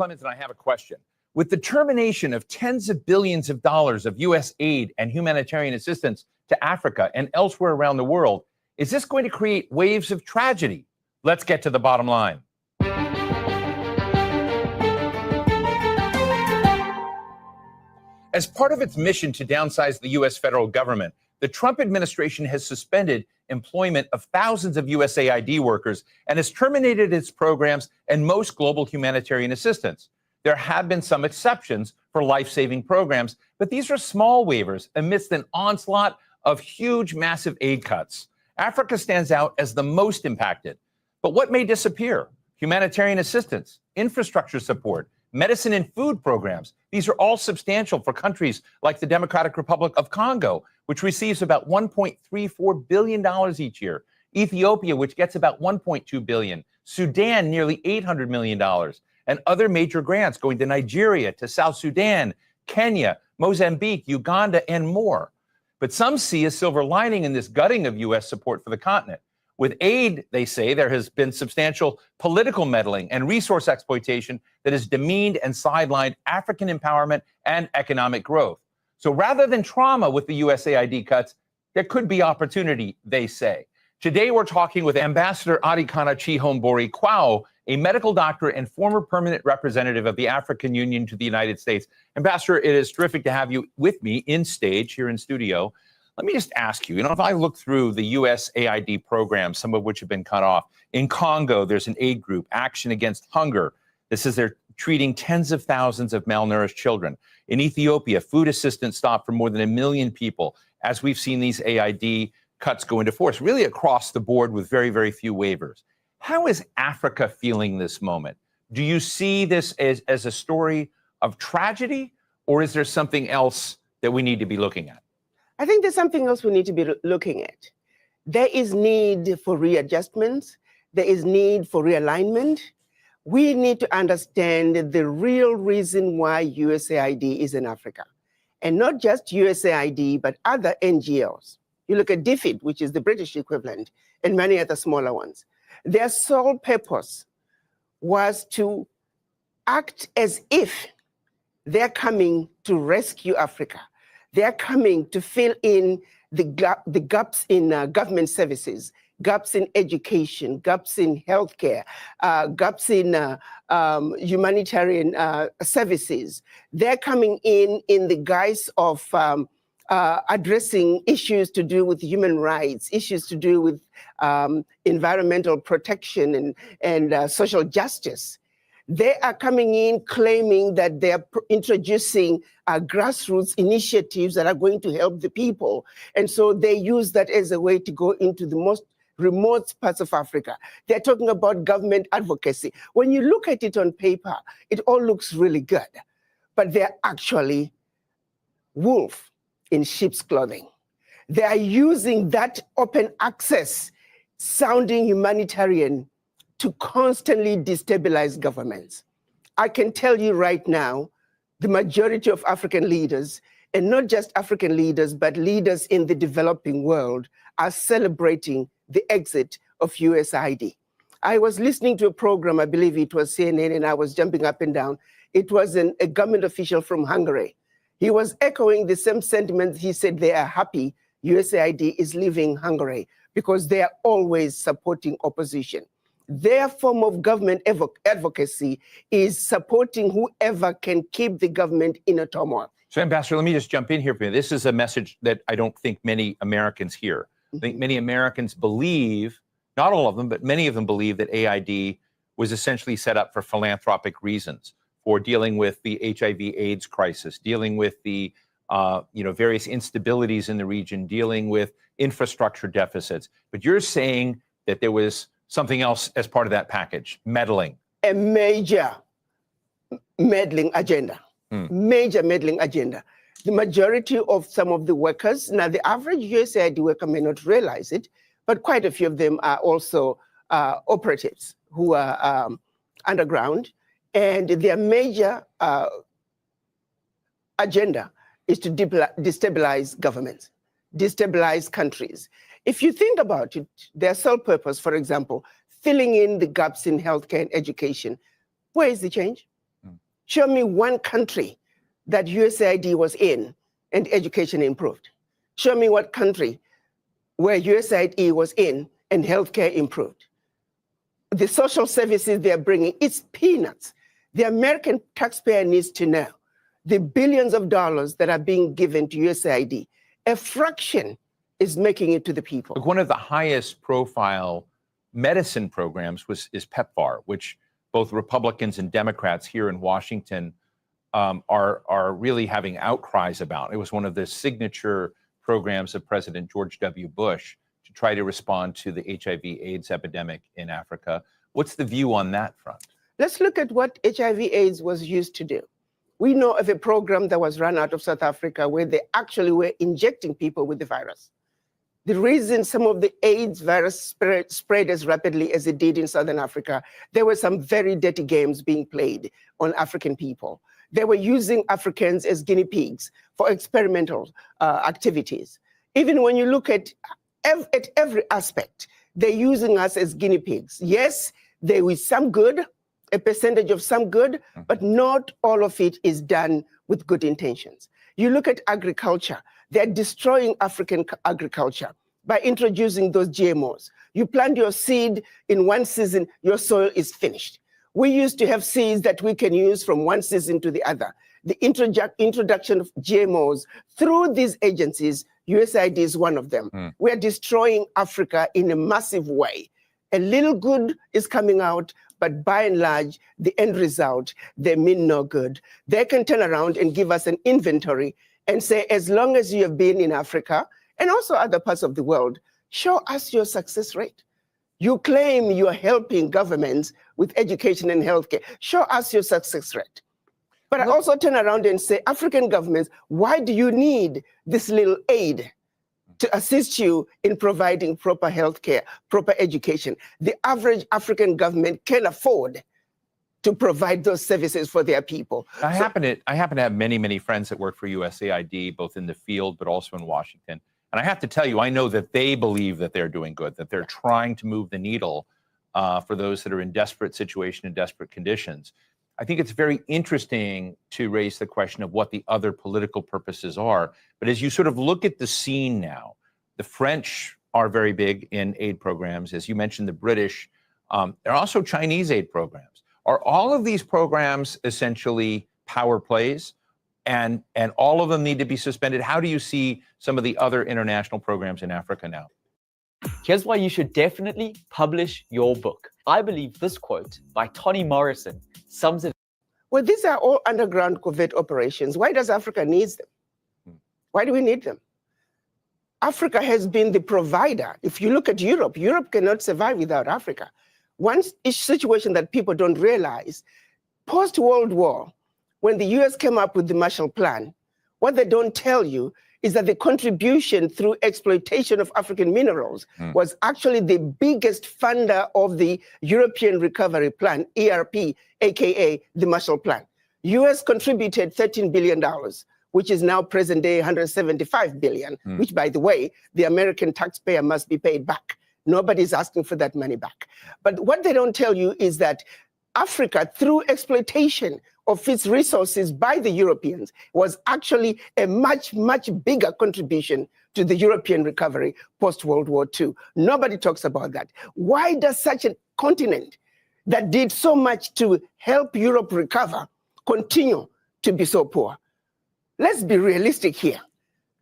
Clemens and I have a question. With the termination of tens of billions of dollars of U.S. aid and humanitarian assistance to Africa and elsewhere around the world, is this going to create waves of tragedy? Let's get to the bottom line. As part of its mission to downsize the U.S. federal government, the Trump administration has suspended employment of thousands of USAID workers and has terminated its programs and most global humanitarian assistance. There have been some exceptions for life-saving programs, but these are small waivers amidst an onslaught of huge, massive aid cuts. Africa stands out as the most impacted. But what may disappear? Humanitarian assistance, infrastructure support, medicine and food programs. These are all substantial for countries like the Democratic Republic of Congo, which receives about $1.34 billion each year. Ethiopia, which gets about $1.2 billion. Sudan, nearly $800 million. And other major grants going to Nigeria, to South Sudan, Kenya, Mozambique, Uganda, and more. But some see a silver lining in this gutting of U.S. support for the continent. With aid, they say, there has been substantial political meddling and resource exploitation that has demeaned and sidelined African empowerment and economic growth. So rather than trauma with the USAID cuts, there could be opportunity, they say. Today, we're talking with Ambassador Adikana Chihombori Kwao, a medical doctor and former permanent representative of the African Union to the United States. Ambassador, it is terrific to have you with me in stage here in studio. Let me just ask you, if I look through the USAID programs, some of which have been cut off, in Congo, there's an aid group, Action Against Hunger. This is they're treating tens of thousands of malnourished children. In Ethiopia, food assistance stopped for more than 1 million people, as we've seen these AID cuts go into force, really across the board with very, very few waivers. How is Africa feeling this moment? Do you see this as a story of tragedy, or is there something else that we need to be looking at? I think there's something else we need to be looking at. There is need for readjustments. There is need for realignment. We need to understand the real reason why USAID is in Africa. And not just USAID, but other NGOs. You look at DFID, which is the British equivalent, and many other smaller ones. Their sole purpose was to act as if they're coming to rescue Africa. They're coming to fill in the gaps in government services, gaps in education, gaps in healthcare, gaps in humanitarian services. They're coming in the guise of addressing issues to do with human rights, issues to do with environmental protection and social justice. They are coming in claiming that they are introducing grassroots initiatives that are going to help the people. And so they use that as a way to go into the most remote parts of Africa. They're talking about government advocacy. When you look at it on paper, it all looks really good, but they're actually wolf in sheep's clothing. They are using that open access sounding humanitarian to constantly destabilize governments. I can tell you right now, the majority of African leaders, and not just African leaders, but leaders in the developing world, are celebrating the exit of USAID. I was listening to a program, I believe it was CNN, and I was jumping up and down. It was a government official from Hungary. He was echoing the same sentiments. He said they are happy USAID is leaving Hungary because they are always supporting opposition. Their form of government advocacy is supporting whoever can keep the government in a turmoil. So, Ambassador, let me just jump in here for you. This is a message that I don't think many Americans hear. I think many Americans believe, not all of them, but many of them believe that AID was essentially set up for philanthropic reasons, for dealing with the HIV/AIDS crisis, dealing with the various instabilities in the region, dealing with infrastructure deficits. But you're saying that there was something else as part of that package, meddling. A major meddling agenda, major meddling agenda. The majority of some of the workers, now the average USAID worker may not realize it, but quite a few of them are also operatives who are underground. And their major agenda is to destabilize governments, destabilize countries. If you think about it, their sole purpose, for example, filling in the gaps in healthcare and education, where is the change? Show me one country that USAID was in and education improved. Show me what country where USAID was in and healthcare improved. The social services they're bringing, it's peanuts. The American taxpayer needs to know the billions of dollars that are being given to USAID, a fraction is making it to the people. Look, one of the highest profile medicine programs is PEPFAR, which both Republicans and Democrats here in Washington are really having outcries about. It was one of the signature programs of President George W. Bush to try to respond to the HIV/AIDS epidemic in Africa. What's the view on that front? Let's look at what HIV/AIDS was used to do. We know of a program that was run out of South Africa where they actually were injecting people with the virus. The reason some of the AIDS virus spread as rapidly as it did in Southern Africa, there were some very dirty games being played on African people. They were using Africans as guinea pigs for experimental activities. Even when you look at every aspect, they're using us as guinea pigs. Yes, there is some good, a percentage of some good, but not all of it is done with good intentions. You look at agriculture, they're destroying African agriculture by introducing those GMOs. You plant your seed in one season, your soil is finished. We used to have seeds that we can use from one season to the other. The introduction of GMOs through these agencies, USAID is one of them. We are destroying Africa in a massive way. A little good is coming out, but by and large, the end result, they mean no good. They can turn around and give us an inventory and say, as long as you have been in Africa and also other parts of the world, show us your success rate. You claim you're helping governments with education and healthcare. Show us your success rate. But I also turn around and say, African governments, why do you need this little aid to assist you in providing proper healthcare, proper education? The average African government can afford to provide those services for their people. I happen to have many friends that work for USAID, both in the field, but also in Washington. And I have to tell you, I know that they believe that they're doing good, that they're trying to move the needle for those that are in desperate situation and desperate conditions. I think it's very interesting to raise the question of what the other political purposes are. But as you sort of look at the scene now, the French are very big in aid programs. As you mentioned, the British, there are also Chinese aid programs. Are all of these programs essentially power plays? And all of them need to be suspended? How do you see some of the other international programs in Africa now? Here's why you should definitely publish your book. I believe this quote by Toni Morrison sums it. Well, these are all underground covert operations. Why does Africa need them? Why do we need them? Africa has been the provider. If you look at Europe, Europe cannot survive without Africa. One situation that people don't realize, post-World War, when the US came up with the Marshall Plan, what they don't tell you is that the contribution through exploitation of African minerals was actually the biggest funder of the European Recovery Plan, ERP, aka the Marshall Plan. US contributed $13 billion, which is now present day $175 billion, which, by the way, the American taxpayer must be paid back. Nobody's asking for that money back. But what they don't tell you is that Africa, through exploitation of its resources by the Europeans, was actually a much bigger contribution to the European recovery post-World War II. Nobody talks about that. Why does such a continent that did so much to help Europe recover continue to be so poor? Let's be realistic here.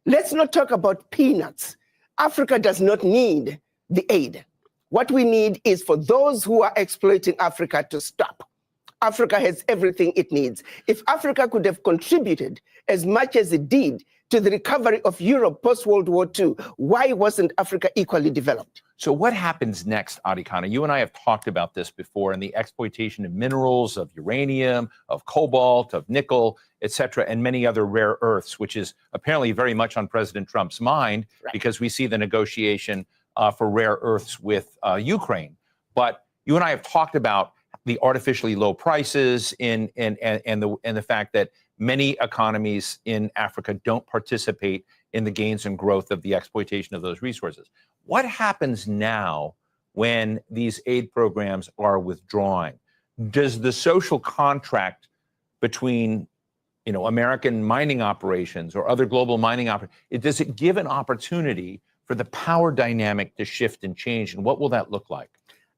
Let's not talk about peanuts. Africa does not need the aid. What we need is for those who are exploiting Africa to stop. Africa has everything it needs. If Africa could have contributed as much as it did to the recovery of Europe post-World War II, why wasn't Africa equally developed? So what happens next, Adhikana? You and I have talked about this before, and the exploitation of minerals, of uranium, of cobalt, of nickel, et cetera, and many other rare earths, which is apparently very much on President Trump's mind, because we see the negotiation for rare earths with Ukraine. But you and I have talked about the artificially low prices and the fact that many economies in Africa don't participate in the gains and growth of the exploitation of those resources. What happens now when these aid programs are withdrawing? Does the social contract between, American mining operations or other global mining operations? Does it give an opportunity for the power dynamic to shift and change? And what will that look like?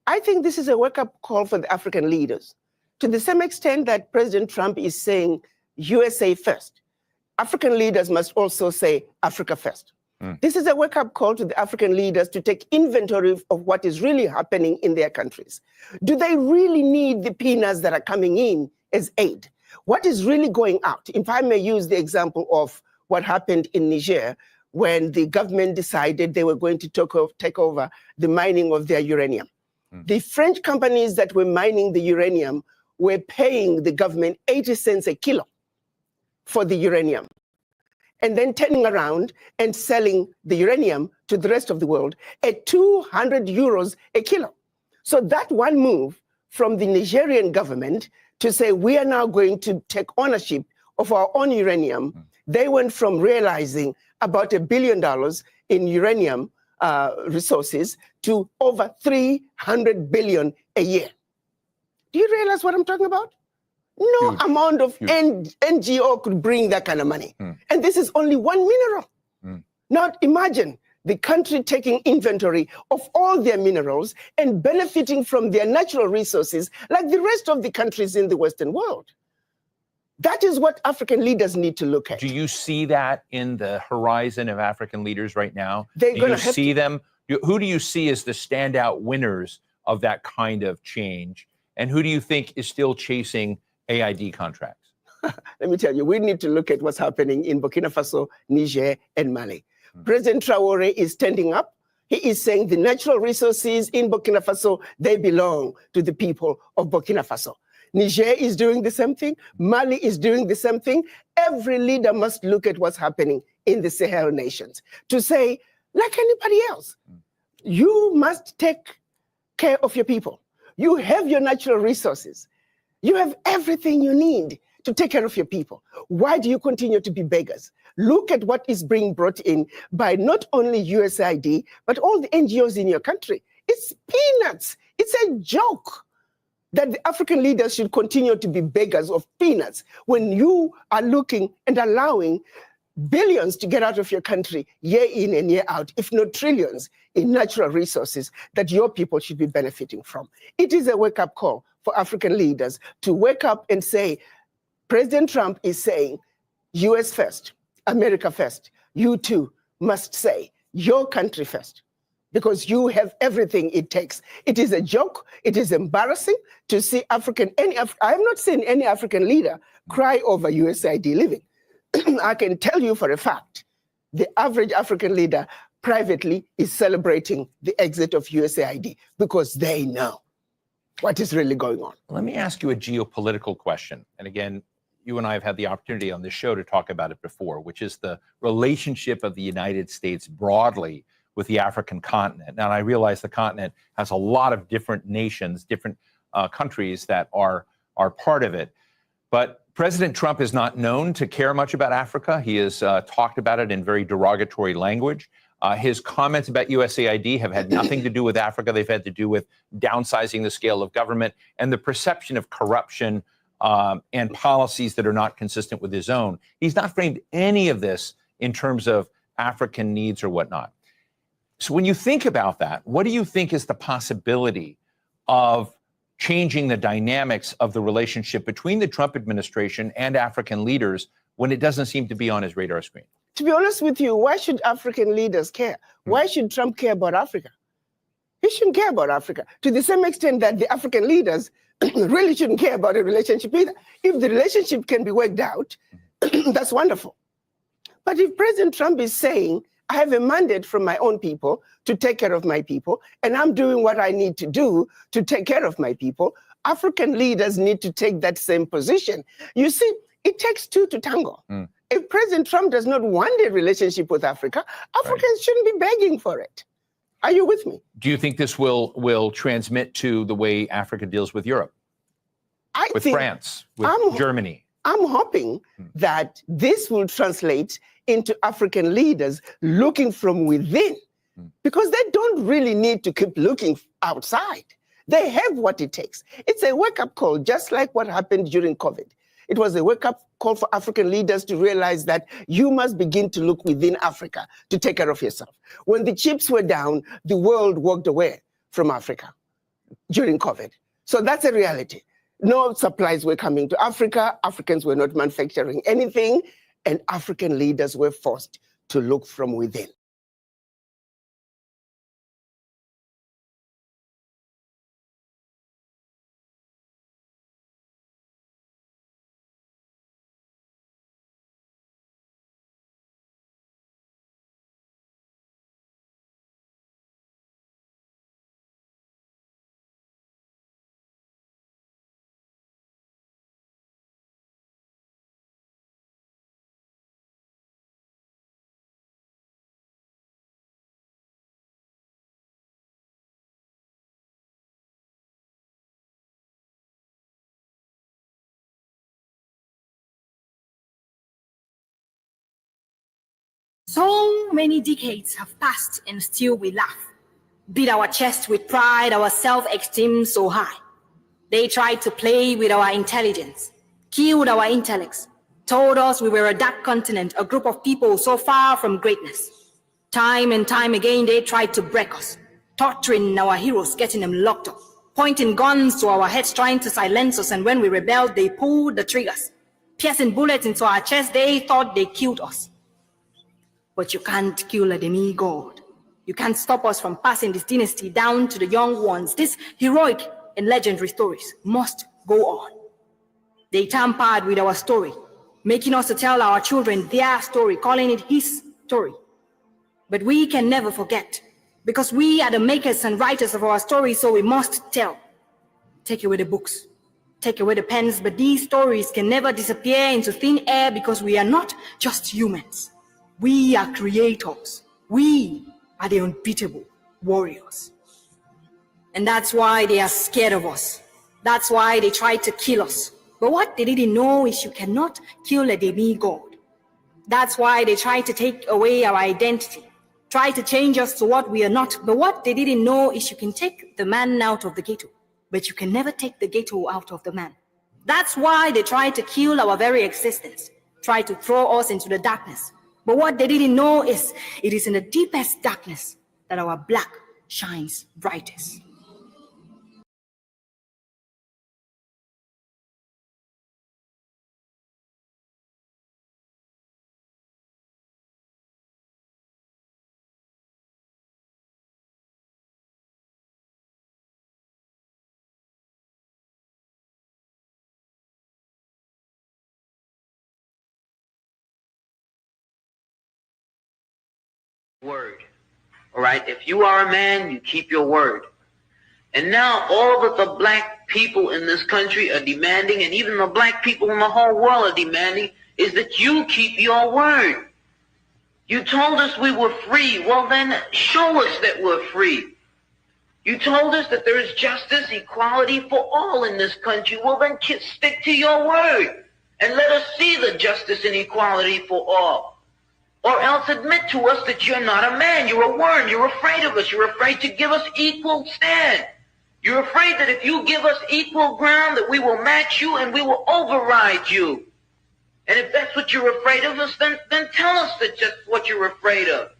I think this is a wake-up call for the African leaders. To the same extent that President Trump is saying USA first, African leaders must also say Africa first. This is a wake-up call to the African leaders to take inventory of what is really happening in their countries. Do they really need the peanuts that are coming in as aid? What is really going out? If I may use the example of what happened in Niger, when the government decided they were going to take over the mining of their uranium. The French companies that were mining the uranium were paying the government 80 cents a kilo for the uranium, and then turning around and selling the uranium to the rest of the world at 200 euros a kilo. So that one move from the Nigerian government to say, we are now going to take ownership of our own uranium, they went from realizing about $1 billion in uranium resources to over 300 billion a year. Do you realize what I'm talking about? No amount of NGO could bring that kind of money. And this is only one mineral. Now imagine the country taking inventory of all their minerals and benefiting from their natural resources like the rest of the countries in the Western world. That is what African leaders need to look at. Do you see that in the horizon of African leaders right now? They're do you see them? Who do you see as the standout winners of that kind of change? And who do you think is still chasing AID contracts? Let me tell you, we need to look at what's happening in Burkina Faso, Niger, and Mali. President Traore is standing up. He is saying the natural resources in Burkina Faso, they belong to the people of Burkina Faso. Niger is doing the same thing. Mali is doing the same thing. Every leader must look at what's happening in the Sahel nations to say, like anybody else, you must take care of your people. You have your natural resources. You have everything you need to take care of your people. Why do you continue to be beggars? Look at what is being brought in by not only USAID, but all the NGOs in your country. It's peanuts. It's a joke that the African leaders should continue to be beggars of peanuts when you are looking and allowing billions to get out of your country year in and year out, if not trillions, in natural resources that your people should be benefiting from. It is a wake-up call for African leaders to wake up and say, President Trump is saying, US first, America first. You too must say, your country first, because you have everything it takes. It is a joke. It is embarrassing to see I have not seen any African leader cry over USAID living. I can tell you for a fact, the average African leader privately is celebrating the exit of USAID because they know what is really going on. Let me ask you a geopolitical question. And again, you and I have had the opportunity on this show to talk about it before, which is the relationship of the United States broadly with the African continent. Now, I realize the continent has a lot of different nations, different countries that are part of it. But President Trump is not known to care much about Africa. He has talked about it in very derogatory language. His comments about USAID have had nothing to do with Africa. They've had to do with downsizing the scale of government and the perception of corruption and policies that are not consistent with his own. He's not framed any of this in terms of African needs or whatnot. So when you think about that, what do you think is the possibility of changing the dynamics of the relationship between the Trump administration and African leaders when it doesn't seem to be on his radar screen? To be honest with you, why should African leaders care? Why should Trump care about Africa? He shouldn't care about Africa to the same extent that the African leaders really shouldn't care about a relationship either. If the relationship can be worked out, that's wonderful. But if President Trump is saying, I have a mandate from my own people to take care of my people, and I'm doing what I need to do to take care of my people, African leaders need to take that same position. You see, it takes two to tango. If President Trump does not want a relationship with Africa, Africans shouldn't be begging for it. Are you with me? Do you think this will transmit to the way Africa deals with Europe, with France, with Germany? I'm hoping that this will translate into African leaders looking from within, because they don't really need to keep looking outside. They have what it takes. It's a wake-up call, just like what happened during COVID. It was a wake-up call for African leaders to realize that you must begin to look within Africa to take care of yourself. When the chips were down, the world walked away from Africa during COVID. So that's a reality. No supplies were coming to Africa. Africans were not manufacturing anything, and African leaders were forced to look from within. So many decades have passed and still we laugh. Beat our chest with pride, our self-esteem so high. They tried to play with our intelligence, killed our intellects, told us we were a dark continent, a group of people so far from greatness. Time and time again, they tried to break us, torturing our heroes, getting them locked up, pointing guns to our heads, trying to silence us, and when we rebelled, they pulled the triggers. Piercing bullets into our chests, they thought they killed us. But you can't kill a demigod. You can't stop us from passing this dynasty down to the young ones. These heroic and legendary stories must go on. They tampered with our story, making us to tell our children their story, calling it his story. But we can never forget, because we are the makers and writers of our story, so we must tell. Take away the books, take away the pens, but these stories can never disappear into thin air because we are not just humans. We are creators. We are the unbeatable warriors. And that's why they are scared of us. That's why they try to kill us. But what they didn't know is you cannot kill a demigod. That's why they try to take away our identity, try to change us to what we are not. But what they didn't know is you can take the man out of the ghetto, but you can never take the ghetto out of the man. That's why they try to kill our very existence, try to throw us into the darkness. But what they didn't know is it is in the deepest darkness that our black shines brightest. Word. All right. If you are a man, you keep your word. And now all that the black people in this country are demanding, and even the black people in the whole world are demanding, is that you keep your word. You told us we were free. Well, then show us that we're free. You told us that there is justice, equality for all in this country. Well, then stick to your word and let us see the justice and equality for all. Or else admit to us that you're not a man, you're a worm, you're afraid of us, you're afraid to give us equal stand. You're afraid that if you give us equal ground that we will match you and we will override you. And if that's what you're afraid of us, then tell us that just what you're afraid of.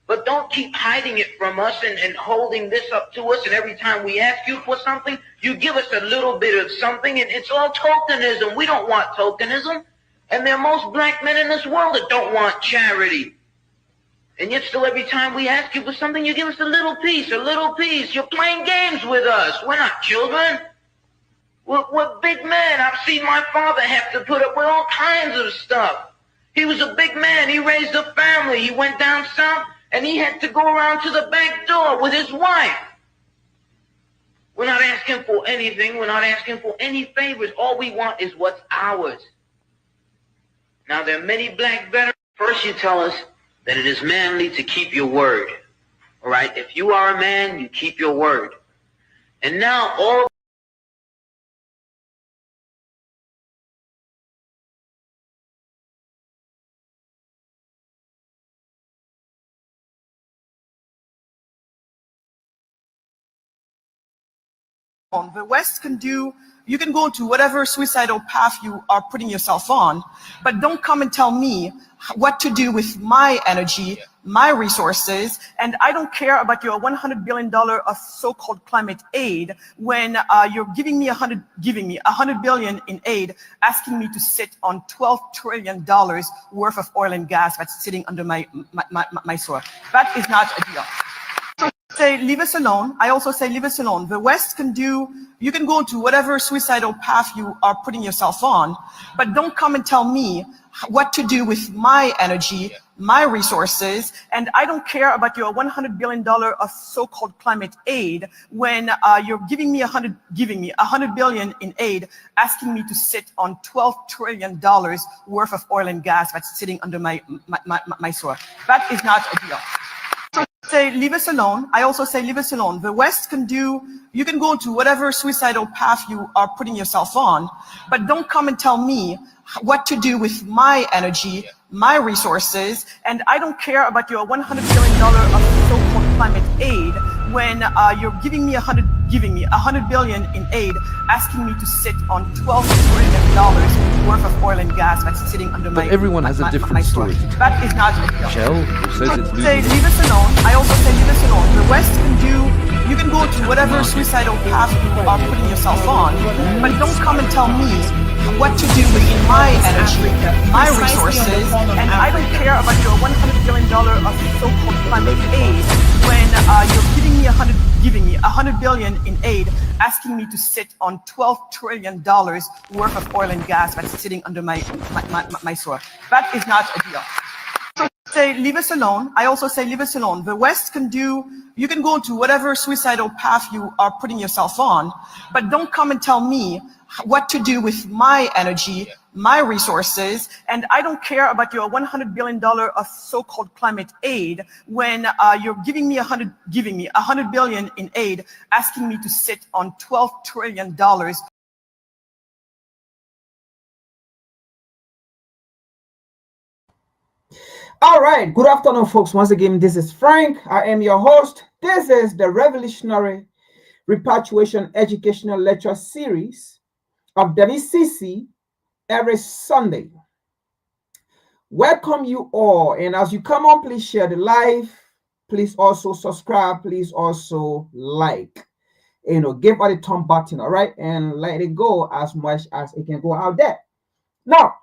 But don't keep hiding it from us and holding this up to us, and every time we ask you for something, you give us a little bit of something, and it's all tokenism. We don't want tokenism. And there are most black men in this world that don't want charity. And yet still every time we ask you for something, you give us a little piece, a little piece. You're playing games with us. We're not children. We're big men. I've seen my father have to put up with all kinds of stuff. He was a big man. He raised a family. He went down south, and he had to go around to the back door with his wife. We're not asking for anything. We're not asking for any favors. All we want is what's ours. Now, there are many black veterans. First, you tell us that it is manly to keep your word. All right? If you are a man, you keep your word. And now all the West can do you can go to whatever suicidal path you are putting yourself on, but don't come and tell me what to do with my energy, my resources, and I don't care about your $100 billion of so-called climate aid when you're giving me $100 billion in aid, asking me to sit on $12 trillion worth of oil and gas that's sitting under my soil. That is not a deal. Say leave us alone. I also say leave us alone. The West can do, you can go to whatever suicidal path you are putting yourself on, but don't come and tell me what to do with my energy, my resources, and I don't care about your $100 billion of so-called climate aid when you're giving me $100 billion in aid, asking me to sit on $12 trillion worth of oil and gas that's sitting under my soil. That is not a deal. Say leave us alone. I also say leave us alone. The West can do, you can go to whatever suicidal path you are putting yourself on, but don't come and tell me what to do with my energy, my resources, and I don't care about your $100 billion of so-called climate aid when you're giving me $100 billion in aid, asking me to sit on $12 trillion worth of oil and gas that's sitting under my. But everyone has a different story. That is not a deal. Shell, who says it's Say losing. leave us alone. I also say leave us alone. The West can do, you can go to whatever suicidal path you are putting yourself on, but don't come and tell me what to do with my energy, my resources, and I don't care about your $100 billion of so-called climate aid when you're giving me $100 billion in aid, asking me to sit on $12 trillion worth of oil and gas that's sitting under my soil. That is not a deal. Say leave us alone. I also say leave us alone. The West can do, you can go to whatever suicidal path you are putting yourself on, but don't come and tell me what to do with my energy, my resources, and I don't care about your $100 billion of so-called climate aid when you're giving me $100 billion in aid, asking me to sit on $12 trillion. All right, good afternoon, folks. Once again, this is Frank. I am your host. This is the Revolutionary Repatriation Educational Lecture Series of WCC every Sunday. Welcome you all. And as you come on, please share the live. Please also subscribe. Please also like. Give us a thumb button, all right? And let it go as much as it can go out there. Now,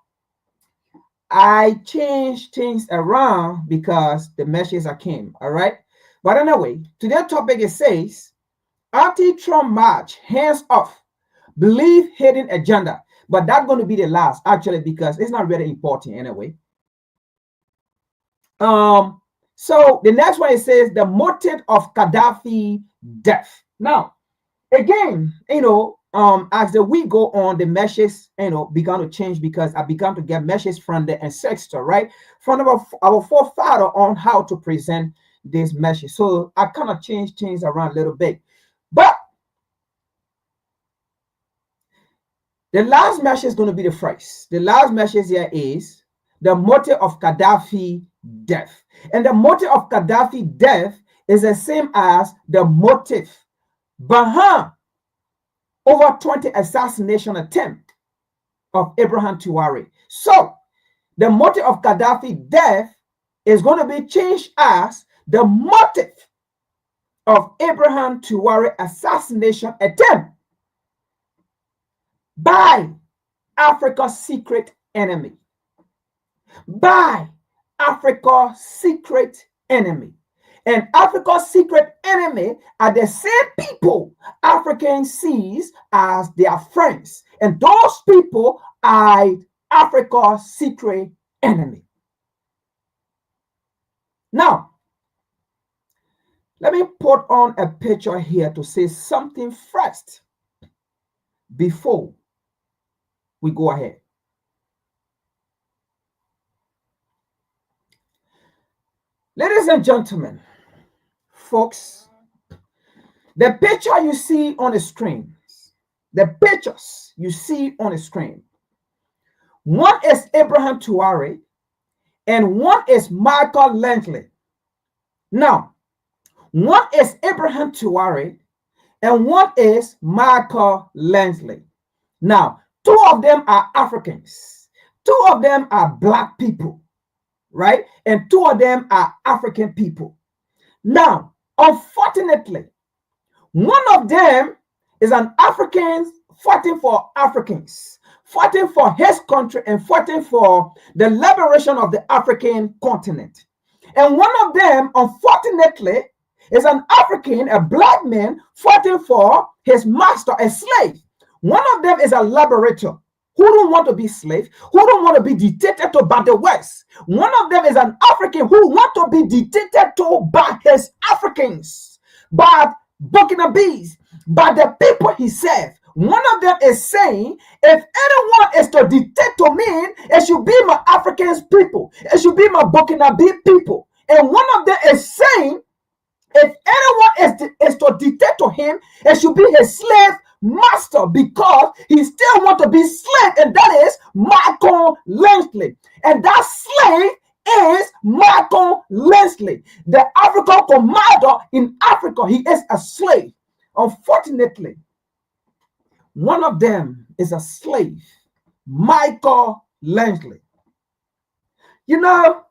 I changed things around because the messages came, all right? But anyway, today's topic, it says, anti-Trump march, hands off, believe hidden agenda. But that's going to be the last, actually, because it's not really important anyway. So the next one, it says, the motive of Khaddafi death. Now, again, as the week go on, the messages, began to change because I began to get messages from the ancestor, right? From our forefather on how to present this message. So I kind of changed things around a little bit. But the last message is going to be the phrase. The last message here is the motive of Khaddafi death. And the motive of Khaddafi death is the same as the motive behind over 20 assassination attempt of Abraham Traore. So the motive of Khaddafi death is going to be changed as the motive of Abraham Traore assassination attempt by Africa's secret enemy. By Africa's secret enemy. And Africa's secret enemy are the same people Africans sees as their friends. And those people are Africa's secret enemy. Now, let me put on a picture here to say something first before we go ahead. Ladies and gentlemen, folks, the picture you see on the screen, the pictures you see on the screen, one is Abraham Traore and one is Michael Langley. Now, one is Abraham Traore and one is Michael Langley. Now, two of them are Africans. Two of them are black people, right? And two of them are African people. Now, unfortunately, one of them is an African fighting for Africans, fighting for his country and fighting for the liberation of the African continent. And one of them, unfortunately, is an African, a black man fighting for his master, a slave. One of them is a liberator who don't want to be slave, who don't want to be dictated to by the West. One of them is an African who want to be dictated to by his Africans, by Burkinabes, by the people he served. One of them is saying, if anyone is to dictate to me, it should be my Africans people. It should be my Burkinabe people. And one of them is saying, if anyone is to dictate to him, it should be his slave master, because he still want to be slave, and that is Michael Lensley. And that slave is Michael Lensley, the African commander in Africa. He is a slave. Unfortunately, one of them is a slave, Michael Lensley. You know,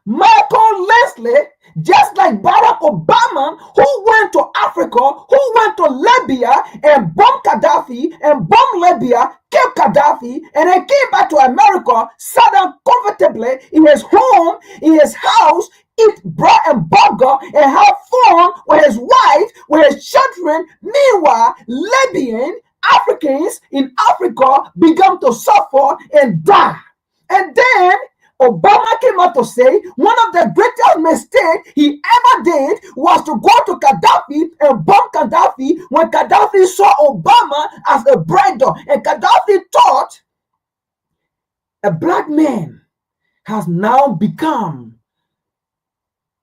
Michael Lensley, just like Barack Obama, who went to Africa, who went to Libya and bombed Khaddafi and bombed Libya, killed Khaddafi, and then came back to America, sat down comfortably in his home, in his house, eat bread and burger, and have fun with his wife, with his children. Meanwhile, Libyan Africans in Africa began to suffer and die. And then Obama came out to say one of the greatest mistakes he ever did was to go to Khaddafi and bomb Khaddafi when Khaddafi saw Obama as a brother. And Khaddafi thought a black man has now become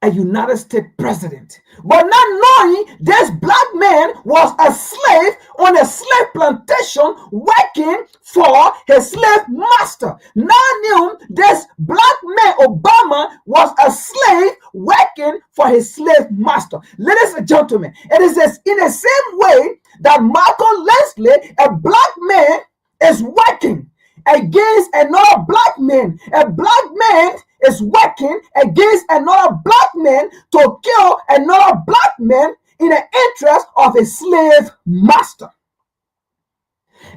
a United States president. But not knowing this black man was a slave on a slave plantation working for his slave master. Now knew this black man, Obama, was a slave working for his slave master. Ladies and gentlemen, it is in the same way that Michael Lensley, a black man, is working against another black man. A black man is working against another black man to kill another black man in the interest of a slave master.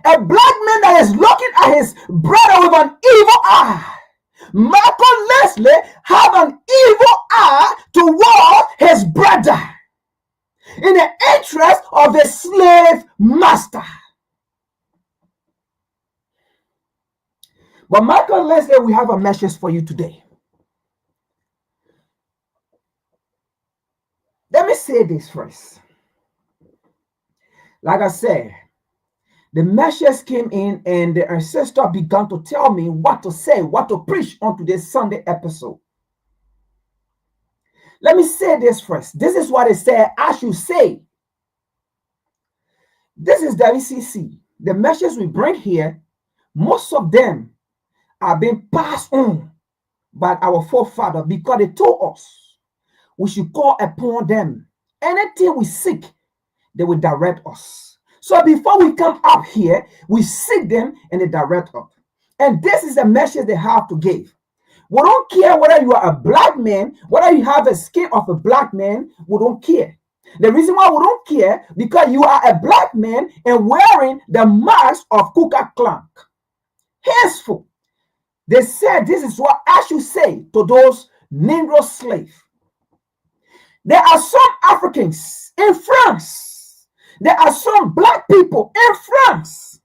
A black man that is looking at his brother with an evil eye. Michael Lensley have an evil eye toward his brother in the interest of a slave master. But Michael Lensley, we have a message for you today. Let me say this first. Like I said, the message came in and the ancestor began to tell me what to say, what to preach on today's Sunday episode. Let me say this first. This is what it said I should say. This is WCC. The messages we bring here, most of them are being passed on by our forefathers because they told us we should call upon them. Anything we seek, they will direct us. So before we come up here, we seek them and they direct us. And this is the message they have to give. We don't care whether you are a black man, whether you have a skin of a black man, we don't care. The reason why we don't care, because you are a black man and wearing the mask of Ku Klux Klan. Henceforth, they said this is what I should say to those Negro slaves. There are some Africans in France. There are some black people in France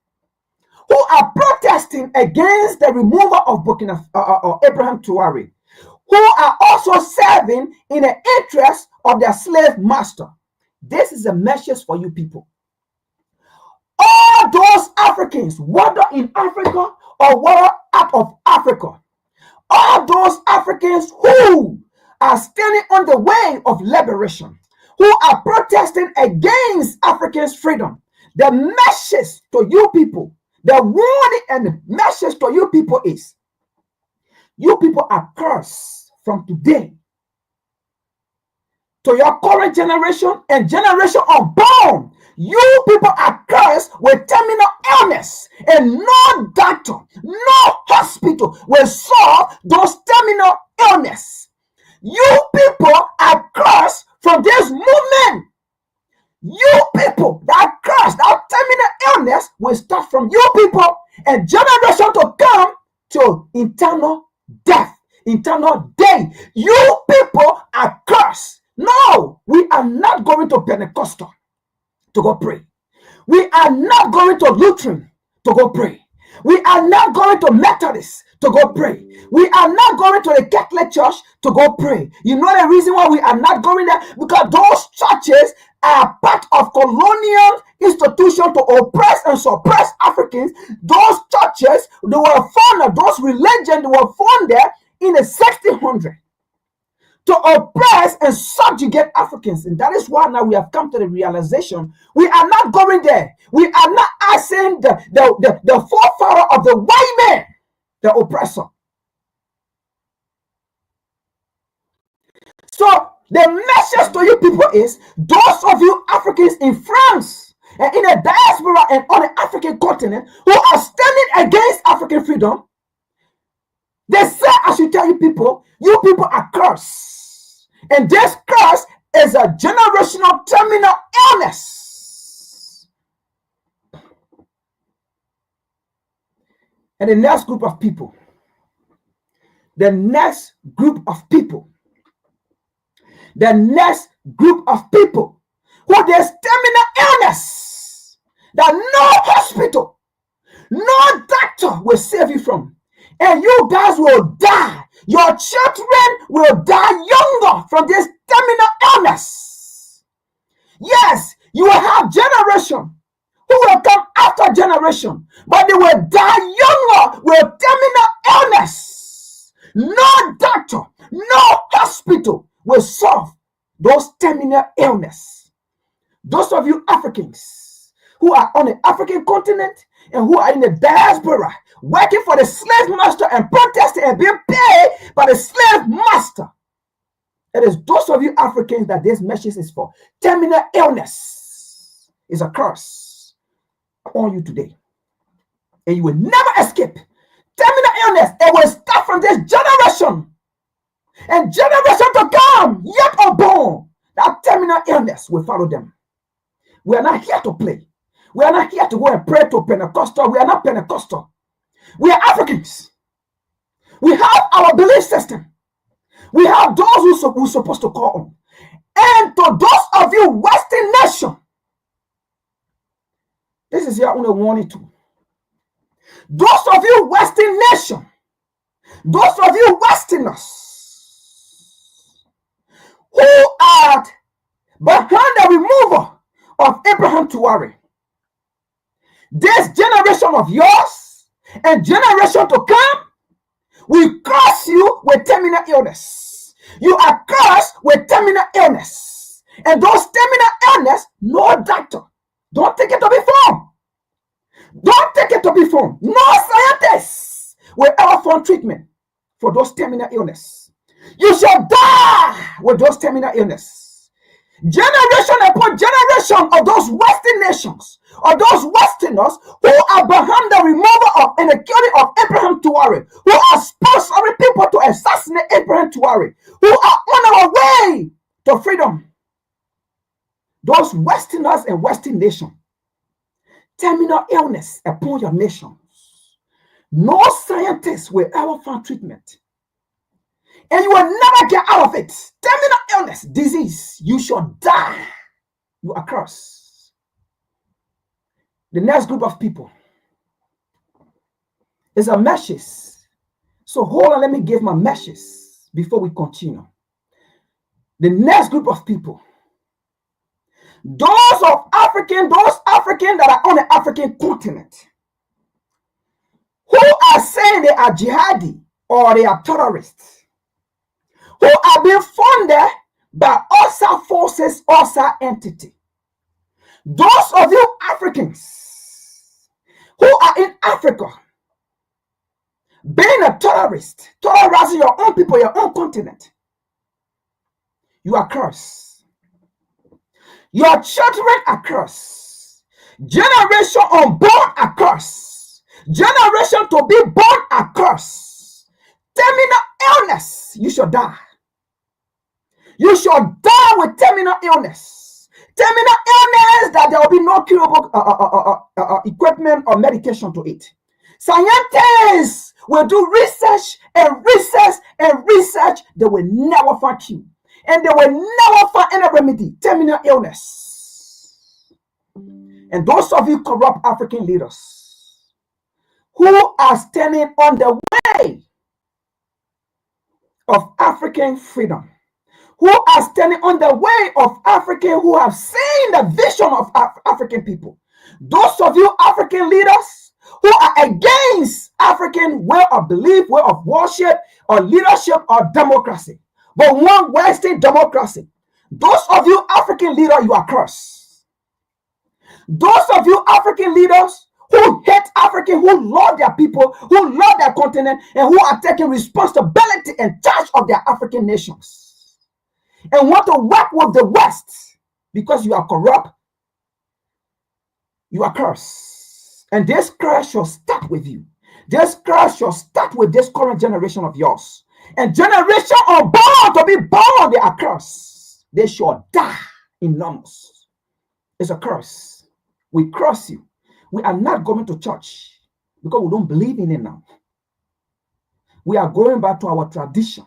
who are protesting against the removal of Abraham Traoré, who are also serving in the interest of their slave master. This is a message for you people. All those Africans, whether in Africa or whether out of Africa, all those Africans who are standing on the way of liberation, who are protesting against Africans' freedom, the message to you people, the warning and the message to you people is, you people are cursed from today to your current generation and generation unborn. You people are cursed with terminal illness And no doctor, no hospital will solve those terminal illness. You people are cursed from this movement. You people, that curse, that terminal illness will start from you people and generation to come to eternal death, eternal day. You people are cursed. No, we are not going to Pentecostal to go pray. We are not going to Lutheran to go pray. We are not going to Methodist to go pray. We are not going to the Catholic Church to go pray. You know the reason why we are not going there? Because those churches are part of colonial institution to oppress and suppress Africans. Those churches, they were founded, those religions, they were founded in the 1600s to oppress and subjugate Africans. And that is why now we have come to the realization we are not going there. We are not asking the forefather of the white man, the oppressor. So the message to you people is, those of you Africans in France and in the diaspora and on the African continent who are standing against African freedom, they say I should tell you people are cursed. And this curse is a generational terminal illness. And the next group of people who there's terminal illness that no hospital, no doctor will save you from. And you guys will die. Your children will die younger from this terminal illness. Yes, you will have generation who will come after generation, but they will die younger with terminal illness. No doctor, no hospital will solve those terminal illness. Those of you Africans who are on the African continent and who are in the diaspora working for the slave master and protesting and being paid by the slave master, it is those of you Africans that this message is for. Terminal illness is a curse on you today, and you will never escape. Terminal illness, it will start from this generation and generation to come, yet unborn. That terminal illness will follow them. We are not here to play. We are not here to go and pray to Pentecostal. We are not Pentecostal. We are Africans. We have our belief system. We have those who we're supposed to call on. And to those of you Western nation, this is your only warning too. Those of you Western nation, those of you Westerners who are behind the removal of Abraham Tuari, this generation of yours and generation to come, we curse you with terminal illness. You are cursed with terminal illness. And those terminal illness, no doctor. Don't take it to be formed. Don't take it to be formed. No scientists will ever find treatment for those terminal illness. You shall die with those terminal illness. Generation upon generation of those Western nations, or those Westerners who are behind the removal of and the killing of Abraham Tuari, who are sponsoring people to assassinate Abraham Tuari, who are on our way to freedom. Those Westerners and Western nations, terminal illness upon your nations. No scientist will ever find treatment. And you will never get out of it. Terminal illness, disease, you shall die. You are cursed. The next group of people is a message. So hold on, let me give my message before we continue. The next group of people, those African that are on the African continent, who are saying they are jihadi or they are terrorists, who are being funded by OSA forces, OSA entity. Those of you Africans who are in Africa, being a terrorist, terrorizing your own people, your own continent, you are cursed. Your children are cursed. Generation unborn are cursed. Generation to be born a curse. Terminal illness, you shall die. You shall die with terminal illness. Terminal illness that there will be no curable equipment or medication to it. Scientists will do research and research and research. They will never find cure. And they will never find any remedy. Terminal illness. And those of you corrupt African leaders who are standing on the way of African freedom, who are standing on the way of African, who have seen the vision of African people. Those of you African leaders who are against African way of belief, way of worship, or leadership, or democracy, but one Western democracy. Those of you African leaders, you are cursed. Those of you African leaders who hate African, who love their people, who love their continent, and who are taking responsibility and charge of their African nations, and want to work with the West because you are corrupt, you are cursed. And this curse shall start with you. This curse shall start with this current generation of yours. And generation unborn to be born, they are cursed. They shall die enormous. It's a curse. We curse you. We are not going to church because we don't believe in it now. We are going back to our tradition.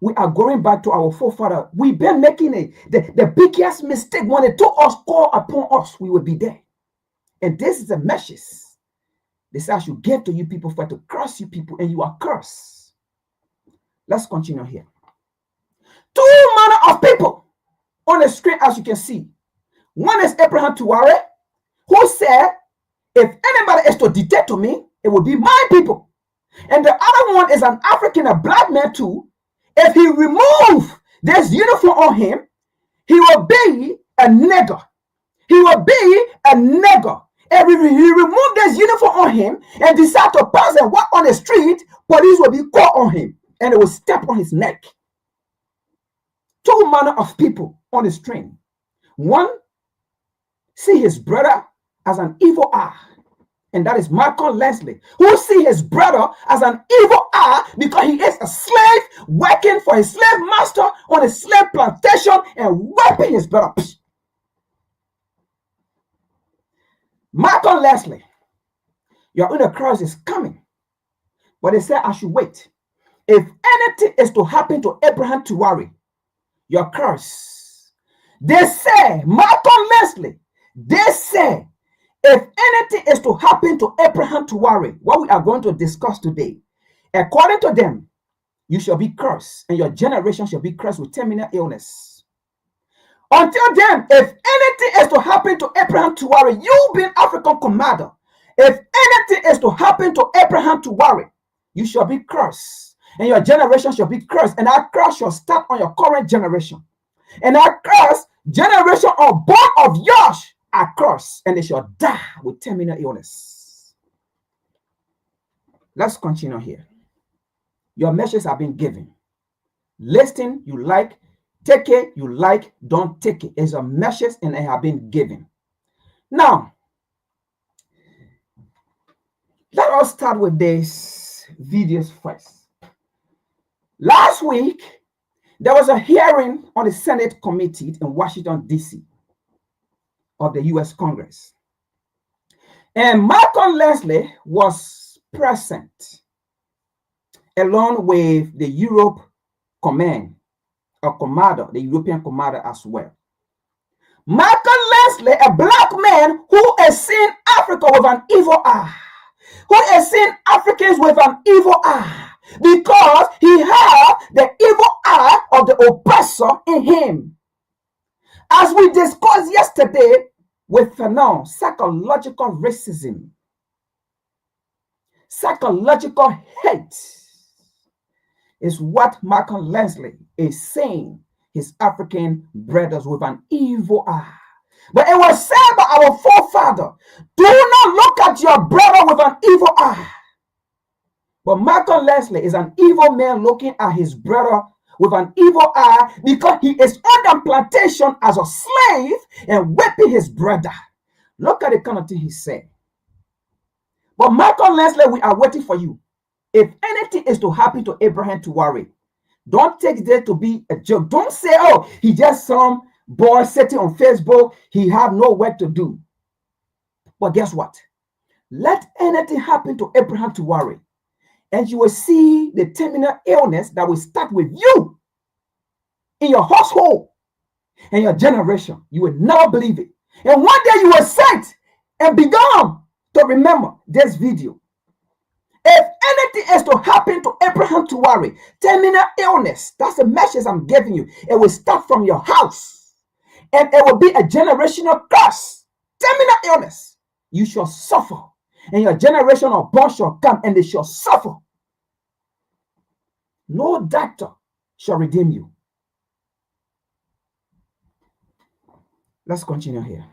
We are going back to our forefather. We've been making the biggest mistake. When they took us, call upon us, we will be there. And this is a message. This I should give to you people for to curse you people, and you are cursed. Let's continue here. Two manner of people on the screen, as you can see. One is Abraham Tuare, who said, if anybody is to dictate to me, it will be my people. And the other one is an African, a black man too. If he remove this uniform on him, he will be a nigger. He will be a nigger. If he remove this uniform on him and decide to pass and walk on the street, police will be caught on him and they will step on his neck. Two manner of people on the street. One see his brother as an evil eye, and that is Malcolm Leslie, who see his brother as an evil eye because he is a slave working for his slave master on a slave plantation and whipping his brother. Malcolm Leslie, your own cross is coming. But they say I should wait. If anything is to happen to Abraham Tuwari, your curse. They say, Malcolm Leslie, they say, if anything is to happen to Abraham Tuwari, what we are going to discuss today, according to them, you shall be cursed, and your generation shall be cursed with terminal illness. Until then, if anything is to happen to Abraham Tuwari, you being African commander, if anything is to happen to Abraham Tuwari, you shall be cursed, and your generation shall be cursed, and that curse shall start on your current generation. And that curse, generation unborn of yours, are cursed, and they shall die with terminal illness. Let's continue here. Your messages have been given. Listen, you like, take it, you like, don't take it. It's a message and it have been given. Now, let us start with these videos first. Last week, there was a hearing on the Senate committee in Washington, D.C. of the U.S. Congress. And Malcolm Leslie was present along with the Europe command or commander, the European commander as well. Malcolm Leslie, a black man who has seen Africa with an evil eye, who has seen Africans with an evil eye, because he had the evil eye of the oppressor in him. As we discussed yesterday with Fanon, psychological racism, psychological hate is what Malcolm Leslie is saying his African brothers with an evil eye. But it was said by our forefather, do not look at your brother with an evil eye. But Malcolm Leslie is an evil man looking at his brother with an evil eye because he is on the plantation as a slave and whipping his brother. Look at the kind of thing he said. But Michael Leslie, we are waiting for you. If anything is to happen to Abraham Tuwari, don't take that to be a joke. Don't say, oh, he just some boy sitting on Facebook. He have no work to do. But guess what? Let anything happen to Abraham Tuwari, and you will see the terminal illness that will start with you in your household and your generation. You will never believe it. And one day you will sit and begin to remember this video. If anything is to happen to Abraham Tuwari, terminal illness, that's the message I'm giving you. It will start from your house, and it will be a generational curse. Terminal illness, you shall suffer, and your generation of born shall come, and they shall suffer. No doctor shall redeem you. Let's continue here.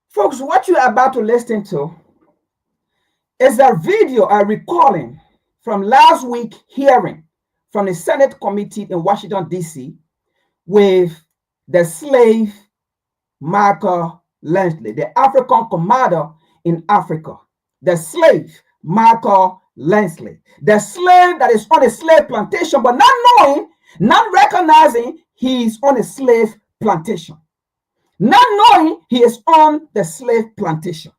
Folks, what you are about to listen to is a video, a recalling from last week hearing from the Senate committee in Washington, D.C. with the slave Michael Langley, the African commander in Africa. The slave Michael Langley, the slave that is on a slave plantation, but not knowing, not recognizing he's on a slave plantation. Not knowing he is on the slave plantation.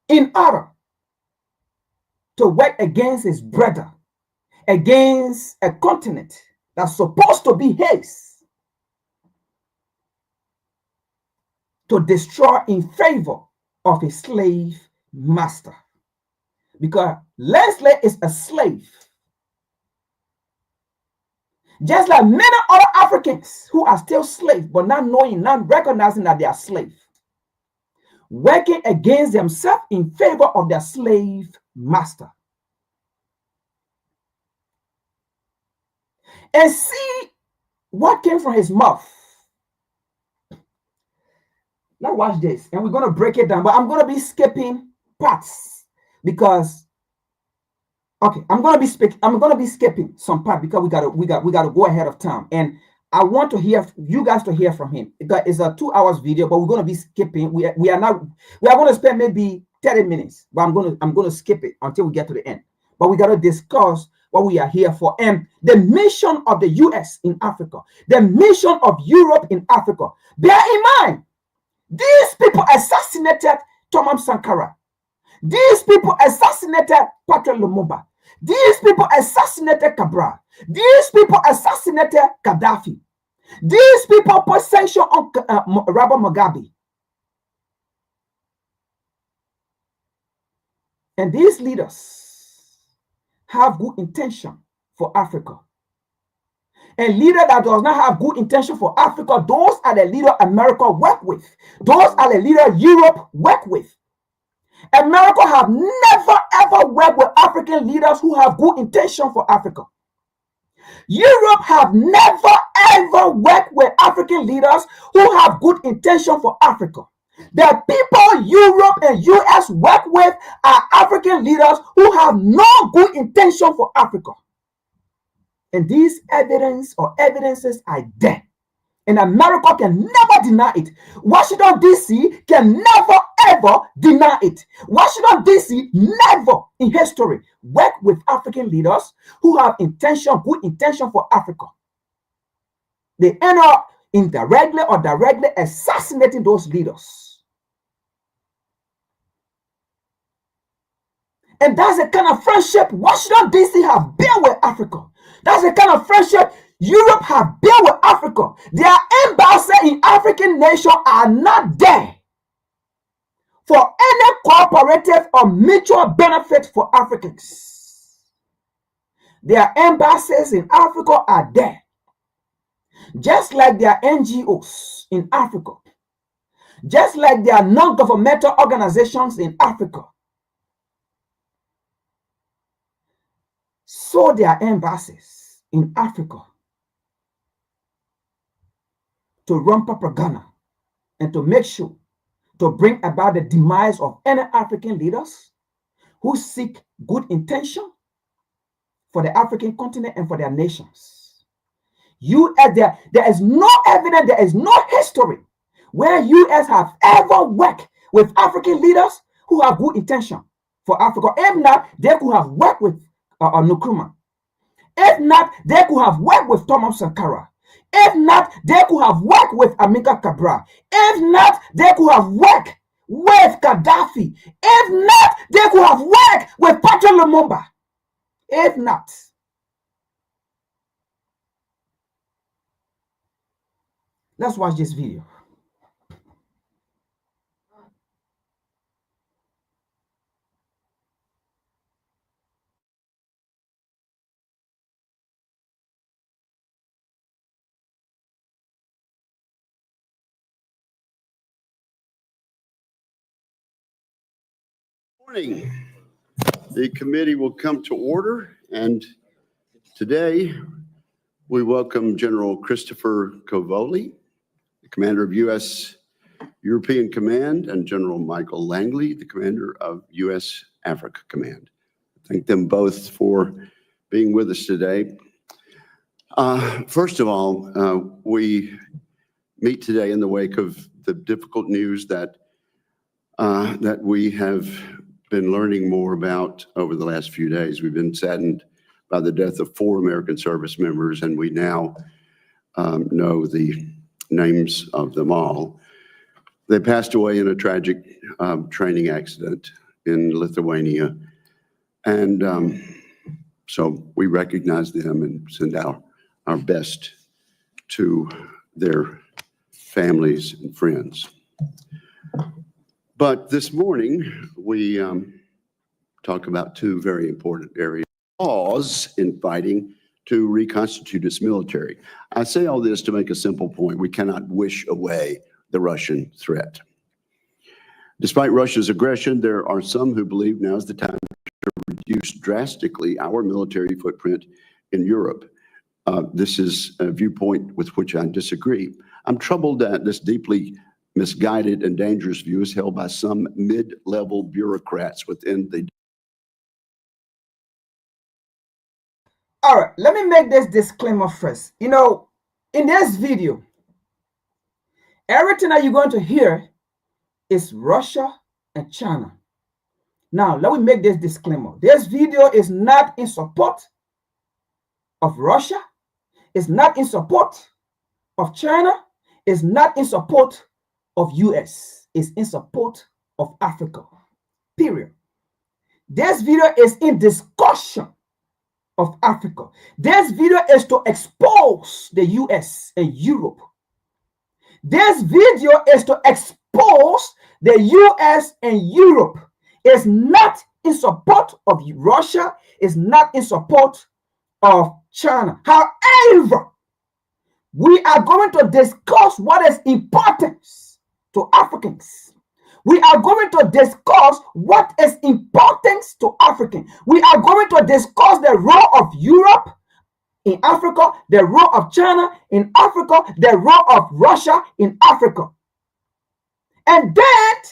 In order to work against his brother, against a continent that's supposed to be his, to destroy in favor of his slave master. Because Leslie is a slave. Just like many other Africans who are still slaves, but not knowing, not recognizing that they are slaves, working against themselves in favor of their slave master. And see what came from his mouth. Now watch this, and we're going to break it down, but I'm going to be skipping parts because okay, I'm gonna be skipping some part because we gotta go ahead of time, and I want to hear you guys to hear from him. It's a 2 hours video, but we're gonna be skipping. We are gonna spend maybe 30 minutes, but I'm gonna skip it until we get to the end. But we gotta discuss what we are here for and the mission of the U.S. in Africa, the mission of Europe in Africa. Bear in mind, these people assassinated Thomas Sankara. These people assassinated Patrick Lumumba. These people assassinated Cabral. These people assassinated Khaddafi. These people put sanction on Robert Mugabe. And these leaders have good intention for Africa. And leader that does not have good intention for Africa, those are the leader America work with. Those are the leader Europe work with. America have never ever worked with African leaders who have good intention for Africa. Europe have never ever worked with African leaders who have good intention for Africa. The people Europe and US work with are African leaders who have no good intention for Africa. And these evidences are there. And America can never deny it. Washington, D.C. can never, ever deny it. Washington, D.C. never in history worked with African leaders who have good intention for Africa. They end up indirectly or directly assassinating those leaders. And that's the kind of friendship Washington, D.C. have built with Africa. That's the kind of friendship Europe have built with Africa. Their embassies in African nations are not there for any cooperative or mutual benefit for Africans. Their embassies in Africa are there, just like their NGOs in Africa. Just like there are non-governmental organizations in Africa, so there are embassies in Africa to run propaganda and to make sure to bring about the demise of any African leaders who seek good intention for the African continent and for their nations. There is no evidence, there is no history where U.S. have ever worked with African leaders who have good intention for Africa. If not, they could have worked with Nkrumah. If not, they could have worked with Thomas Sankara. If not, they could have worked with Amilcar Cabral. If not, they could have worked with Khaddafi. If not, they could have worked with Patrice Lumumba. If not, let's watch this video. Morning. The committee will come to order, and today we welcome General Christopher Covoli, the commander of U.S. European Command, and General Michael Langley, the commander of U.S. Africa Command. Thank them both for being with us today. First of all, we meet today in the wake of the difficult news that we have been learning more about over the last few days. We've been saddened by the death of 4 American service members, and we now know the names of them all. They passed away in a tragic training accident in Lithuania, and so we recognize them and send our best to their families and friends. But this morning, we talk about 2 very important areas. Pause in fighting to reconstitute its military. I say all this to make a simple point. We cannot wish away the Russian threat. Despite Russia's aggression, there are some who believe now is the time to reduce drastically our military footprint in Europe. This is a viewpoint with which I disagree. I'm troubled that this deeply misguided and dangerous view is held by some mid-level bureaucrats within the. All right, let me make this disclaimer first. You know, in this video, everything that you're going to hear is Russia and China. Now, let me make this disclaimer. This video is not in support of Russia. It's not in support of China. It's not in support of US. Is in support of Africa, period. This video is in discussion of Africa. This video is to expose the US and Europe. This video is to expose the US and Europe. It's not in support of Russia. It's not in support of China. However, we are going to discuss what is important to Africans. We are going to discuss what is important to Africans. We are going to discuss the role of Europe in Africa, the role of China in Africa, the role of Russia in Africa. And that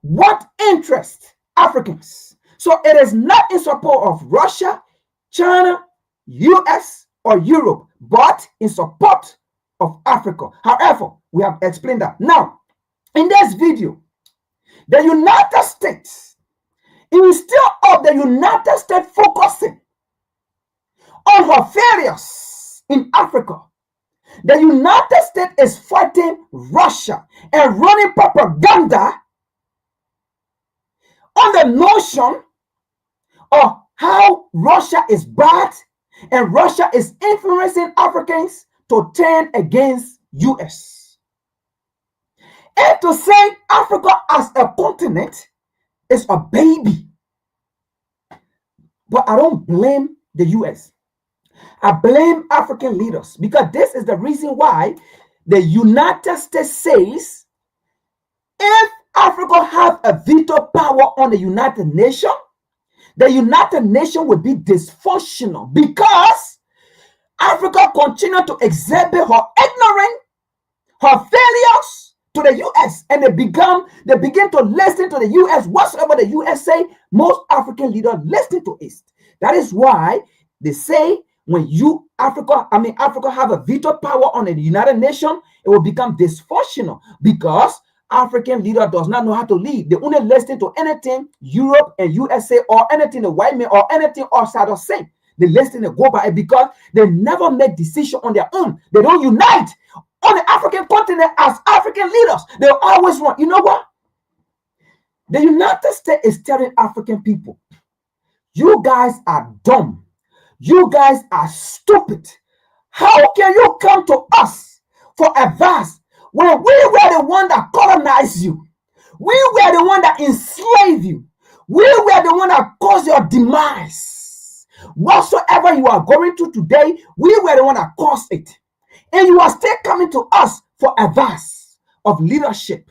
what interests Africans. So it is not in support of Russia, China, US, or Europe, but in support of Africa. However, we have explained that. Now, in this video, the United States, instead of the United States focusing on her failures in Africa, the United States is fighting Russia and running propaganda on the notion of how Russia is bad and Russia is influencing Africans to turn against US. And to say Africa as a continent is a baby. But I don't blame the US. I blame African leaders because this is the reason why the United States says if Africa have a veto power on the United Nations, the United Nations will be dysfunctional because Africa continue to exhibit her ignorance, her failures to the US, and they begin to listen to the US. Whatsoever the US say, most African leaders listen to it. That is why they say when Africa have a veto power on the United Nations, it will become dysfunctional because African leader does not know how to lead. They only listen to anything Europe and USA or anything the white man or anything outside of say. They listen and go by it because they never make decisions on their own. They don't unite on the African continent as African leaders. They always want, you know what? The United States is telling African people, you guys are dumb. You guys are stupid. How can you come to us for advice when we were the one that colonized you? We were the one that enslaved you. We were the one that caused your demise. Whatsoever you are going through today, we were the one that caused it. And you are still coming to us for advice of leadership,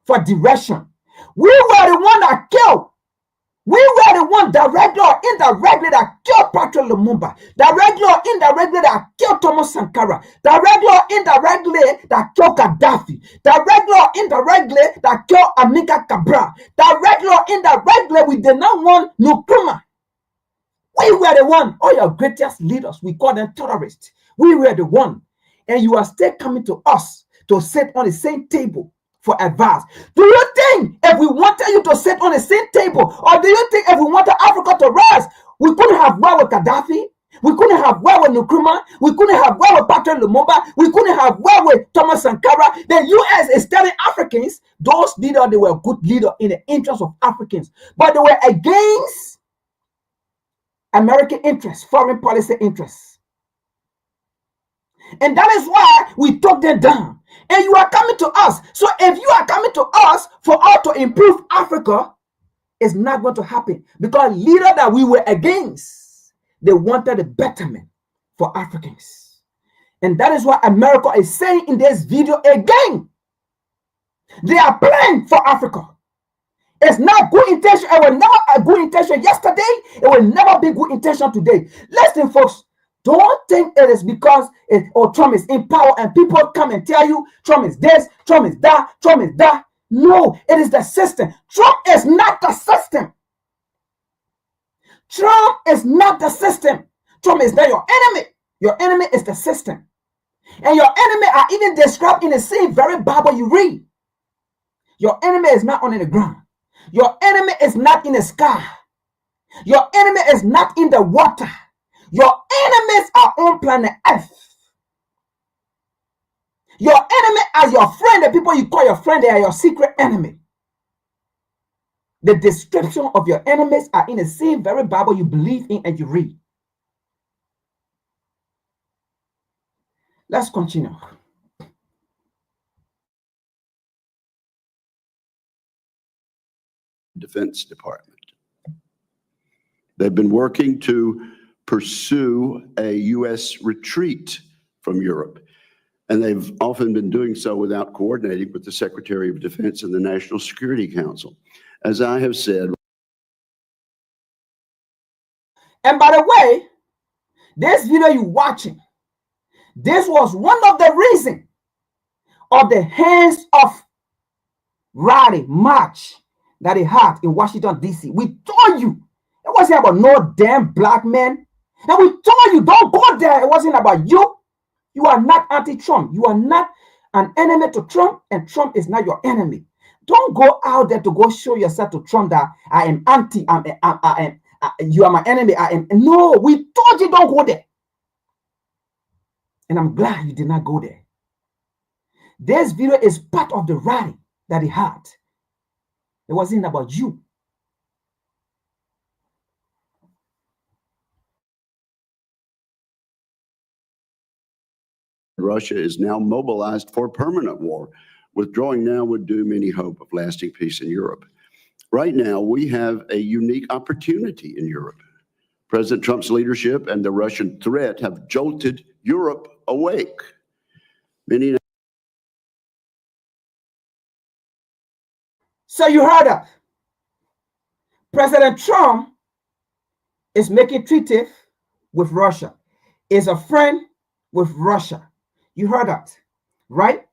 for direction. We were the one that killed. We were the one directly or indirectly that killed Patrick Lumumba, directly or indirectly that killed Thomas Sankara, directly or indirectly that killed Khaddafi, directly or indirectly that killed Amilcar Cabral, directly or indirectly we did not want Nkrumah. We were the one, all your greatest leaders, we call them terrorists. We were the one, and you are still coming to us to sit on the same table for advice. Do you think if we wanted you to sit on the same table, or do you think if we wanted Africa to rise, we couldn't have war with Khaddafi, we couldn't have war with Nkrumah, we couldn't have war with Patrick Lumumba, we couldn't have war with Thomas Sankara? The US is telling Africans, those leaders, they were good leaders in the interest of Africans, but they were against American interests, foreign policy interests. And that is why we took them down. And you are coming to us. So if you are coming to us for us to improve Africa, it's not going to happen. Because leaders that we were against, they wanted a betterment for Africans. And that is what America is saying in this video again. They are playing for Africa. It's not good intention. It was never a good intention yesterday. It will never be good intention today. Listen, folks. Don't think it is because Trump is in power and people come and tell you Trump is this, Trump is that, Trump is that. No, it is the system. Trump is not the system. Trump is not the system. Trump is not your enemy. Your enemy is the system. And your enemy are even described in the same very Bible you read. Your enemy is not on the ground. Your enemy is not in the sky. Your enemy is not in the water. Your enemies are on planet Earth. Your enemy are your friend. The people you call your friend, they are your secret enemy. The description of your enemies are in the same very Bible you believe in and you read. Let's continue. Defense Department. They've been working to pursue a U.S. retreat from Europe. And they've often been doing so without coordinating with the Secretary of Defense and the National Security Council. As I have said. And by the way, this video you're watching, this was one of the reasons of the hands of rally march that they had in Washington, D.C. We told you it wasn't about no damn black man. And we told you, don't go there. It wasn't about you. You are not anti-Trump. You are not an enemy to Trump, and Trump is not your enemy. Don't go out there to go show yourself to Trump that I am anti, you are my enemy. No, we told you don't go there. And I'm glad you did not go there. This video is part of the rally that he had. It wasn't about you. Russia is now mobilized for permanent war. Withdrawing now would doom any hope of lasting peace in Europe. Right now, we have a unique opportunity in Europe. President Trump's leadership and the Russian threat have jolted Europe awake. Many So you heard that. President Trump is making treaties with Russia, is a friend with Russia. You heard that, right?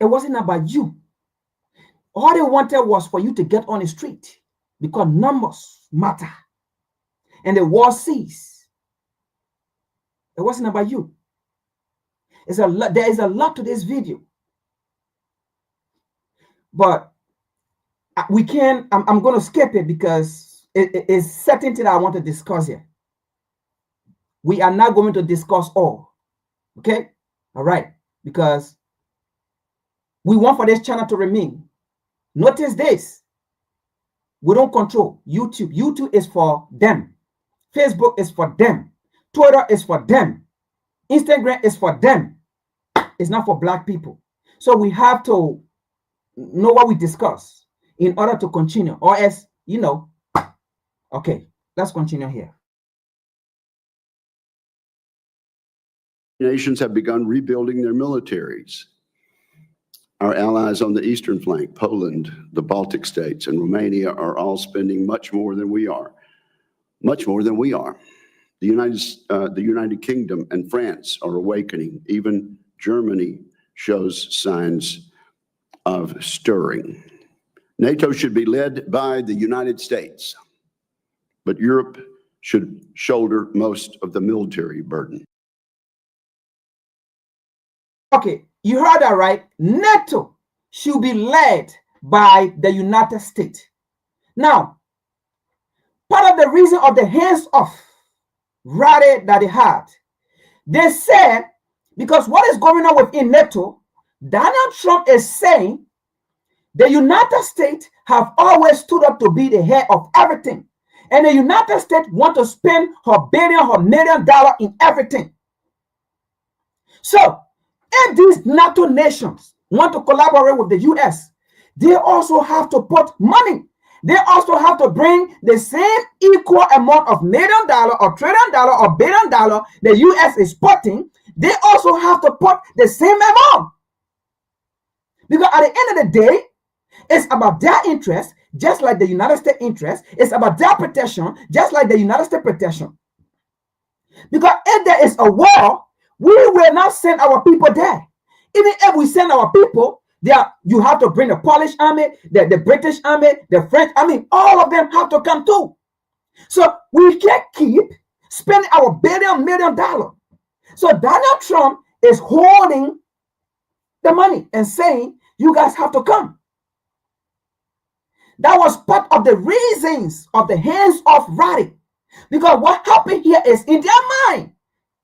It wasn't about you. All they wanted was for you to get on the street because numbers matter and the war cease. It wasn't about you. There is a lot to this video, but we can. I'm going to skip it because it is certain thing I want to discuss here. We are not going to discuss all, okay? All right, because we want for this channel to remain. Notice this. We don't control YouTube. YouTube is for them. Facebook is for them. Twitter is for them. Instagram is for them. It's not for black people. So we have to know what we discuss in order to continue, or else, you know. Okay, let's continue here. Nations have begun rebuilding their militaries. Our allies on the eastern flank, Poland, the Baltic states, and Romania are all spending much more than we are. Much more than we are. The United Kingdom and France are awakening. Even Germany shows signs of stirring. NATO should be led by the United States, but Europe should shoulder most of the military burden. Okay, you heard that right. NATO should be led by the United States. Now, part of the reason of the hands-off rally that they had, they said, because what is going on within NATO, Donald Trump is saying the United States have always stood up to be the head of everything. And the United States want to spend her billion, her $1 million in everything. So, if these NATO nations want to collaborate with the US, they also have to put money. They also have to bring the same equal amount of $1 million or $1 trillion or $1 billion the US is putting. They also have to put the same amount. Because at the end of the day, it's about their interest, just like the United States interest. It's about their protection, just like the United States protection. Because if there is a war, we will not send our people there. Even if we send our people there, you have to bring the Polish army, the British army, the French army, all of them have to come too. So we can't keep spending our $1 million. So Donald Trump is holding the money and saying, you guys have to come. That was part of the reasons of the hands-off rally. Because what happened here is, in their mind,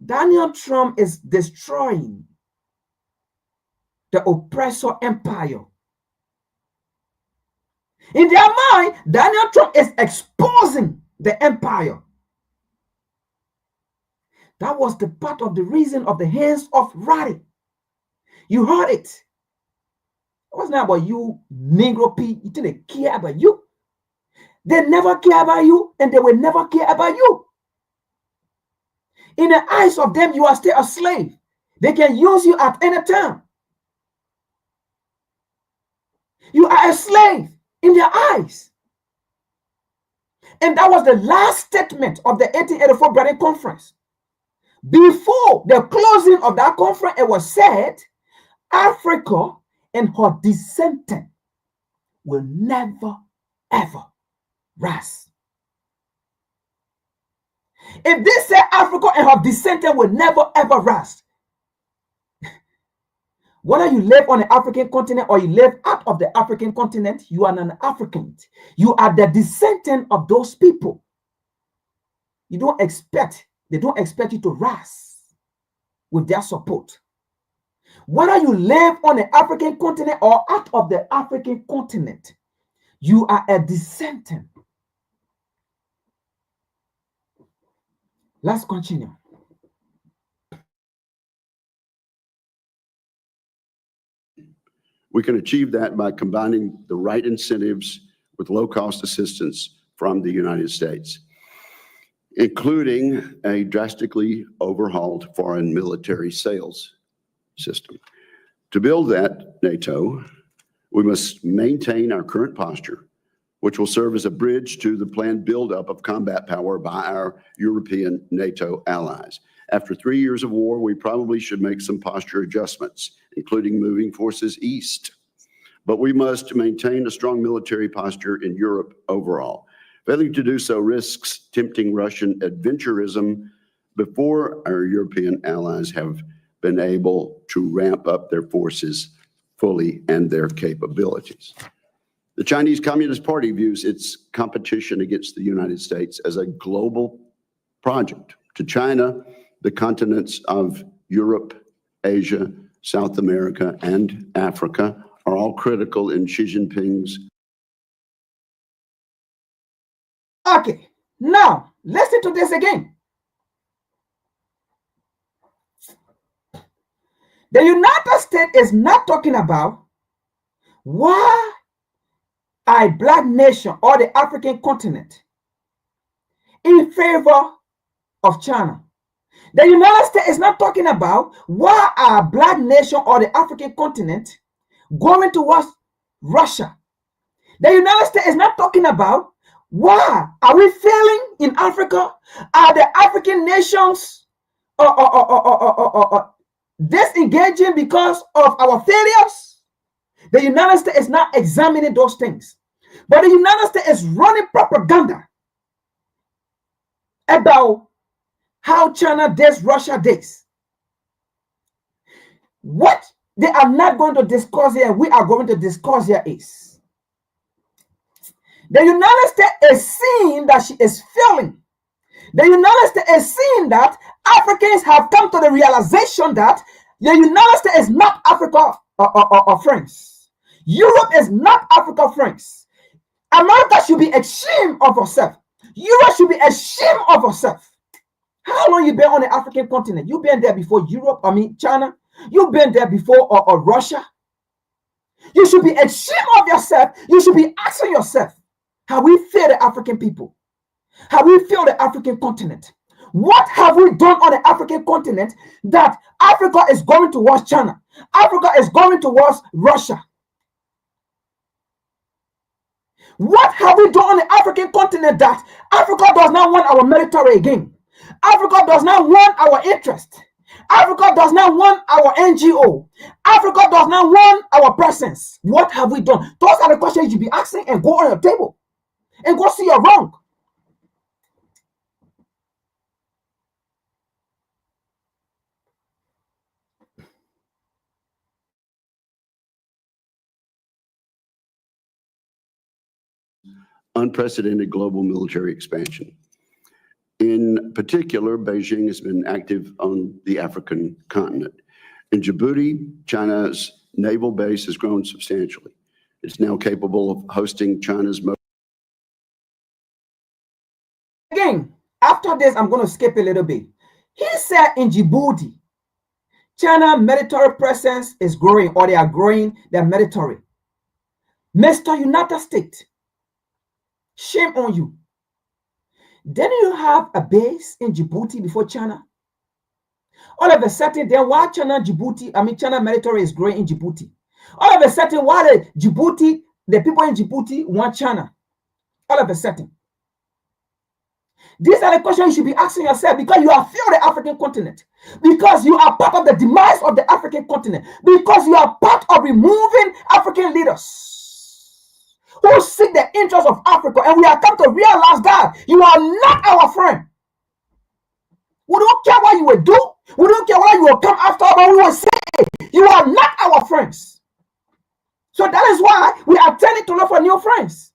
Donald Trump is destroying the oppressor empire. In their mind, Donald Trump is exposing the empire. That was the part of the reason of the hands-off rally. You heard it. It wasn't about you, Negro people. You didn't care about you. They never care about you, and they will never care about you. In the eyes of them, you are still a slave. They can use you at any time. You are a slave in their eyes. And that was the last statement of the 1884 Berlin Conference. Before the closing of that conference, it was said, Africa and her descendants will never, ever rise. If they say Africa and her descendants will never, ever rise, whether you live on the African continent or you live out of the African continent, you are an African. You are the descendant of those people. They don't expect you to rise with their support. Whether you live on the African continent or out of the African continent, you are a descendant. Let's continue. We can achieve that by combining the right incentives with low-cost assistance from the United States, including a drastically overhauled foreign military sales system. To build that NATO, We must maintain our current posture, which will serve as a bridge to the planned buildup of combat power by our European NATO allies. After 3 years of war, we probably should make some posture adjustments, including moving forces east. But we must maintain a strong military posture in Europe overall. Failing to do so risks tempting Russian adventurism before our European allies have been able to ramp up their forces fully and their capabilities. The Chinese Communist Party views its competition against the United States as a global project. To China, the continents of Europe, Asia, South America, and Africa are all critical in Xi Jinping's. Okay, now listen to this again. The United States is not talking about why a black nation or the African continent in favor of China. The United States is not talking about why a black nation or the African continent going towards Russia. The United States is not talking about why are we failing in Africa? Are the African nations disengaging because of our failures? The United States is not examining those things. But the United States is running propaganda about how China does, Russia does. What they are not going to discuss here, we are going to discuss here is the United States is seeing that she is failing. The United States is seeing that Africans have come to the realization that the United States is not Africa or France. Europe is not Africa, France. America should be ashamed of herself. Europe should be ashamed of herself. How long you been on the African continent? You've been there before China. You've been there before Russia. You should be ashamed of yourself. You should be asking yourself, have we failed the African people? Have we failed the African continent? What have we done on the African continent that Africa is going towards China? Africa is going towards Russia. What have we done on the African continent that Africa does not want our military again? Africa does not want our interest. Africa does not want our NGO. Africa does not want our presence. What have we done? Those are the questions you should be asking, and go on your table and go see you're wrong. Unprecedented global military expansion. In particular, Beijing has been active on the African continent. In Djibouti, China's naval base has grown substantially. It's now capable of hosting China's most. Again, after this, I'm going to skip a little bit. He said in Djibouti, China military presence is growing, or they are growing their military. Mr. United States, shame on you. Didn't you have a base in Djibouti before China? All of a sudden, then why China military is growing in Djibouti? All of a sudden, why the people in Djibouti want China? All of a sudden. These are the questions you should be asking yourself, because you are fearing the African continent, because you are part of the demise of the African continent, because you are part of removing African leaders who seek the interests of Africa, and we have come to realize that you are not our friend. We don't care what you will do. We don't care what you will come after, but we will say you are not our friends. So that is why we are turning to look for new friends.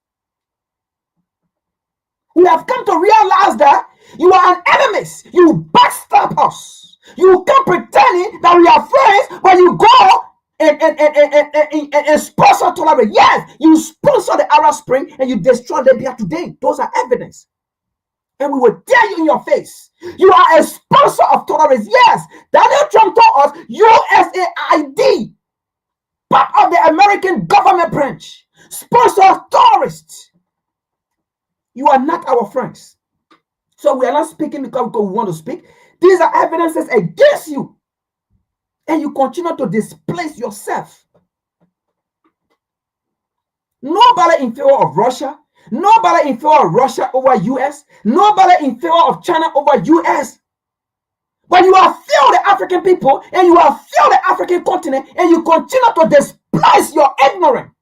We have come to realize that you are an enemy. You backstab us. You come pretending that we are friends, but you go and sponsor tolerance. Yes, you sponsor the Arab Spring and you destroy Libya today. Those are evidence. And we will tell you in your face, you are a sponsor of tolerance. Yes, Daniel Trump told us USAID, part of the American government branch, sponsor of terrorists. You are not our friends. So we are not speaking because we want to speak. These are evidences against you. And you continue to displace yourself. Nobody in favor of Russia. Nobody in favor of Russia over US. Nobody in favor of China over US. But you have failed the African people and you have failed the African continent and you continue to despise your ignorance.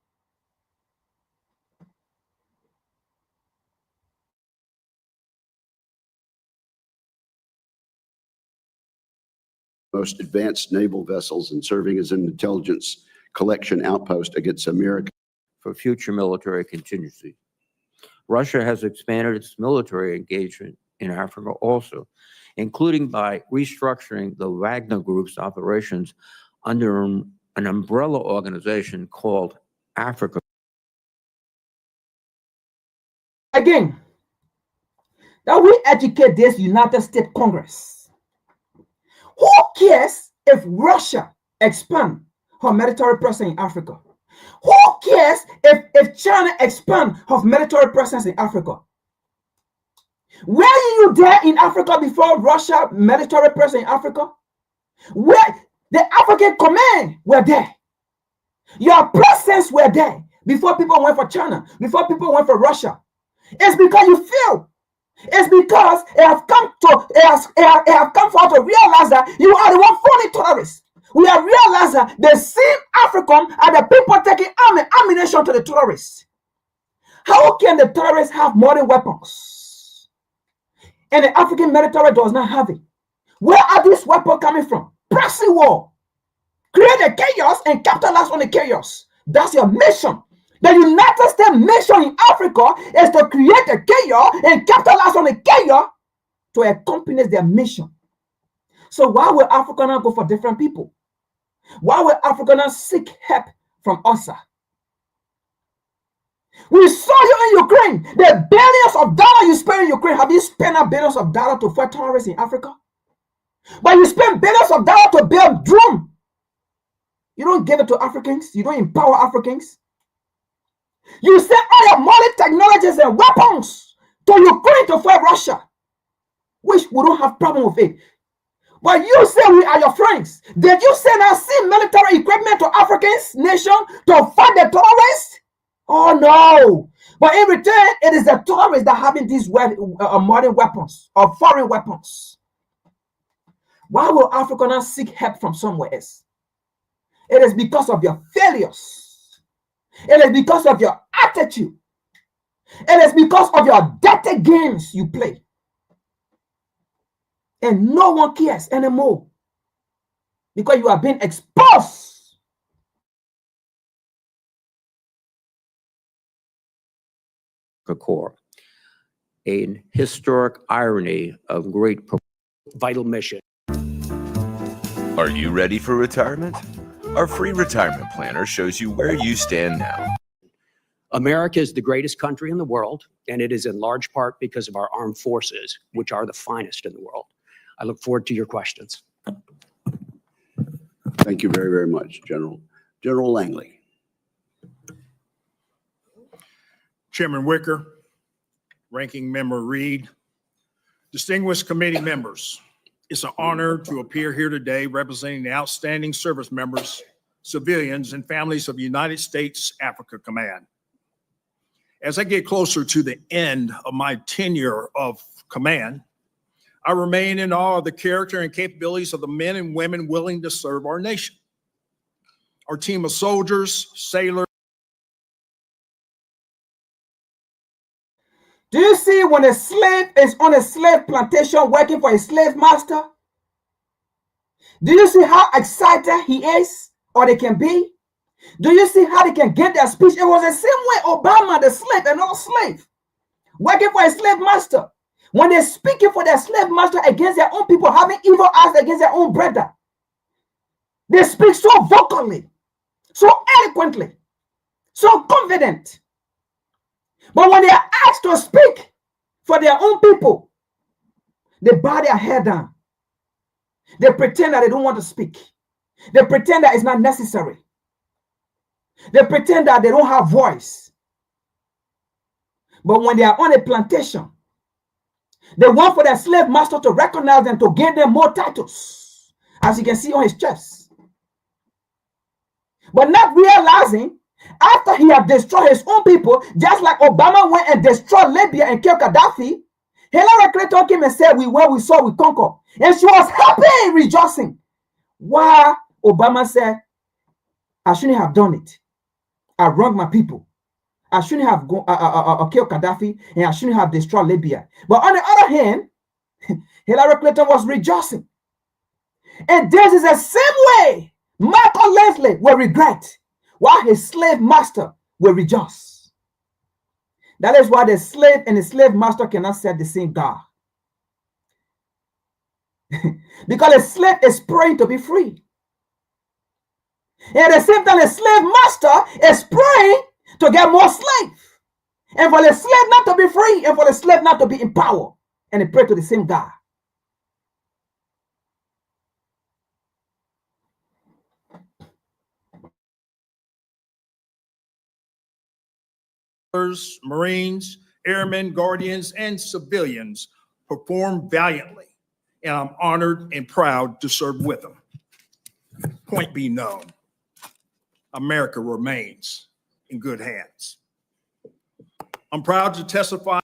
Most advanced naval vessels and serving as an intelligence collection outpost against America. For future military contingency. Russia has expanded its military engagement in Africa also, including by restructuring the Wagner Group's operations under an umbrella organization called Africa. Again, that we educate this United States Congress. Who cares if Russia expand her military presence in Africa? Who cares if China expand her military presence in Africa? Were you there in Africa before Russia military presence in Africa? Where the African command were there. Your presence were there before people went for China, before people went for Russia. It's because you failed. It's because it has come for us to realize that you are the one phony terrorists. We have realized that the same African are the people taking ammunition to the terrorists. How can the terrorists have modern weapons and the African military does not have it? Where are these weapons coming from? Proxy war. Create a chaos and capitalize on the chaos. That's your mission. The United States mission in Africa is to create a chaos and capitalize on the chaos to accompany their mission. So why will Africa not go for different people? Why will Africa not seek help from us? We saw you in Ukraine. The billions of dollars you spend in Ukraine. Have you spent billions of dollars to fight terrorists in Africa? But you spend billions of dollars to build drone. You don't give it to Africans. You don't empower Africans. You send all your modern technologies and weapons to Ukraine to fight Russia, which we don't have problem with it. But you say we are your friends. Did you send us military equipment to Africans nation to fight the terrorists? Oh no. But in return, it is the terrorists that having these modern weapons or foreign weapons. Why will Africa not seek help from somewhere else? It is because of your failures. It is because of your attitude. It is because of your dirty games you play. And no one cares anymore because you are being exposed. Core, an historic irony of great vital mission. Are you ready for retirement? Our free retirement planner shows you where you stand now. America is the greatest country in the world, and it is in large part because of our armed forces, which are the finest in the world. I look forward to your questions. Thank you very, very much, General. General Langley. Chairman Wicker, Ranking Member Reed, distinguished committee members, it's an honor to appear here today representing the outstanding service members, civilians, and families of United States Africa Command. As I get closer to the end of my tenure of command, I remain in awe of the character and capabilities of the men and women willing to serve our nation. Our team of soldiers, sailors. Do you see when a slave is on a slave plantation working for a slave master? Do you see how excited he is or they can be? Do you see how they can get their speech? It was the same way Obama, the slave, and all slave, working for a slave master. When they're speaking for their slave master against their own people, having evil eyes against their own brother, they speak so vocally, so eloquently, so confident. But when they are asked to speak for their own people, they bow their head down. They pretend that they don't want to speak. They pretend that it's not necessary. They pretend that they don't have voice. But when they are on a plantation, they want for their slave master to recognize them, to give them more titles, as you can see on his chest. But not realizing After he had destroyed his own people, just like Obama went and destroyed Libya and killed Gaddafi, Hillary Clinton came and said, we saw, we conquer. And she was happy, rejoicing. While Obama said, I shouldn't have done it. I wronged my people. I shouldn't have killed Gaddafi, and I shouldn't have destroyed Libya. But on the other hand, Hillary Clinton was rejoicing. And this is the same way Michael Leslie will regret, while his slave master will rejoice. That is why the slave and the slave master cannot serve the same God. Because the slave is praying to be free. And at the same time, the slave master is praying to get more slaves. And for the slave not to be free, and for the slave not to be empowered. And they pray to the same God. Marines, airmen, guardians, and civilians perform valiantly, and I'm honored and proud to serve with them. Point be known, America remains in good hands. I'm proud to testify.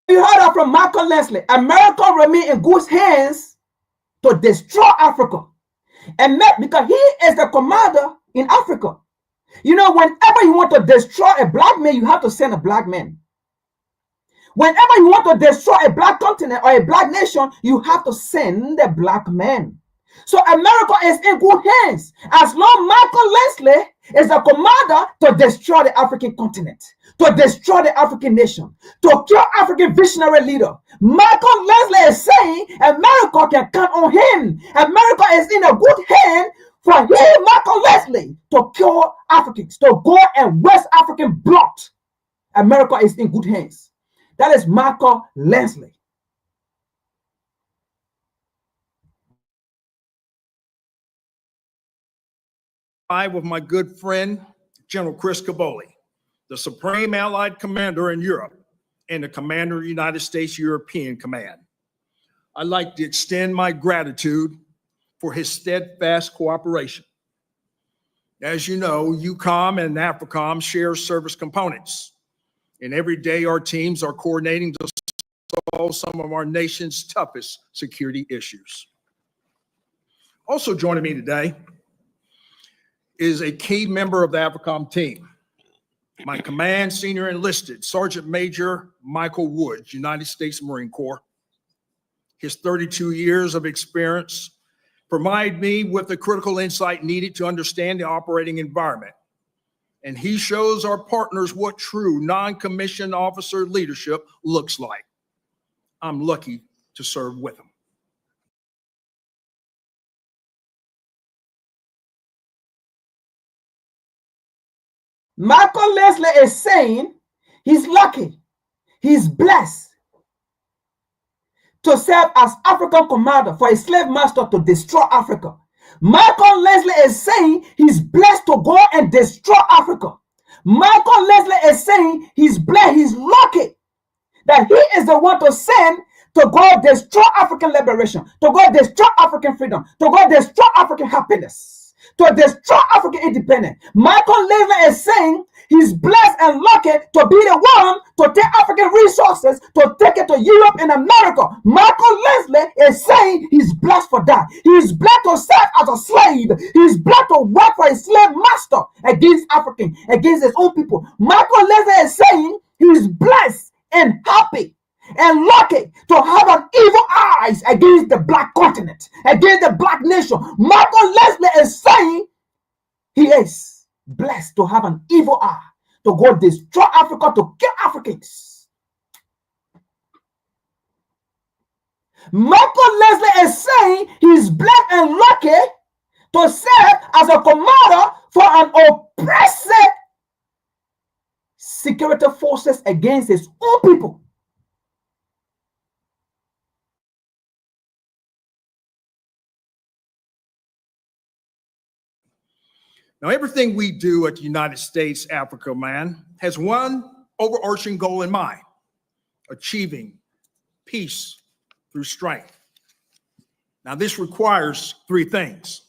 You heard that from Michael Leslie. America remains in good hands to destroy Africa. And because he is the commander in Africa. You know, whenever you want to destroy a black man, you have to send a black man. Whenever you want to destroy a black continent or a black nation, you have to send a black man. So America is in good hands as long Michael Leslie is the commander to destroy the African continent, to destroy the African nation, to kill African visionary leader. Michael Leslie is saying America can count on him. America is in a good hand for him, Michael Leslie, to kill Africans, to go and West African blood. America is in good hands. That is Michael Leslie. With my good friend, General Chris Cavoli, the Supreme Allied Commander in Europe and the Commander of the United States European Command. I'd like to extend my gratitude for his steadfast cooperation. As you know, EUCOM and AFRICOM share service components, and every day our teams are coordinating to solve some of our nation's toughest security issues. Also joining me today is a key member of the AFRICOM team, my command senior enlisted Sergeant Major Michael Woods, United States Marine Corps. His 32 years of experience provide me with the critical insight needed to understand the operating environment. And he shows our partners what true non-commissioned officer leadership looks like. I'm lucky to serve with him. Michael Leslie is saying he's lucky, he's blessed to serve as African commander for a slave master to destroy Africa. Michael Leslie is saying he's blessed to go and destroy Africa. Michael Leslie is saying he's blessed, he's lucky that he is the one to send to go destroy African liberation, to go destroy African freedom, to go destroy African happiness, to destroy African independence. Michael Leslie is saying he's blessed and lucky to be the one to take African resources, to take it to Europe and America. Michael Leslie is saying he's blessed for that. He's blessed to serve as a slave. He's blessed to work for a slave master against African, against his own people. Michael Leslie is saying he's blessed and happy and lucky to have an evil eyes against the black continent, against the black nation. Michael Leslie is saying he is blessed to have an evil eye to go destroy Africa, to kill Africans. Michael Leslie is saying he's blessed and lucky to serve as a commander for an oppressive security forces against his own people. Now, everything we do at the United States Africa Command has one overarching goal in mind: achieving peace through strength. Now, this requires three things: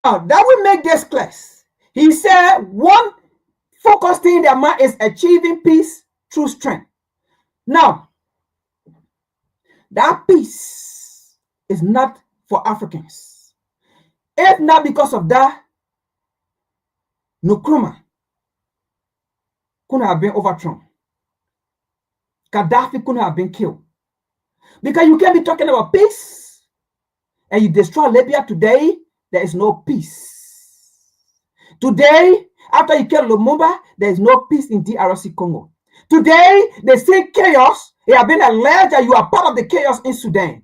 Now, that will make this class. He said one focus thing in their mind is achieving peace through strength. Now, that peace is not for Africans. If not because of that, Nkrumah couldn't have been overthrown. Khaddafi couldn't have been killed. Because you can't be talking about peace and you destroy Libya today, there is no peace. Today, after you kill Lumumba, there is no peace in DRC Congo. Today, they see chaos. It has been alleged that you are part of the chaos in Sudan.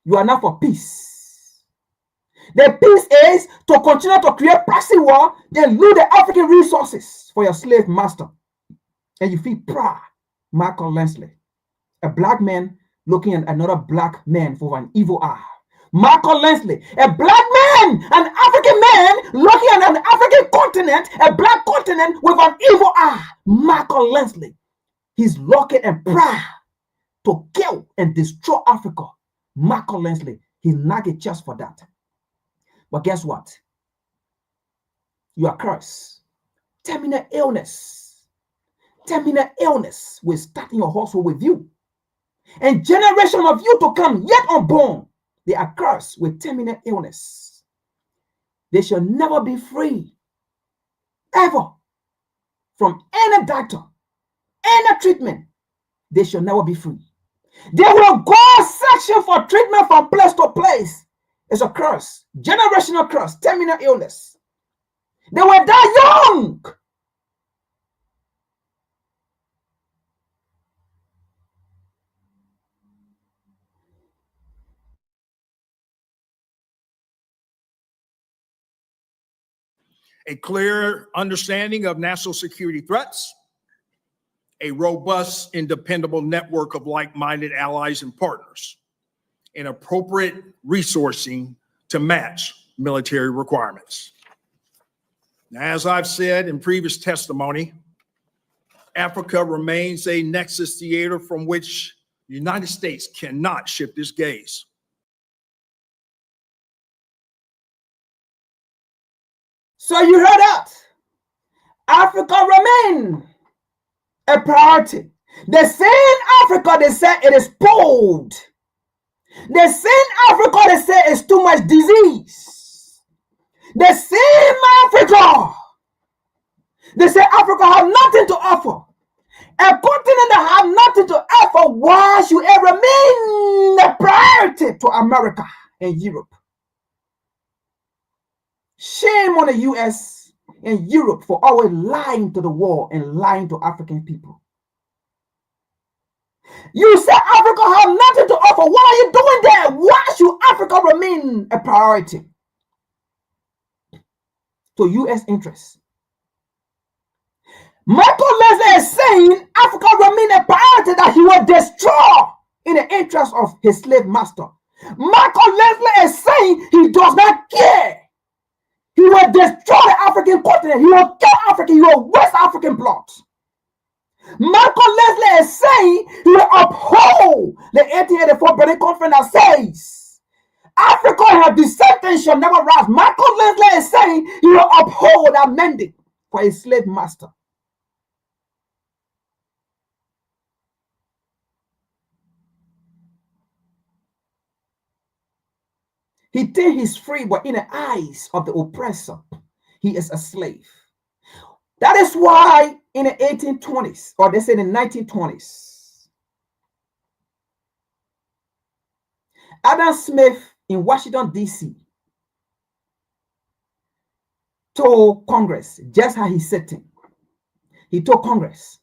You are not for peace. The peace is to continue to create proxy war, then loot the African resources for your slave master. And you feel proud. Michael Lensley, a black man looking at another black man for an evil eye. Michael Lensley, a black man, an African man looking at an African continent, a black continent with an evil eye. Michael Lensley, he's looking and proud to kill and destroy Africa. Michael Lensley, he's not a chance for that. But guess what? You are cursed. Terminal illness. Terminal illness will start in your household with you. And generation of you to come, yet unborn, they are cursed with terminal illness. They shall never be free, ever, from any doctor, any treatment. They shall never be free. They will go searching for treatment from place to place. It's a curse, generational curse, terminal illness. They will die young. A clear understanding of national security threats, a robust and dependable network of like-minded allies and partners, and appropriate resourcing to match military requirements. Now, as I've said in previous testimony, Africa remains a nexus theater from which the United States cannot shift its gaze. So you heard that. Africa remains a priority. The same Africa, they say it is spoiled. The same Africa, they say it's too much disease. The same Africa, they say Africa have nothing to offer. A continent that have nothing to offer, why should it remain a priority to America and Europe? Shame on the US and Europe for always lying to the world and lying to African people. You say Africa have nothing to offer. What are you doing there? Why should Africa remain a priority to US interests? Michael Lensley is saying Africa remain a priority that he will destroy in the interest of his slave master. Michael Lensley is saying he does not care. He will destroy the African continent. He will kill Africa. He will waste African blood. Michael Lensley is saying he will uphold the 1884 Berlin Conference that says Africa has descent and shall never rise. Michael Lensley is saying he will uphold that mandate for his slave master. He thinks he's free, but in the eyes of the oppressor, he is a slave. That is why in the 1820s, or they say in the 1920s, Adam Smith in Washington, D.C. told Congress, just how he's sitting, he told Congress,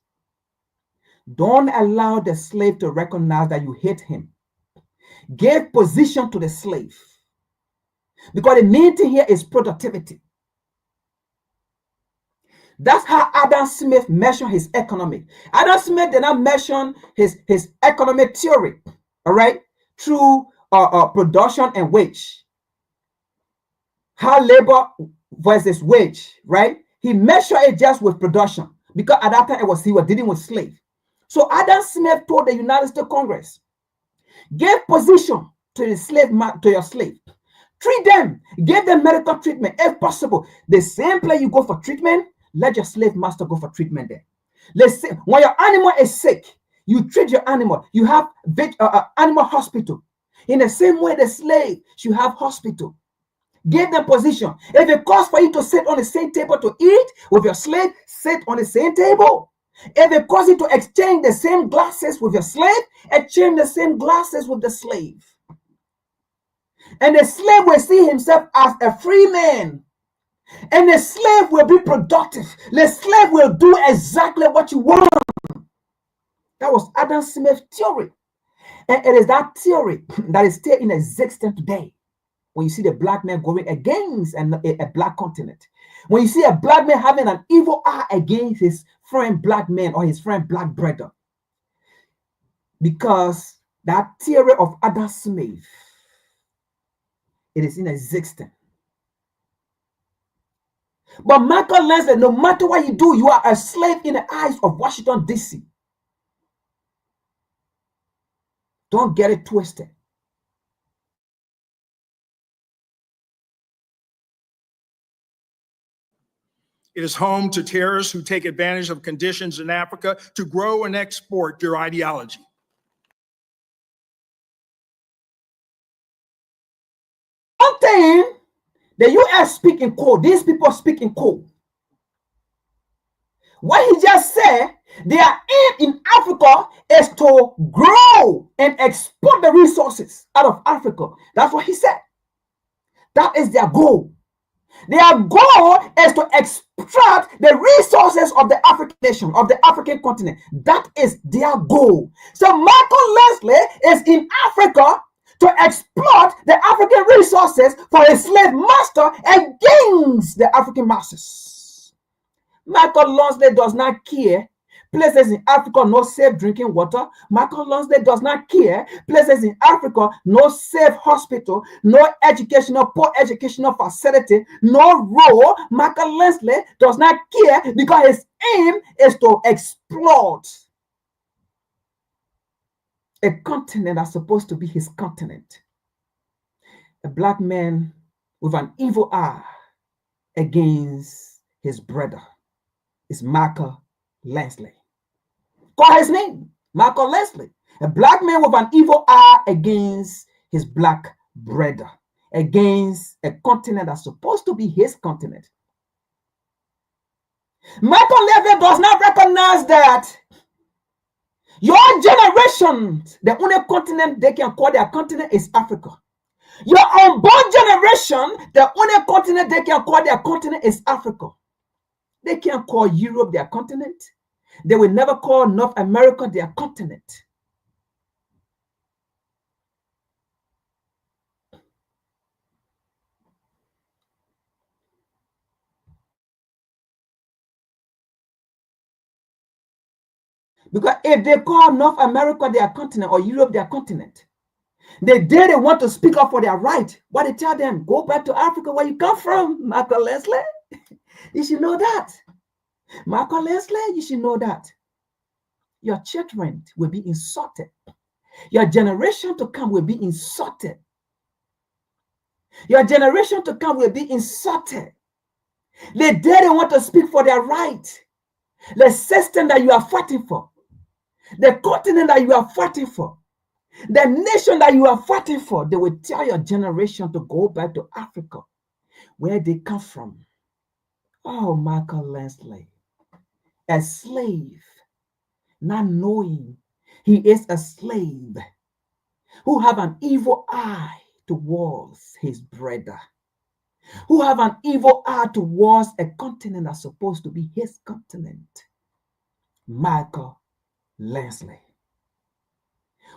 don't allow the slave to recognize that you hate him. Give position to the slave. Because the main thing here is productivity. That's how Adam Smith measured his economy. Adam Smith did not measure his economic theory, all right, through production and wage. How labor versus wage, right? He measured it just with production because at that time he was dealing with slave. So Adam Smith told the United States Congress, give position to the slave to your slave. Treat them. Give them medical treatment if possible. The same place you go for treatment, let your slave master go for treatment there. Let's say when your animal is sick, you treat your animal. You have animal hospital. In the same way, the slave should have hospital. Give them position. If it costs for you to sit on the same table to eat with your slave, sit on the same table. If it costs you to exchange the same glasses with your slave, exchange the same glasses with the slave. And the slave will see himself as a free man. And the slave will be productive. The slave will do exactly what you want. That was Adam Smith's theory. And it is that theory that is still in existence today. When you see the black man going against a black continent. When you see a black man having an evil eye against his friend black man or his friend black brother. Because that theory of Adam Smith, it is in existence. But Michael Lansley, no matter what you do, you are a slave in the eyes of Washington, D.C. Don't get it twisted. It is home to terrorists who take advantage of conditions in Africa to grow and export their ideology. One thing, the U.S. speak in code. These people speak in code. What he just said, their aim in Africa is to grow and export the resources out of Africa. That's what he said. That is their goal. Their goal is to extract the resources of the African nation, of the African continent. That is their goal. So Michael Lansley is in Africa to exploit the African resources for a slave master against the African masses. Michael Lansley does not care. Places in Africa, no safe drinking water. Michael Lansley does not care. Places in Africa, no safe hospital, no poor educational facility, no road. Michael Lansley does not care because his aim is to exploit a continent that's supposed to be his continent. A black man with an evil eye against his brother is Michael Lansley. Call his name, Michael Lansley. A black man with an evil eye against his black brother, against a continent that's supposed to be his continent. Michael Lansley does not recognize that your generation, the only continent they can call their continent is Africa. Your unborn generation, the only continent they can call their continent is Africa. They can't call Europe their continent. They will never call North America their continent. Because if they call North America their continent or Europe their continent, the day they want to speak up for their right, what they tell them, go back to Africa where you come from, Michael Lansley. You should know that. Michael Lansley, you should know that. Your children will be insulted. Your generation to come will be insulted. Your generation to come will be insulted. The day they want to speak for their right, the system that you are fighting for, the continent that you are fighting for, the nation that you are fighting for, they will tell your generation to go back to Africa, where they come from. Oh, Michael Lansley, a slave, not knowing he is a slave, who have an evil eye towards his brother, who have an evil eye towards a continent that's supposed to be his continent. Michael Lansley,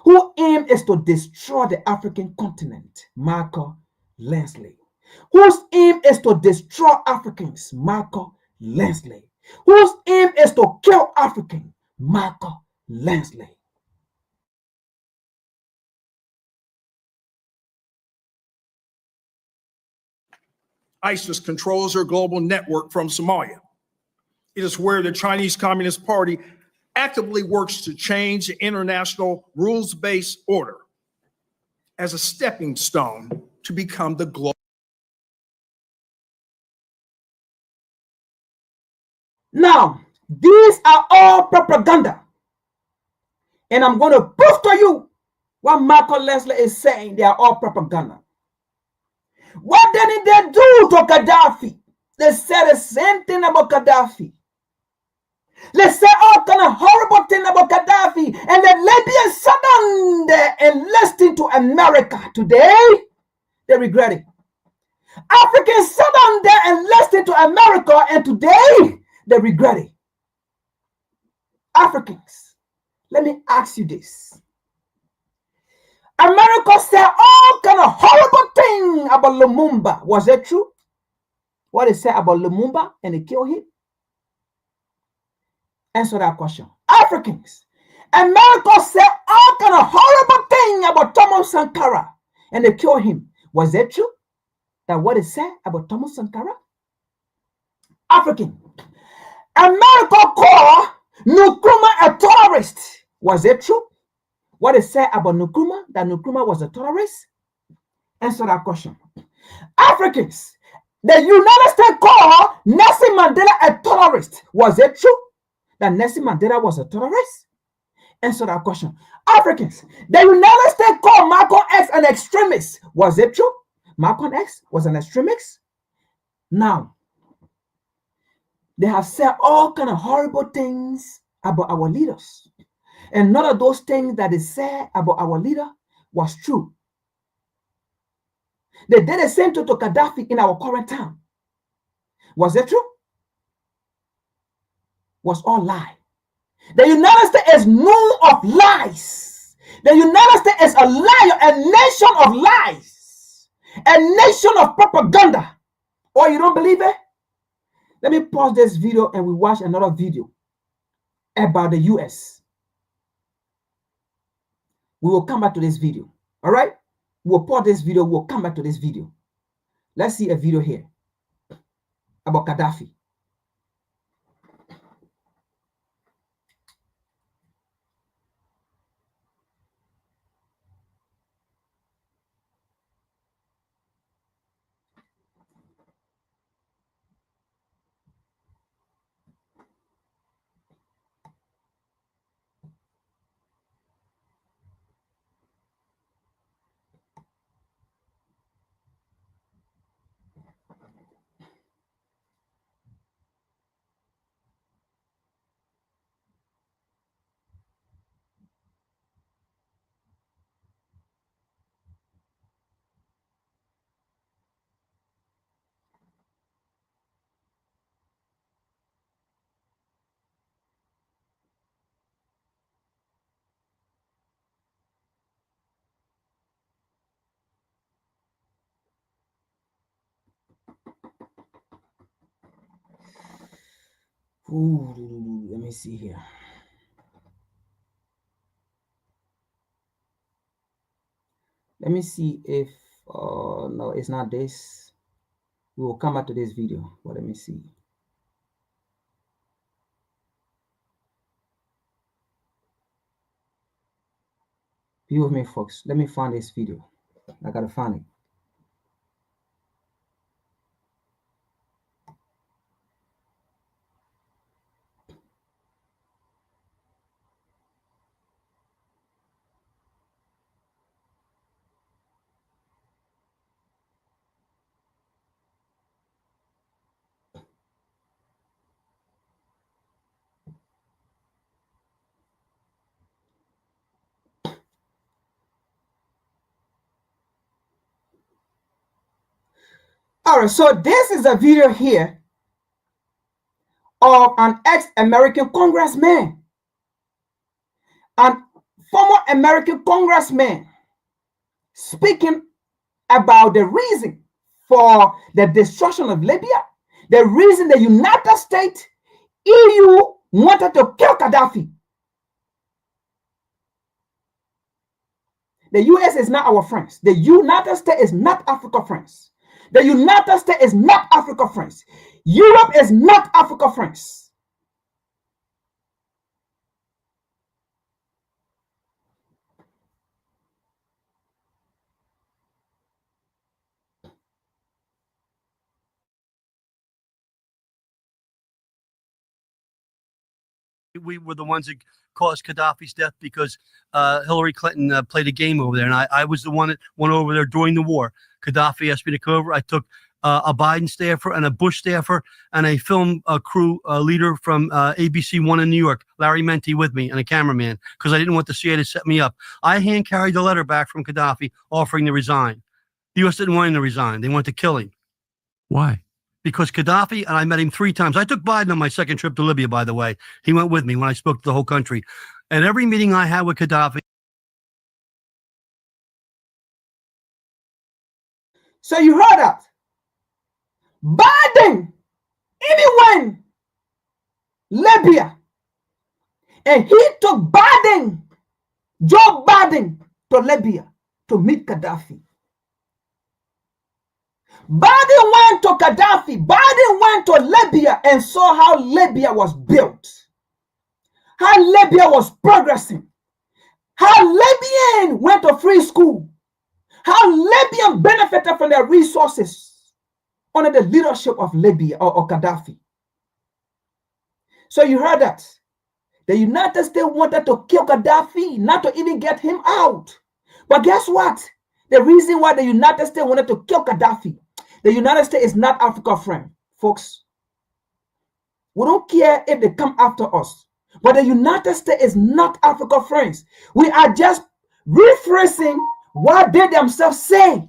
whose aim is to destroy the African continent. Michael Lansley, whose aim is to destroy Africans. Michael Lansley, whose aim is to kill Africans. Michael Lansley. ISIS controls their global network from Somalia. It is where the Chinese Communist Party actively works to change the international rules-based order. As a stepping stone to become the global. Now, these are all propaganda. And I'm going to prove to you what Michael Leslie is saying. They are all propaganda. What did they do to Gaddafi? They said the same thing about Gaddafi. They said all kind of horrible thing about Gaddafi. And the Libyans sat down there and listened to America. Today, they regret it. Africans sat down there and listened to America. And today, they regret it. Africans, let me ask you this. America said all kind of horrible thing about Lumumba. Was it true? What they said about Lumumba and they killed him? Answer that question. Africans, America said all kind of horrible thing about Thomas Sankara and they killed him. Was it true? That what they said about Thomas Sankara? African, America called Nkrumah a terrorist. Was it true? What they said about Nkrumah, that Nkrumah was a terrorist? Answer that question. Africans, the United States called Nelson Mandela a terrorist. Was it true that Nelson Mandela was a terrorist? Answer that question. Africans, the United States called Malcolm X an extremist. Was it true? Malcolm X was an extremist? Now, they have said all kind of horrible things about our leaders. And none of those things that they said about our leader was true. They did the same to Gaddafi in our current time. Was it true? Was all lie. The United States is known of lies. The United States is a liar, a nation of lies, a nation of propaganda. Or you don't believe it? Let me pause this video and we watch another video about the US. We will come back to this video. All right? We'll pause this video. We'll come back to this video. Let's see a video here about Gaddafi. Ooh, let me see here. Let me see if, no, it's not this. We will come back to this video, but let me see. Be with me, folks. Let me find this video. I gotta find it. All right, so this is a video here of an ex-American congressman, an former American congressman speaking about the reason for the destruction of Libya, the reason the United States, EU wanted to kill Gaddafi. The US is not our friends. The United States is not Africa friends. The United States is not Africa friends. Europe is not Africa friends. We were the ones that caused Gaddafi's death because Hillary Clinton played a game over there, and I was the one that went over there during the war. Gaddafi asked me to come over. I took a Biden staffer and a Bush staffer and a film crew leader from ABC One in New York, Larry Menti, with me, and a cameraman, because I didn't want the CIA to set me up. I hand carried the letter back from Gaddafi offering to resign. The U.S. didn't want him to resign. They wanted to kill him. Why? Because Gaddafi, and I met him 3 times. I took Biden on my second trip to Libya, by the way. He went with me when I spoke to the whole country. And every meeting I had with Gaddafi. So you heard that. Biden, anyone, Libya, and he took Biden, Joe Biden, to Libya to meet Gaddafi. Biden went to Khaddafi. Biden went to Libya and saw how Libya was built, how Libya was progressing, how Libyan went to free school, how Libyan benefited from their resources under the leadership of Libya or Khaddafi. So you heard that. The United States wanted to kill Gaddafi, not to even get him out. But guess what? The reason why the United States wanted to kill Gaddafi, the United States is not Africa friend, folks. We don't care if they come after us. But the United States is not Africa friends. We are just rephrasing what they themselves say.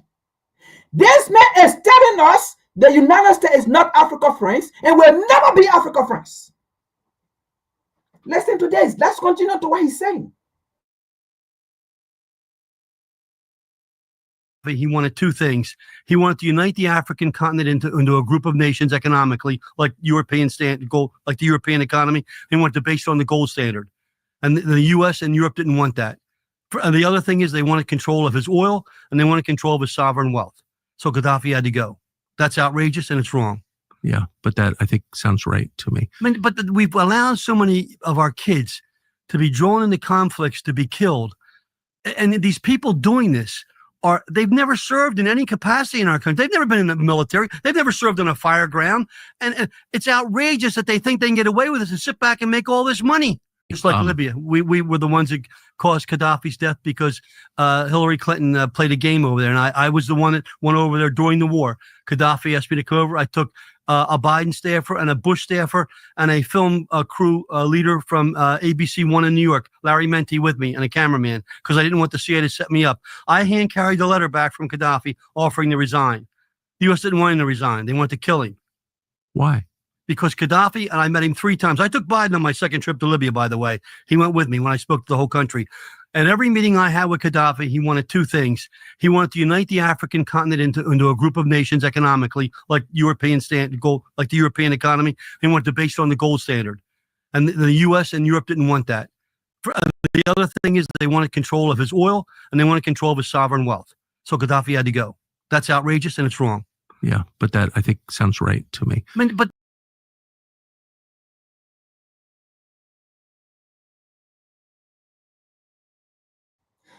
This man is telling us the United States is not Africa friends and will never be Africa friends. Listen to this. Let's continue to what he's saying. He wanted 2 things. He wanted to unite the African continent into a group of nations economically, like European gold, like the European economy. He wanted to base it on the gold standard. And the U.S. and Europe didn't want that. And the other thing is they wanted control of his oil and they wanted control of his sovereign wealth. So Gaddafi had to go. That's outrageous and it's wrong. Yeah, but that I think sounds right to me. I mean, but we've allowed so many of our kids to be drawn into conflicts, to be killed. And these people doing this they've never served in any capacity in our country. They've never been in the military. They've never served on a fire ground. And it's outrageous that they think they can get away with this and sit back and make all this money. Just like Libya. We were the ones that caused Gaddafi's death because Hillary Clinton played a game over there. And I was the one that went over there during the war. Gaddafi asked me to come over. I took a Biden staffer and a Bush staffer and a film crew leader from ABC One in New York, Larry Menti, with me, and a cameraman, because I didn't want the CIA to set me up. I hand carried the letter back from Gaddafi offering to resign. The U.S. didn't want him to resign. They wanted to kill him. Why? Because Gaddafi, and I met him 3 times. I took Biden on my second trip to Libya, by the way. He went with me when I spoke to the whole country. And every meeting I had with Gaddafi, he wanted 2 things. He wanted to unite the African continent into a group of nations economically, like gold, like the European economy. He wanted to base it on the gold standard. And the U.S. and Europe didn't want that. The other thing is they wanted control of his oil and they wanted control of his sovereign wealth. So Gaddafi had to go. That's outrageous and it's wrong. Yeah, but that I think sounds right to me. I mean, but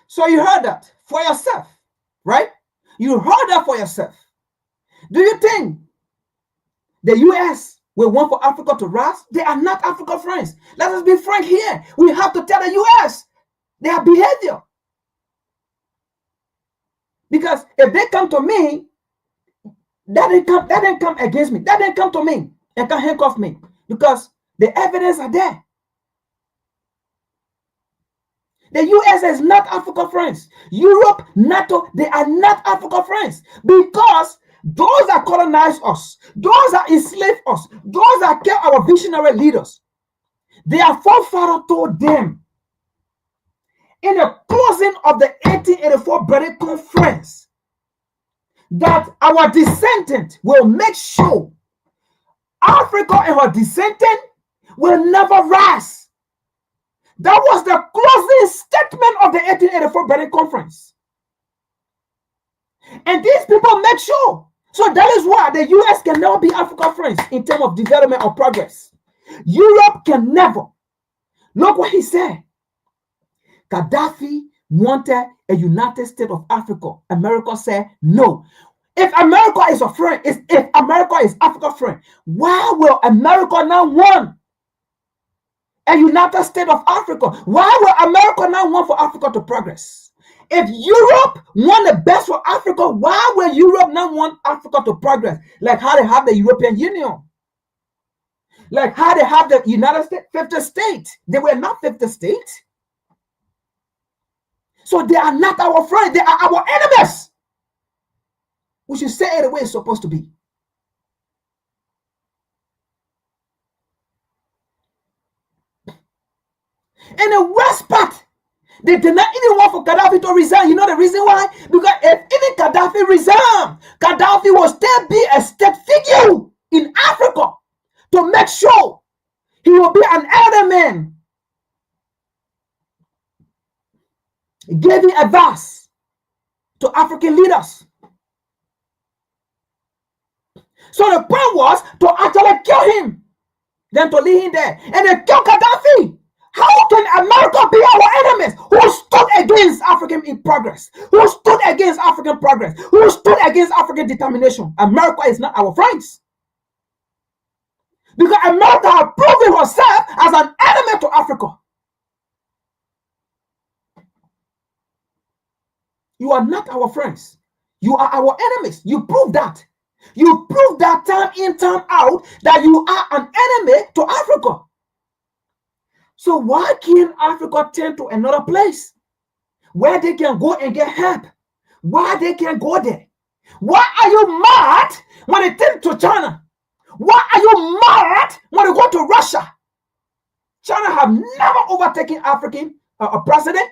so you heard that for yourself, right? You heard that for yourself. Do you think the U.S. will want for Africa to rise? They are not Africa friends. Let us be frank here. We have to tell the U.S. their behavior. Because if they come to me, that didn't come against me. That didn't come to me and can handcuff me because the evidence are there. The U.S. is not Africa friends. Europe, NATO, they are not Africa friends because those that colonized us, those that enslaved us, those that killed our visionary leaders, their forefathers told them in the closing of the 1884 Berlin Conference that our descendant will make sure Africa and her descendant will never rise. That was the closing statement of the 1884 Berlin Conference. And these people make sure. So that is why the U.S. can never be Africa friends in terms of development or progress. Europe can never. Look what he said. Gaddafi wanted a United States of Africa. America said no. If America is a friend, if America is Africa friend, why will America now want a United States of Africa. Why will America not want for Africa to progress? If Europe want the best for Africa, why will Europe not want Africa to progress? Like how they have the European Union. Like how they have the United States, 50 states. They were not 50 states. So they are not our friends. They are our enemies. We should say it the way it's supposed to be. In the worst part, they did not even want for Khaddafi to resign. You know the reason why? Because if even Khaddafi resigned, Khaddafi will still be a state figure in Africa to make sure he will be an elder man giving advice to African leaders. So the point was to actually kill him, then to leave him there. And they killed Khaddafi. How can America be our enemies? Who stood against African progress? Who stood against African progress? Who stood against African determination? America is not our friends. Because America has proven herself as an enemy to Africa. You are not our friends. You are our enemies. You prove that. You prove that time in, time out, that you are an enemy to Africa. So why can't Africa turn to another place where they can go and get help? Why they can't go there? Why are you mad when they turn to China? Why are you mad when they go to Russia? China have never overtaken African president.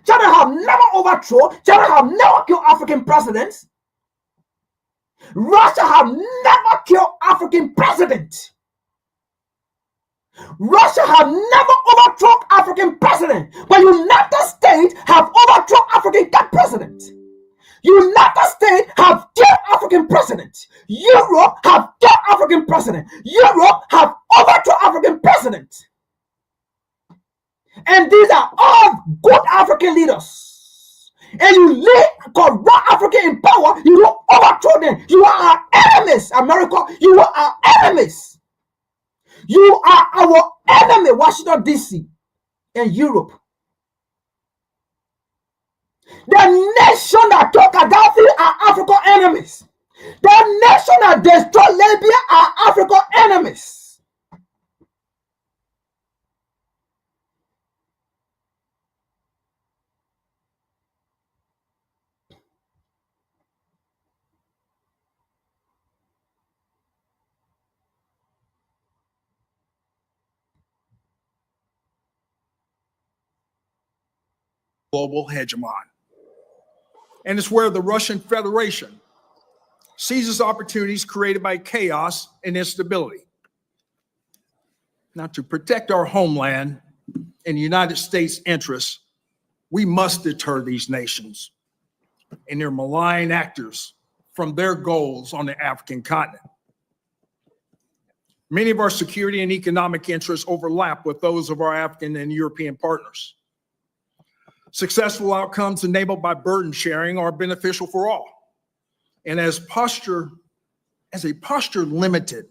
China have never overthrown. China have never killed African presidents. Russia have never killed African president. Russia have never overthrown African president, but United States have overthrown African president. United States have killed African president. Europe have killed African president. Europe have overthrown African president. And these are all good African leaders. And you leave corrupt Africa in power, you don't overthrow them. You are our enemies, America. You are our enemies. You are our enemy, Washington, D.C. and Europe. The nation that took Khaddafi are African enemies. The nation that destroyed Libya are African enemies. Global hegemon. And it's where the Russian Federation seizes opportunities created by chaos and instability. Now, to protect our homeland and the United States' interests, we must deter these nations and their malign actors from their goals on the African continent. Many of our security and economic interests overlap with those of our African and European partners. Successful outcomes enabled by burden sharing are beneficial for all. And as a posture limited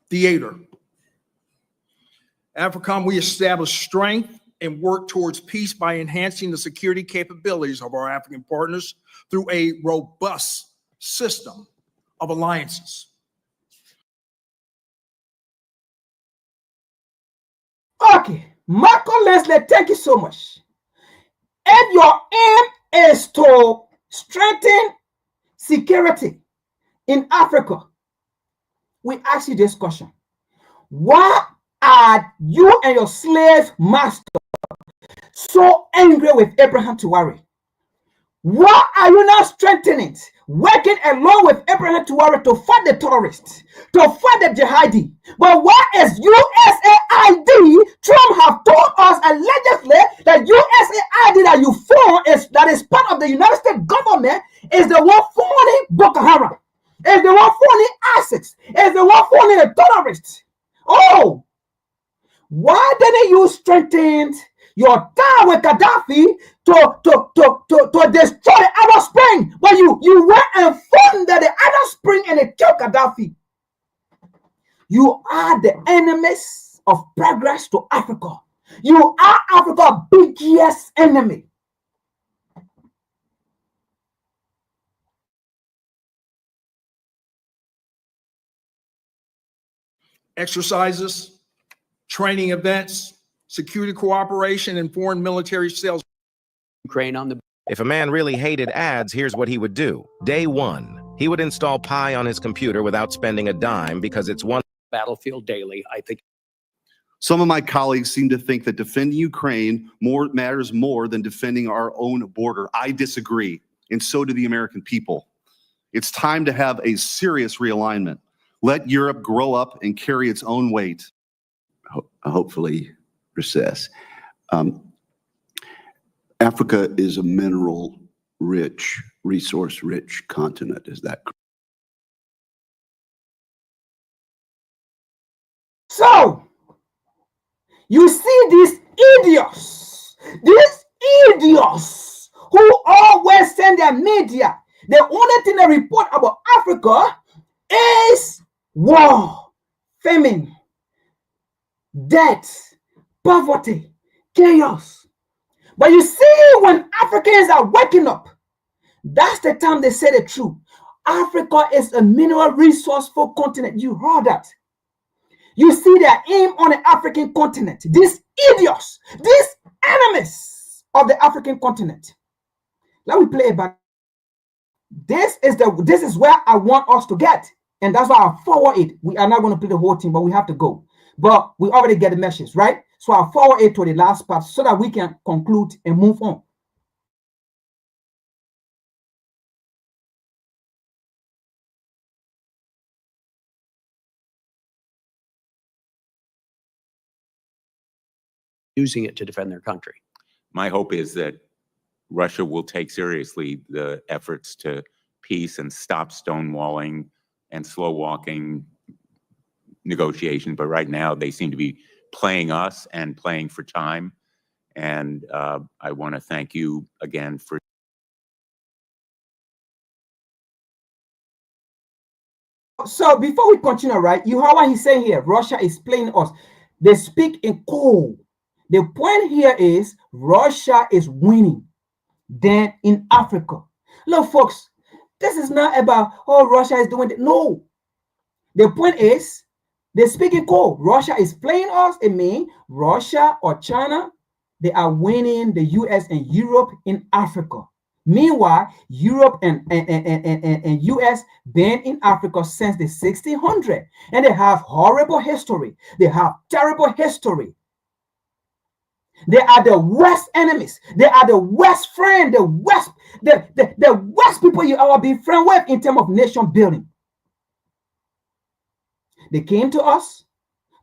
theater. AFRICOM, we establish strength and work towards peace by enhancing the security capabilities of our African partners through a robust system of alliances. Okay, Marco Leslie, thank you so much. And your aim is to strengthen security in Africa. We ask you this question. Why are you and your slave master so angry with Abraham Tuwari? Why are you not strengthening it? Working along with Abraham Tuwari to fight the terrorists, to fight the jihadi. But why is USAID? Trump have told us allegedly that USAID that you form that is part of the United States government is the one funding Boko Haram, is the one funding ISIS, is the one funding the terrorists. Oh, why didn't you strengthen your tie with Khaddafi to destroy the Arab Spring? But you went and funded the Arab Spring and it killed Khaddafi. You are the enemies of progress to Africa. You are Africa's biggest enemy. Exercises, training events, security cooperation, and foreign military sales. Ukraine on the. If a man really hated ads, here's what he would do. Day one, he would install Pi on his computer without spending a dime because it's one battlefield daily. I think some of my colleagues seem to think that defending Ukraine matters more than defending our own border. I disagree, and so do the American people. It's time to have a serious realignment. Let Europe grow up and carry its own weight. Hopefully recess. Africa is a mineral-rich, resource-rich continent. Is that correct? So, you see these idiots who always send their media. The only thing they report about Africa is war, famine, death, poverty, chaos. But you see, when Africans are waking up, that's the time they say the truth. Africa is a mineral resourceful continent. You heard that. You see their aim on the African continent. These idiots, these enemies of the African continent. Let me play it back. This is where I want us to get. And that's why I forward it. We are not going to play the whole thing, but we have to go. But we already get the message, right? So I'll forward it to the last part so that we can conclude and move on. Using it to defend their country. My hope is that Russia will take seriously the efforts to peace and stop stonewalling and slow walking negotiation. But right now they seem to be playing us and playing for time. And I want to thank you again for. So before we continue, right, you heard what he's saying here. Russia is playing us. They speak in code. The point here is Russia is winning than in Africa. Look, folks, this is not about, oh, Russia is doing it. No. The point is, they speak in code. Russia is playing us. It means Russia or China, they are winning the US and Europe in Africa. Meanwhile, Europe and US been in Africa since the 1600s. And they have horrible history. They have terrible history. They are the worst enemies. They are the worst friend, the worst people you ever be friend with in terms of nation building. They came to us,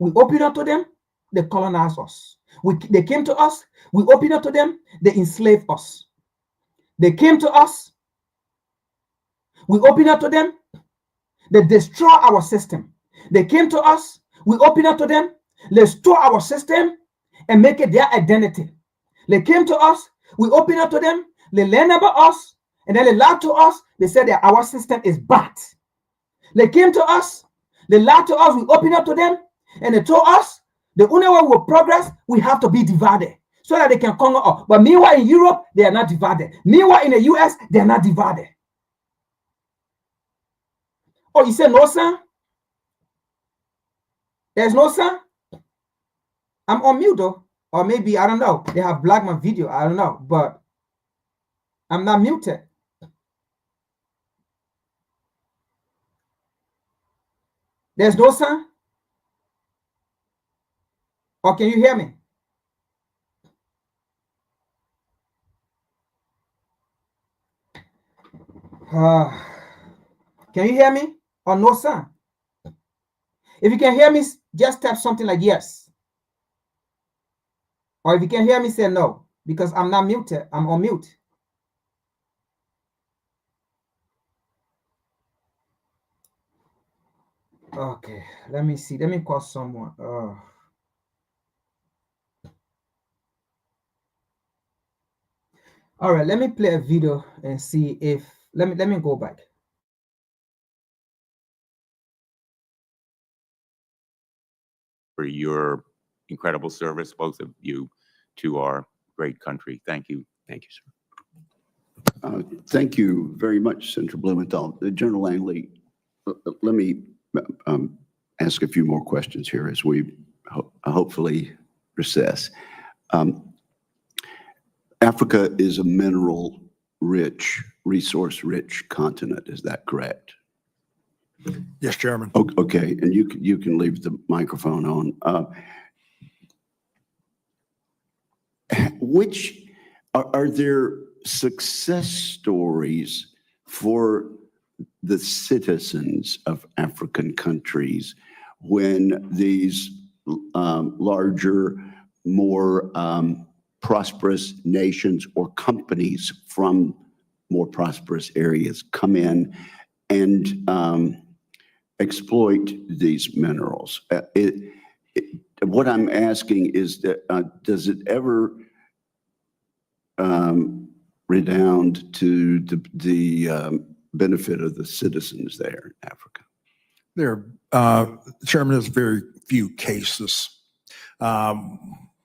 we opened up to them, they colonized us. They came to us, we opened up to them, they enslaved us. They came to us, we opened up to them, they destroy our system. They came to us, we opened up to them, they store our system and make it their identity. They came to us, we opened up to them, they learned about us, and then they lied to us. They said that our system is bad. They came to us, They lied to us, we opened up to them, and they told us the only way we'll progress, we have to be divided so that they can conquer us. But meanwhile, in Europe, they are not divided. Meanwhile, in the US, they are not divided. Oh, you said no, son? There's no son? I'm on mute, though. Or maybe, I don't know. They have blocked my video. I don't know. But I'm not muted. There's no son? Or can you hear me? Can you hear me? Or no son? If you can hear me, just type something like yes. Or if you can hear me, say no. Because I'm not muted. I'm on mute. Okay, let me see. Let me call someone. All right, let me play a video and see if let me go back. For your incredible service, both of you, to our great country. Thank you. Thank you, sir. Thank you very much, Senator Blumenthal. General Langley, let me ask a few more questions here as we hopefully recess. Africa is a mineral-rich, resource-rich continent. Is that correct? Yes, Chairman. Okay, and you can leave the microphone on. Which are there success stories for the citizens of African countries when these larger, more prosperous nations or companies from more prosperous areas come in and exploit these minerals? What I'm asking is that does it ever redound to the benefit of the citizens there in Africa? Chairman, there's very few cases.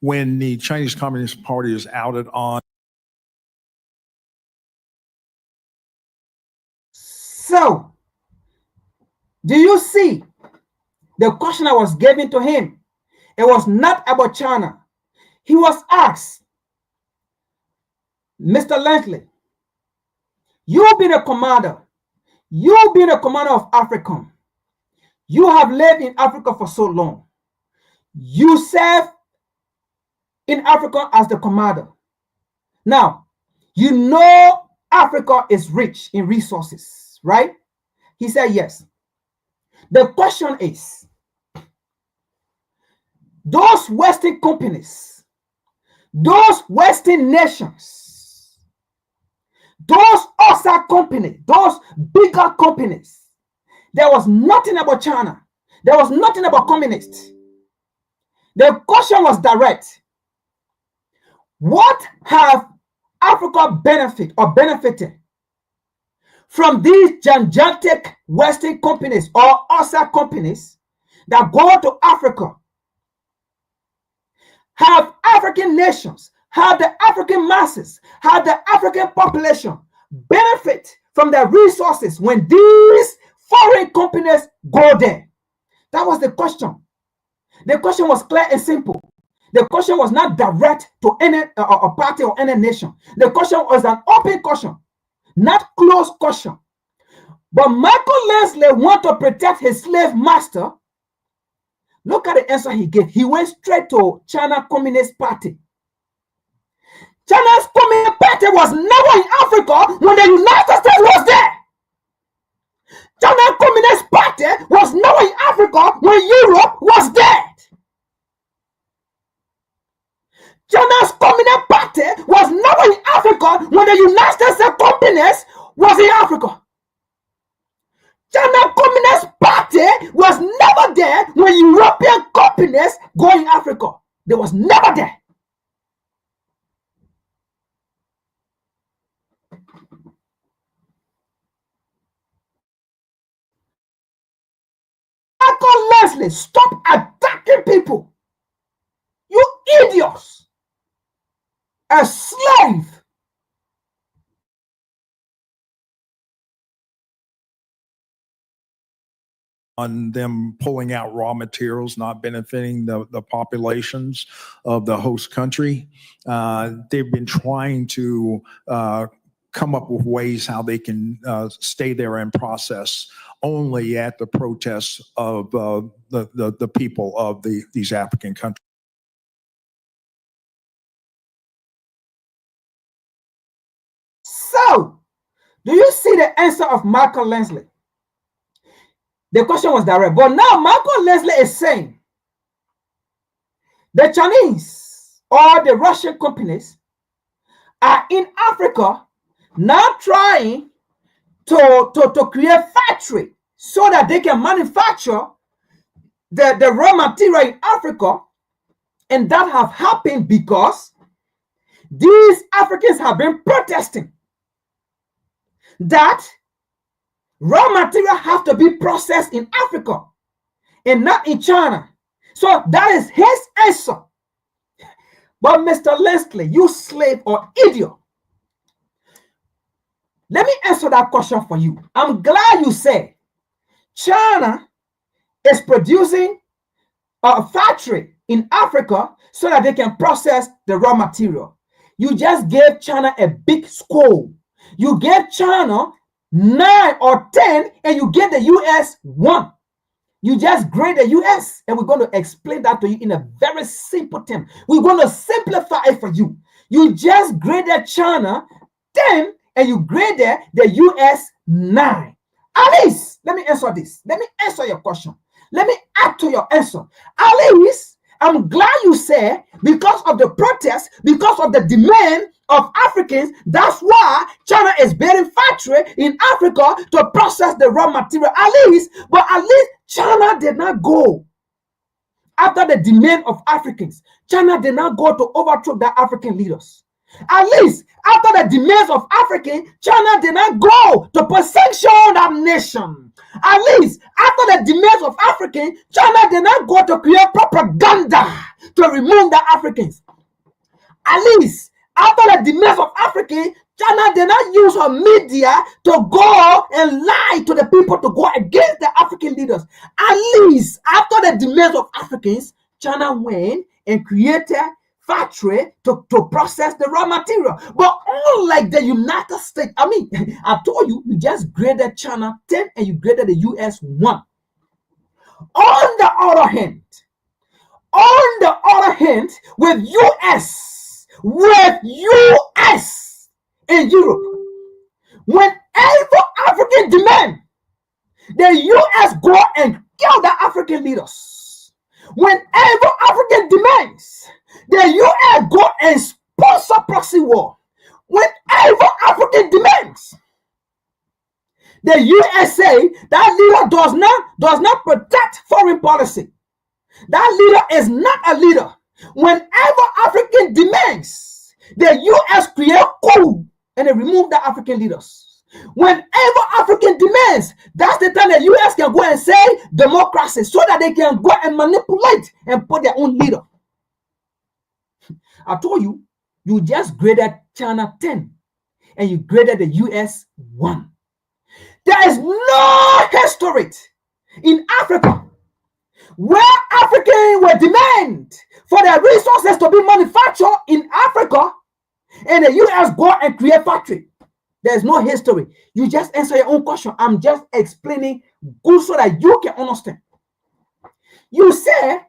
When the Chinese Communist Party is outed on. So, do you see the question I was giving to him? It was not about China. He was asked, Mr. Langley, you being a commander, you being a commander of AFRICOM, you have lived in Africa for so long. You serve in Africa as the commander. Now, you know Africa is rich in resources, right? He said yes. The question is, those Western companies, those Western nations, those OSA companies, those bigger companies, there was nothing about China. There was nothing about communists. The question was direct. What have Africa benefited from these gigantic Western companies or OSA companies that go to Africa? Have African nations, have the African masses, have the African population benefit from the resources when these foreign companies go there? That was the question. The question was clear and simple. The question was not direct to any a party or any nation. The question was an open question, not closed question. But Michael Langley wanted to protect his slave master. Look at the answer he gave. He went straight to China Communist Party. China's Communist Party was never in Africa when the United States was there. China Communist Party was never in Africa when Europe was there. China's Communist Party was never in Africa when the United States companies was in Africa. China Communist Party was never there when European companies go in Africa. They was never there. Michael Leslie, stop attacking people. You idiots. A slave. On them pulling out raw materials, not benefiting the populations of the host country. They've been trying to come up with ways how they can stay there and process only at the protests of the people of these African countries. So, do you see the answer of Michael Leslie? The question was direct, but now Michael Leslie is saying the Chinese or the Russian companies are in Africa now trying to create factory so that they can manufacture the raw material in Africa, and that have happened because these Africans have been protesting that raw material have to be processed in Africa and not in China. So that is his answer. But Mr. Leslie, you slave or idiot, let me answer that question for you. I'm glad you said China is producing a factory in Africa so that they can process the raw material. You just gave China a big score. You gave China 9 or 10, and you gave the US 1. You just grade the US, and we're going to explain that to you in a very simple term. We're going to simplify it for you. You just graded China 10, and you graded the US 9. Alice, let me answer this. Let me answer your question. Let me add to your answer. Alice, I'm glad you said because of the protest, because of the demand of Africans, that's why China is building factory in Africa to process the raw material. But at least China did not go after the demand of Africans. China did not go to overthrow the African leaders. At least after the demands of Africans, China did not go to put sanction on that nation. At least after the demands of Africans, China did not go to create propaganda to remove the Africans. At least after the demands of Africans, China did not use her media to go and lie to the people to go against the African leaders. At least after the demands of Africans, China went and created factory to process the raw material. But unlike the United States, I told you, you just graded China 10 and you graded the US 1. On the other hand, with US in Europe, whenever African demand, the US go and kill the African leaders. Whenever African demands, the US go and sponsor proxy war. Whenever African demands, the USA, that leader does not protect foreign policy. That leader is not a leader. Whenever African demands, the US create coup and they remove the African leaders. Whenever African demands, that's the time the US can go and say democracy so that they can go and manipulate and put their own leader. I told you, you just graded China 10 and you graded the US 1. There is no history in Africa where Africans will demand for their resources to be manufactured in Africa and the US go and create factory. There's no history. You just answer your own question. I'm just explaining good so that you can understand. You say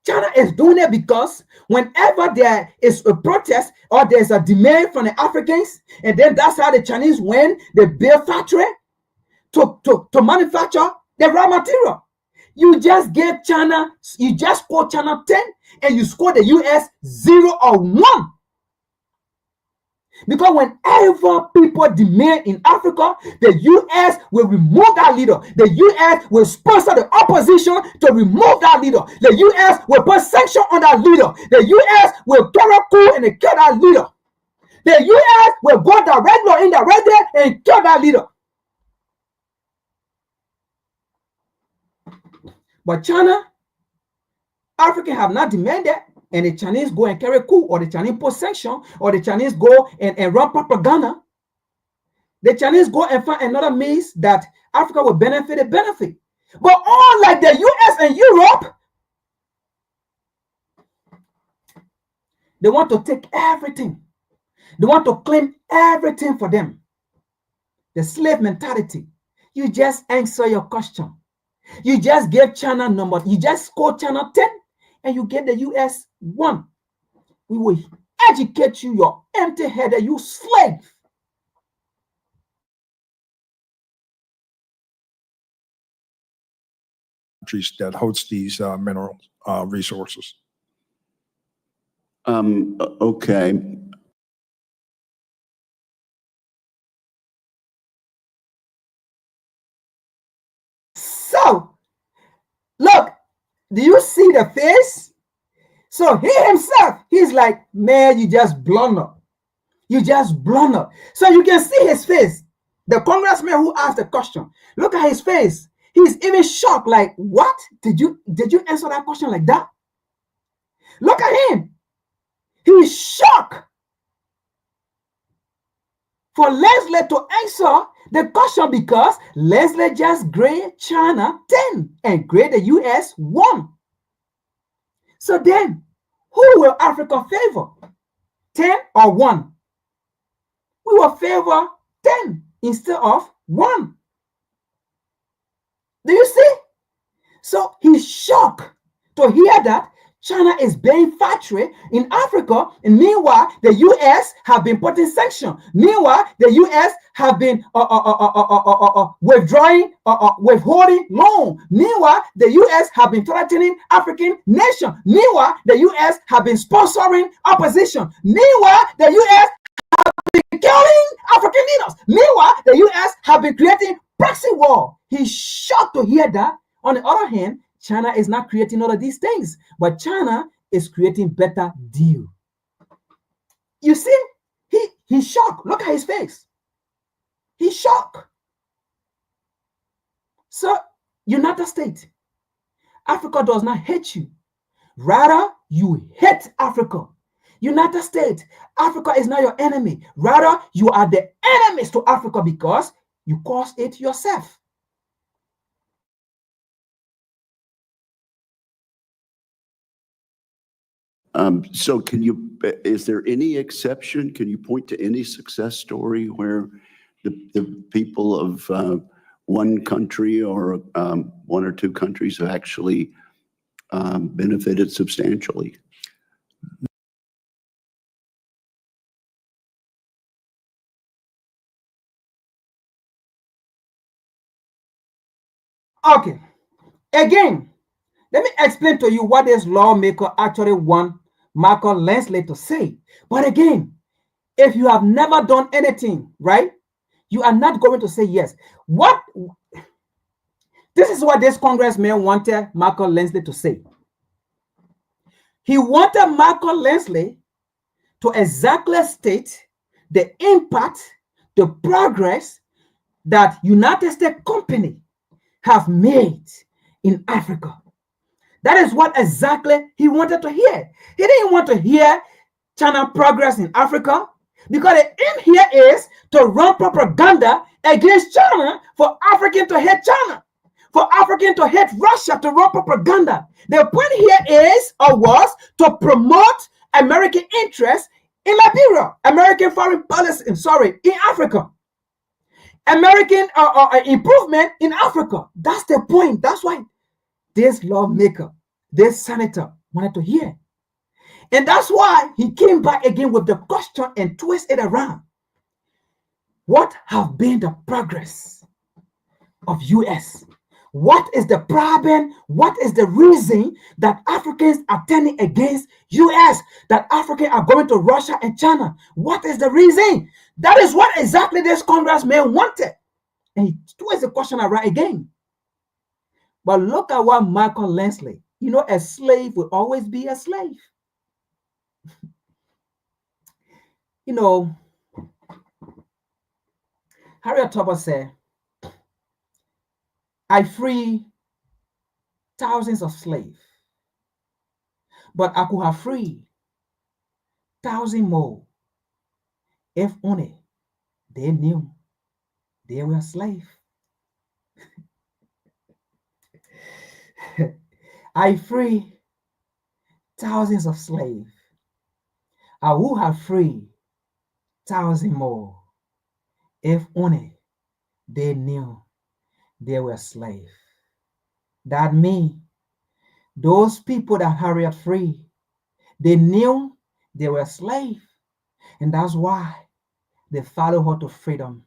China is doing it because whenever there is a protest or there's a demand from the Africans, and then that's how the Chinese win, they build factory to manufacture the raw material. You just gave China, you just scored China 10 and you scored the US 0 or 1. Because whenever people demand in Africa, the US will remove that leader. The US will sponsor the opposition to remove that leader. The US will put sanction on that leader. The US will carry a coup and kill that leader. The US will go directly or indirectly and kill that leader. But China, Africans have not demanded, and the Chinese go and carry coup, or the Chinese put sanction, or the Chinese go and run propaganda. The Chinese go and find another means that Africa will benefit. But unlike the US and Europe, they want to take everything. They want to claim everything for them. The slave mentality. You just answer your question. You just give China number. You just score China 10 and you get the US 1. We will educate you, your empty-headed, you slave. Countries that host these mineral resources. Okay. So, look, do you see the face? So he himself, he's like, man, you just blunder. You just blunder. So you can see his face. The congressman who asked the question, look at his face. He's even shocked, like, what? Did you answer that question like that? Look at him. He's shocked. For Leslie to answer the question because Leslie just grade China 10 and grade the US 1. So then, who will Africa favor? 10 or 1? We will favor 10 instead of 1. Do you see? So he's shocked to hear that China is being factory in Africa, and meanwhile, the US have been putting sanctions. Meanwhile, the US have been withholding loan. Meanwhile, the US have been threatening African nations. Meanwhile, the US have been sponsoring opposition. Meanwhile, the US have been killing African leaders. Meanwhile, the US have been creating proxy war. He's shocked to hear that. On the other hand, China is not creating all of these things, but China is creating better deal. You see, he's shocked. Look at his face. He's shocked. So, United States, Africa does not hate you. Rather, you hate Africa. United States, Africa is not your enemy. Rather, you are the enemies to Africa because you caused it yourself. So is there any exception? Can you point to any success story where the people of one country or one or two countries have actually benefited substantially? Okay. Again, let me explain to you what this lawmaker actually want Michael Lansley to say. But again, if you have never done anything, right, you are not going to say yes. This is what this congressman wanted Michael Lansley to say. He wanted Michael Lansley to exactly state the impact, the progress that United States company have made in Africa. That is what exactly he wanted to hear. He didn't want to hear China progress in Africa because the aim here is to run propaganda against China for African to hate China, for African to hate Russia, to run propaganda. The point here is or was to promote American interests in Liberia, American foreign policy, in Africa. American improvement in Africa. That's the point. That's why this lawmaker, this senator wanted to hear. And that's why he came back again with the question and twist it around. What have been the progress of US? What is the problem? What is the reason that Africans are turning against US? That Africans are going to Russia and China? What is the reason? That is what exactly this congressman wanted. And he twists the question around again. But look at what Michael Lansley, a slave will always be a slave. Harriet Tubman said, I free thousands of slaves, but I could have freed thousands more if only they knew they were slaves. I free thousands of slaves. I would have freed thousands more if only they knew they were slaves. That means those people that Harriet freed, they knew they were slaves, and that's why they followed her to freedom.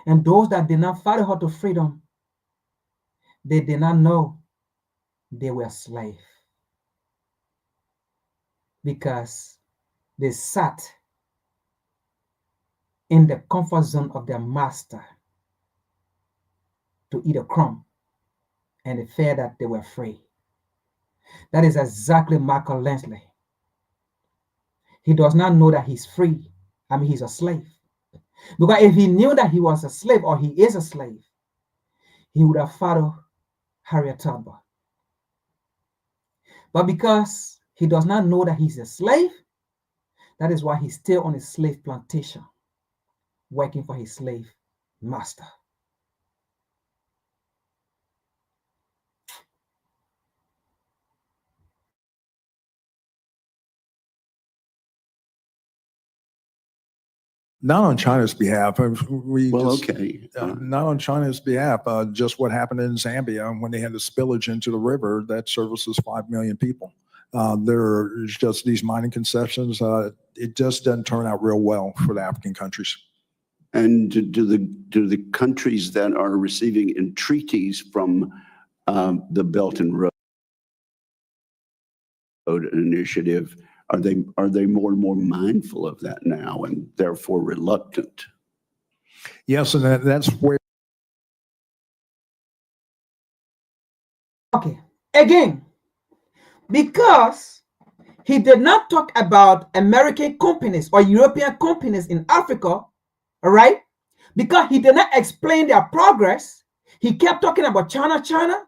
And those that did not follow her to freedom, they did not know they were slaves because they sat in the comfort zone of their master to eat a crumb, and they felt that they were free. That is exactly Michael Lensley. He does not know that he's free. I mean, he's a slave. Because if he knew that he was a slave or he is a slave, he would have followed Harriet Tubman. But because he does not know that he's a slave, that is why he's still on his slave plantation, working for his slave master. Not on China's behalf. Okay. Not on China's behalf. Just what happened in Zambia when they had the spillage into the river that services 5 million people. There's just these mining concessions. It just doesn't turn out real well for the African countries. And do the countries that are receiving entreaties from the Belt and Road Initiative, are they more and more mindful of that now and therefore reluctant? Yes, and that's where. Okay, again, because he did not talk about American companies or European companies in Africa, all right? Because he did not explain their progress, he kept talking about China, China.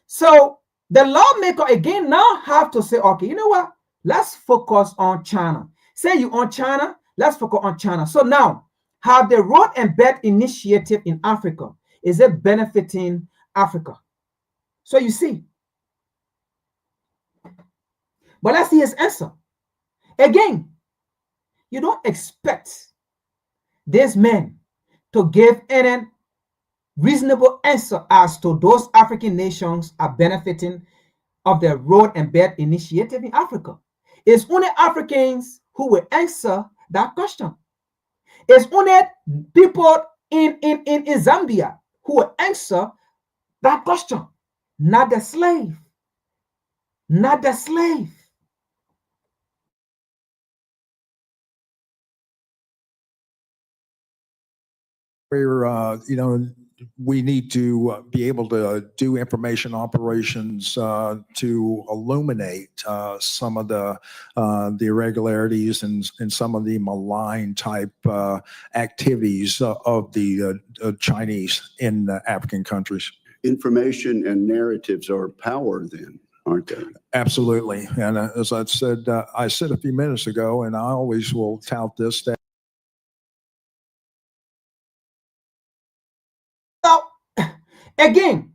So the lawmaker again now have to say, okay, you know what? Let's focus on China. Say you on China, let's focus on China. So now, have the Road and Belt Initiative in Africa, is it benefiting Africa? So you see. But let's see his answer. Again, you don't expect this man to give any reasonable answer as to those African nations are benefiting of the Road and Belt Initiative in Africa. It's only Africans who will answer that question. It's only people in Zambia who will answer that question, not the slave. Not the slave. Where we need to be able to do information operations to illuminate some of the irregularities and some of the malign type activities of the Chinese in the African countries. Information and narratives are power then, aren't they? Absolutely. And as I said a few minutes ago, and I always will tout this, that again,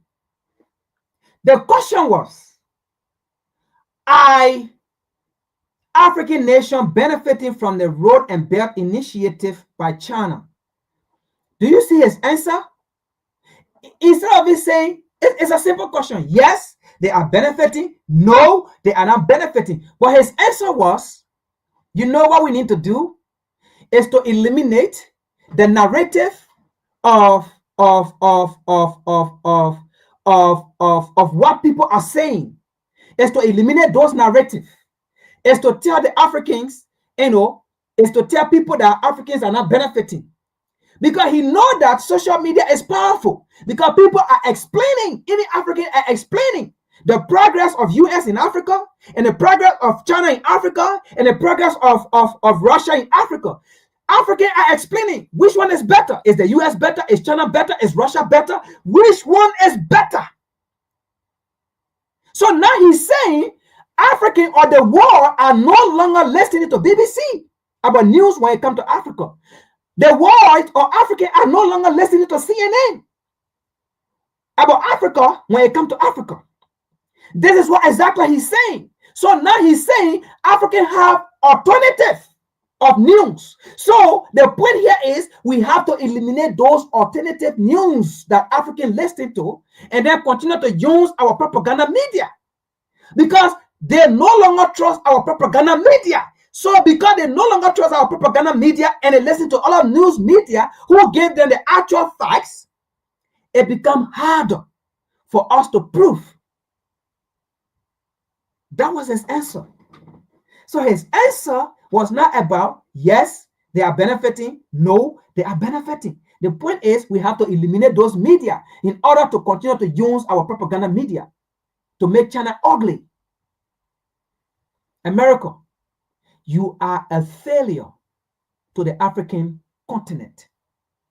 the question was, are African nations benefiting from the Road and Belt Initiative by China? Do you see his answer? Instead of it saying, it's a simple question. Yes, they are benefiting. No, they are not benefiting. But his answer was, you know what we need to do is to eliminate the narrative of what people are saying, is to eliminate those narratives, is to tell the Africans, is to tell people that Africans are not benefiting. Because he knows that social media is powerful, because people are explaining, even Africans are explaining the progress of US in Africa, and the progress of China in Africa, and the progress of Russia in Africa. Africans are explaining which one is better. Is the US better? Is China better? Is Russia better? Which one is better? So now he's saying African or the world are no longer listening to BBC about news when it comes to Africa. The world or African are no longer listening to CNN about Africa when it comes to Africa. This is what exactly he's saying. So now he's saying Africans have alternative of news. So the point here is we have to eliminate those alternative news that Africans listen to and then continue to use our propaganda media because they no longer trust our propaganda media. So because they no longer trust our propaganda media and they listen to other news media who gave them the actual facts, it becomes harder for us to prove. That was his answer. So his answer was not about, yes, they are benefiting. No, they are benefiting. The point is we have to eliminate those media in order to continue to use our propaganda media to make China ugly. America, you are a failure to the African continent.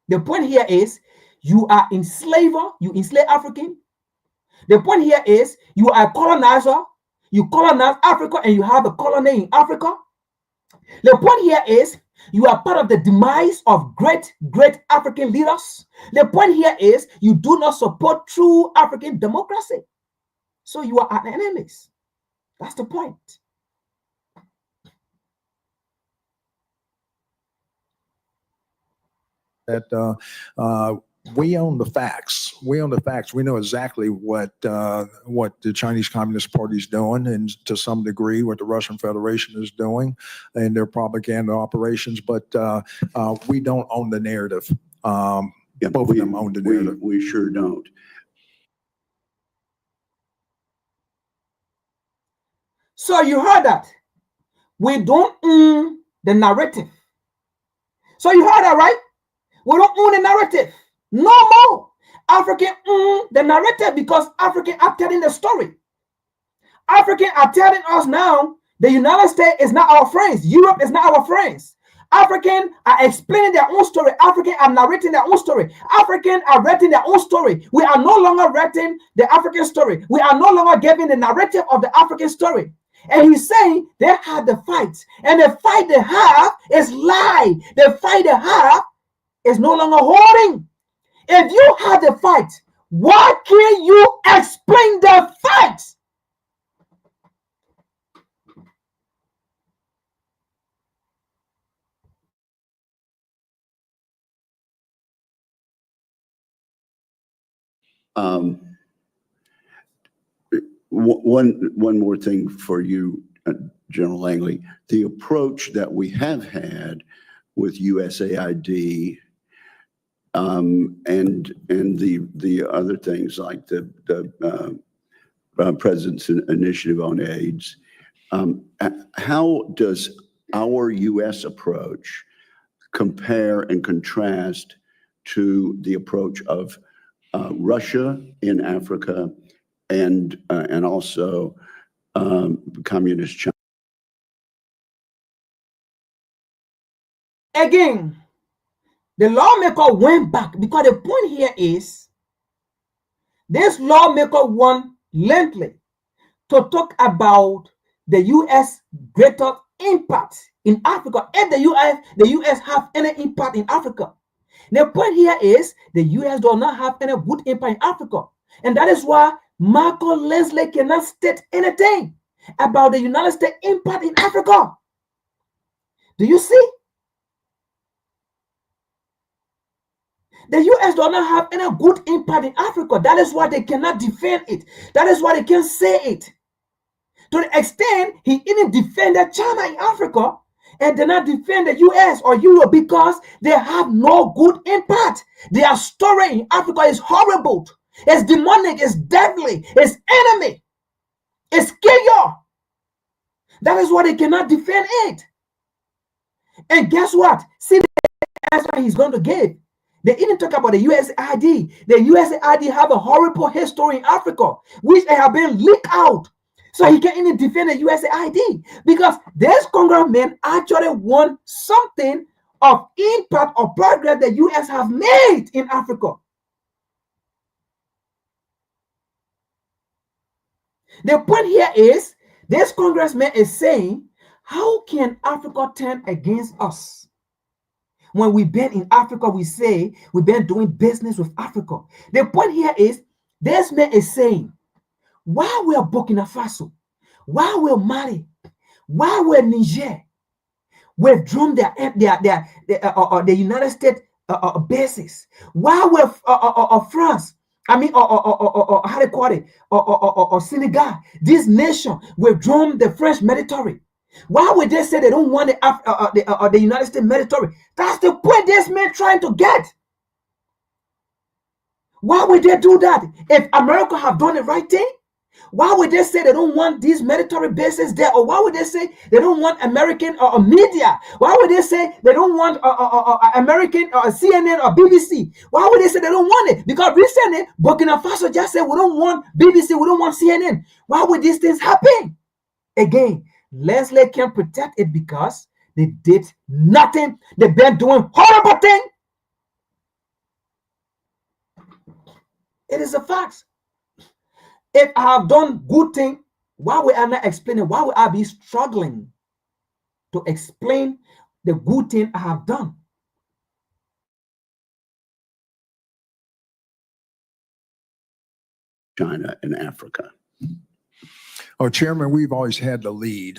The point here is you are enslaver, you enslave African. The point here is you are a colonizer. You colonize Africa and you have a colony in Africa. The point here is you are part of the demise of great African leaders. The point here is you do not support true African democracy. So you are our enemies. That's the point. That we own the facts. We own the facts. We know exactly what the Chinese Communist Party is doing, and to some degree what the Russian Federation is doing in their propaganda operations. But we don't own the narrative. Both of them own the narrative. We sure don't. So you heard that. We don't own the narrative. So you heard that, right? We don't own the narrative. No more. African own the narrative because African are telling the story. African are telling us now the United States is not our friends. Europe is not our friends. African are explaining their own story. African are narrating their own story. African are writing their own story. We are no longer writing the African story. We are no longer giving the narrative of the African story. And he's saying they had the fight. And the fight they have is lie. The fight they have is no longer holding. If you had the fight, why can't you explain the fight? One more thing for you, General Langley. The approach that we have had with USAID and the other things like the President's Initiative on AIDS, how does our U.S. approach compare and contrast to the approach of Russia in Africa and also communist China? Again, the lawmaker went back because the point here is this lawmaker went lengthily to talk about the U.S. greater impact in Africa. If the U.S. have any impact in Africa. The point here is the U.S. does not have any good impact in Africa. And that is why Marco Leslie cannot state anything about the United States impact in Africa. Do you see? The U.S. does not have any good impact in Africa. That is why they cannot defend it. That is why they can't say it. To the extent he even defended China in Africa and did not defend the U.S. or Europe because they have no good impact. Their story in Africa is horrible. It's demonic. It's deadly. It's enemy. It's chaos. That is why they cannot defend it. And guess what? See the answer he's going to give. They even talk about the USAID. The USAID have a horrible history in Africa, which they have been leaked out. So he can't even defend the USAID because this congressman actually want something of impact or progress the US have made in Africa. The point here is this congressman is saying, how can Africa turn against us? When we've been in Africa, we say we've been doing business with Africa. The point here is this man is saying, while we're Burkina Faso, while we're Mali, while we're Niger, we've drawn the United States bases. While we're France, I mean, how do you call it? Or Senegal, this nation, we've drawn the French military. Why would they say they don't want the United States military? That's the point this man trying to get. Why would they do that? If America have done the right thing, why would they say they don't want these military bases there? Or why would they say they don't want American media? Why would they say they don't want American CNN or BBC? Why would they say they don't want it? Because recently, Burkina Faso just said we don't want BBC, we don't want CNN. Why would these things happen? Again, Leslie can protect it because they did nothing. They've been doing horrible things. It is a fact. If I have done good thing, why would I not explain it? Why would I be struggling to explain the good thing I have done? China and Africa. Oh, Chairman, we've always had the lead.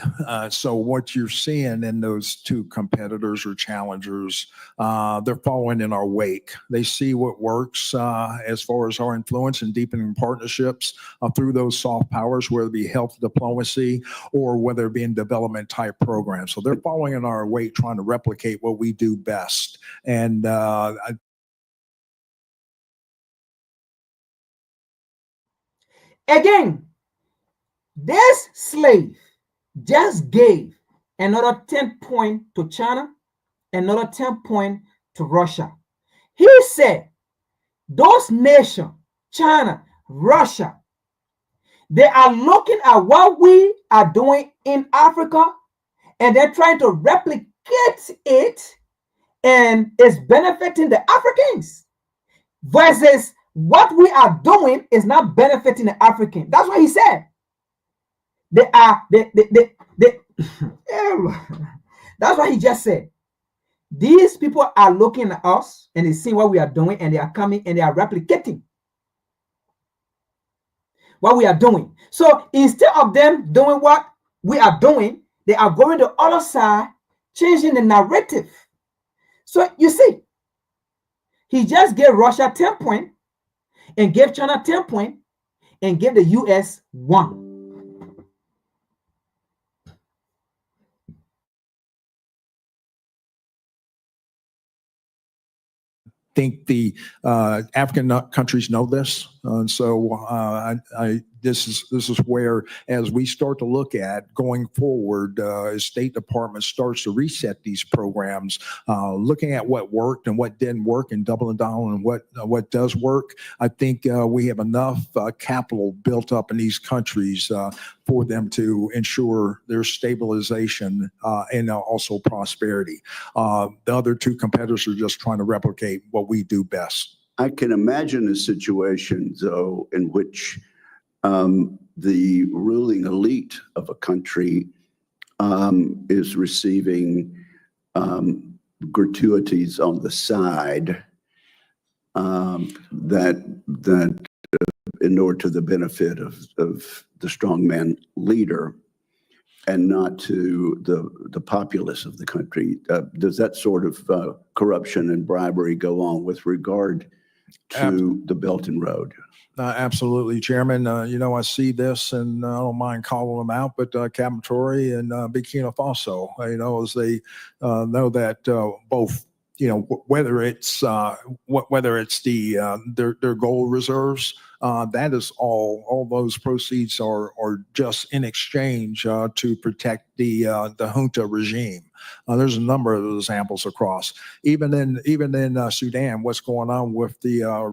So what you're seeing in those two competitors or challengers, they're following in our wake. They see what works as far as our influence and deepening partnerships through those soft powers, whether it be health diplomacy or whether it be in development type programs. So they're following in our wake, trying to replicate what we do best. And again, this slave just gave another 10 points to China, another 10 points to Russia. He said those nations, China, Russia, they are looking at what we are doing in Africa and they're trying to replicate it, and it's benefiting the Africans versus what we are doing is not benefiting the African. That's what he said. That's what he just said. These people are looking at us and they see what we are doing and they are coming and they are replicating what we are doing. So instead of them doing what we are doing, they are going to the other side, changing the narrative. So you see, he just gave Russia 10 points and gave China 10 points and gave the US 1. think the African countries know this. This is where, as we start to look at going forward, as State Department starts to reset these programs, looking at what worked and what didn't work, and doubling down on what does work. I think we have enough capital built up in these countries for them to ensure their stabilization and also prosperity. The other two competitors are just trying to replicate what we do best. I can imagine a situation, though, in which the ruling elite of a country is receiving gratuities on the side that in order to the benefit of the strongman leader and not to the populace of the country. Does that sort of corruption and bribery go on with regard to the Belt and Road? Absolutely, Chairman. I see this, and I don't mind calling them out, but Captain Tory and Burkina Faso, as they know that both, whether it's their gold reserves, that is all those proceeds are just in exchange to protect the junta regime. There's a number of examples across, even in Sudan. What's going on with the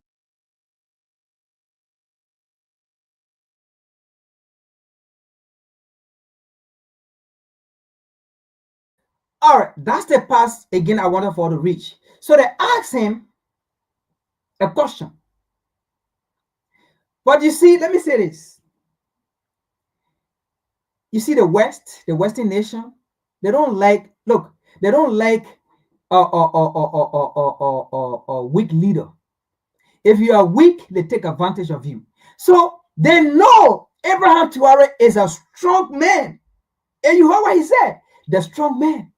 All right, that's the pass again I wanted for to reach. So they asked him a question. But you see, let me say this. You see the Western nation, they don't like, look, they don't like a weak leader. If you are weak, they take advantage of you. So they know Abraham Traore is a strong man. And you heard what he said, the strong man.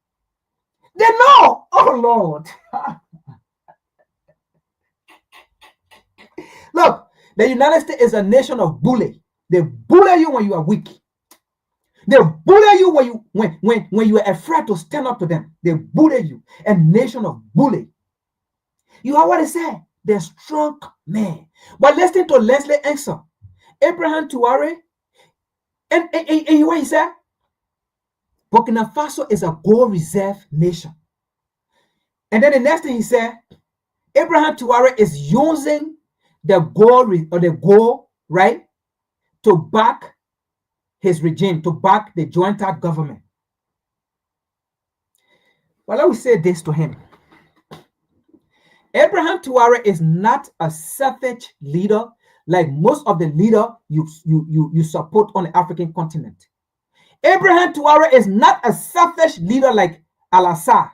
They know, oh Lord. Look, the United States is a nation of bully. They bully you when you are weak. They bully you when you are afraid to stand up to them. They bully you. A nation of bully. You heard what he said? The strong man. But listen to Leslie answer. Abraham Traore, and what he said? Burkina Faso is a gold reserve nation. And then the next thing he said, Abraham Traore is using the gold, right, to back his regime, to back the joint government. Well, let me say this to him. Abraham Traore is not a selfish leader like most of the leaders you support on the African continent. Abraham Traore is not a selfish leader like Al-Assad.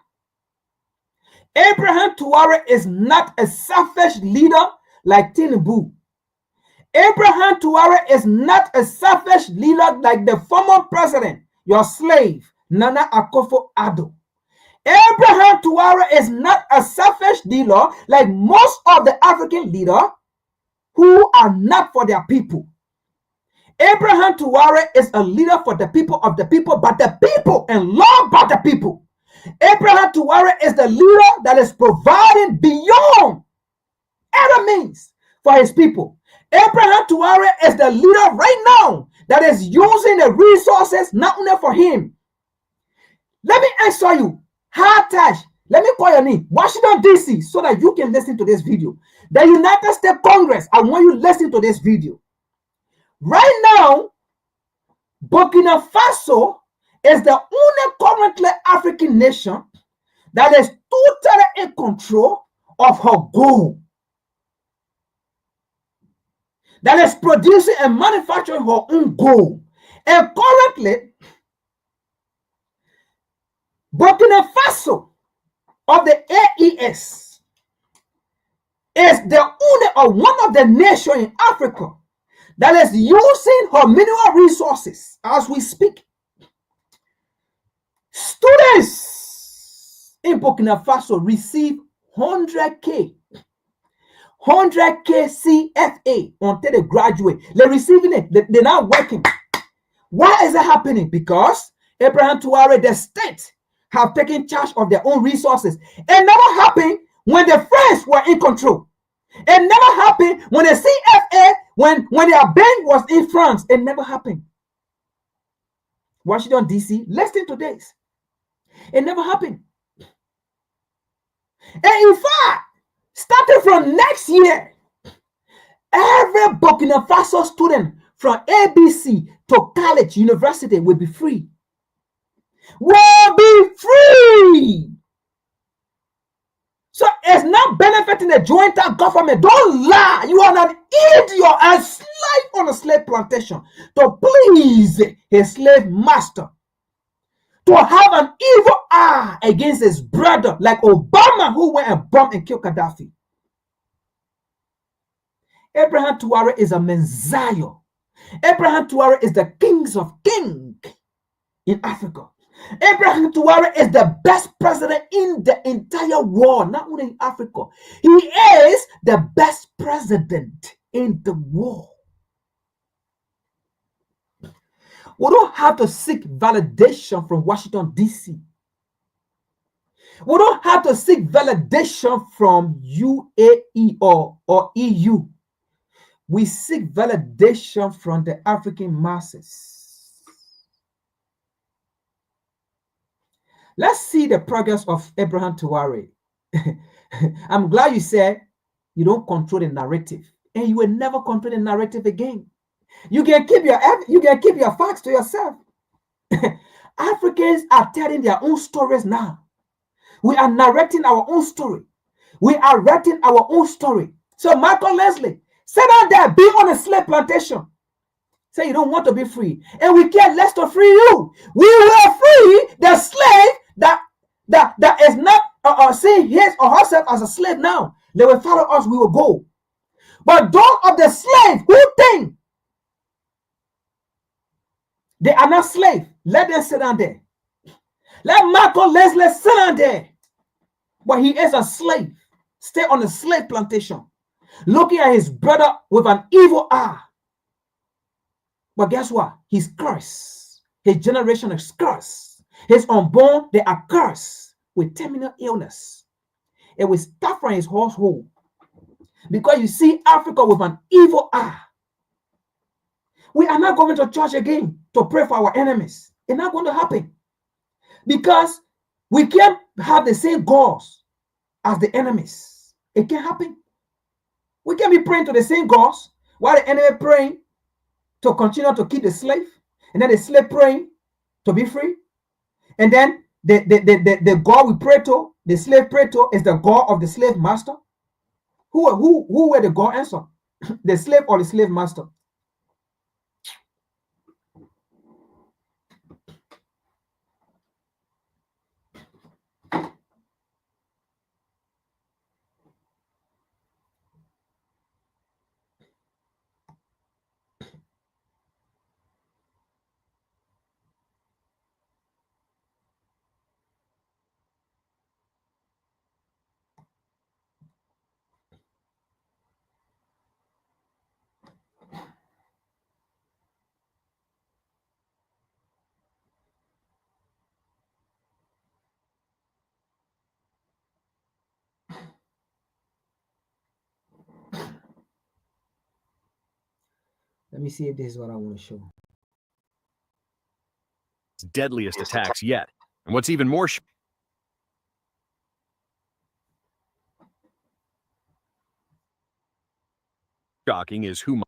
Abraham Traore is not a selfish leader like Tinubu. Abraham Traore is not a selfish leader like the former president, your slave, Nana Akufo-Addo. Abraham Traore is not a selfish leader like most of the African leaders who are not for their people. Abraham Traore is a leader for the people of the people, but the people, and loved by the people. Abraham Traore is the leader that is providing beyond other means for his people. Abraham Traore is the leader right now that is using the resources not only for him. Let me answer you. Hatash, let me call your name. Washington, D.C., so that you can listen to this video. The United States Congress, I want you to listen to this video. Right now, Burkina Faso is the only currently African nation that is totally in control of her gold, that is producing and manufacturing her own gold. And currently, Burkina Faso of the AES is the only or one of the nations in Africa that is using her mineral resources as we speak. Students in Burkina Faso receive 100K CFA until they graduate. They're receiving it. They're not working. Why is it happening? Because Abraham Traore, the state, have taken charge of their own resources. It never happened when the French were in control. It never happened when the CFA, when their bank was in France. It never happened. Washington, D.C., listen to this. It never happened. And in fact, starting from next year, every Burkina Faso student from ABC to college, university will be free. Will be free. So it's not benefiting the joint government. Don't lie. You are an idiot and slave on a slave plantation to please his slave master. To have an evil eye against his brother, like Obama, who went and bombed and killed Khaddafi. Abraham Traore is a Messiah. Abraham Traore is the kings of kings in Africa. Abraham Traore is the best president in the entire world, not only in Africa. He is the best president in the world. We don't have to seek validation from Washington, D.C. We don't have to seek validation from UAE or EU. We seek validation from the African masses. Let's see the progress of Abraham Traore. I'm glad you said you don't control the narrative, and you will never control the narrative again. You can keep your facts to yourself. Africans are telling their own stories now. We are narrating our own story. We are writing our own story. So Michael Leslie, sit down there, be on a slave plantation. Say you don't want to be free, and we care less to free you. We will free the slave that is not seeing his or herself as a slave now. They will follow us, we will go. But those of the slave who think they are not slave, let them sit down there. Let Marco Leslie sit down there. But he is a slave. Stay on the slave plantation, looking at his brother with an evil eye. But guess what? He's cursed. His generation is cursed. His unborn, they are cursed with terminal illness. It will start from his household. Because you see Africa with an evil eye. We are not going to church again to pray for our enemies. It's not going to happen. Because we can't have the same gods as the enemies. It can't happen. We can't be praying to the same gods while the enemy praying to continue to keep the slave, and then the slave praying to be free. And then the God we pray to, the slave pray to, is the God of the slave master. Who were the God answer? The slave or the slave master? Let me see if this is what I want to show. Deadliest attacks yet. And what's even more shocking is who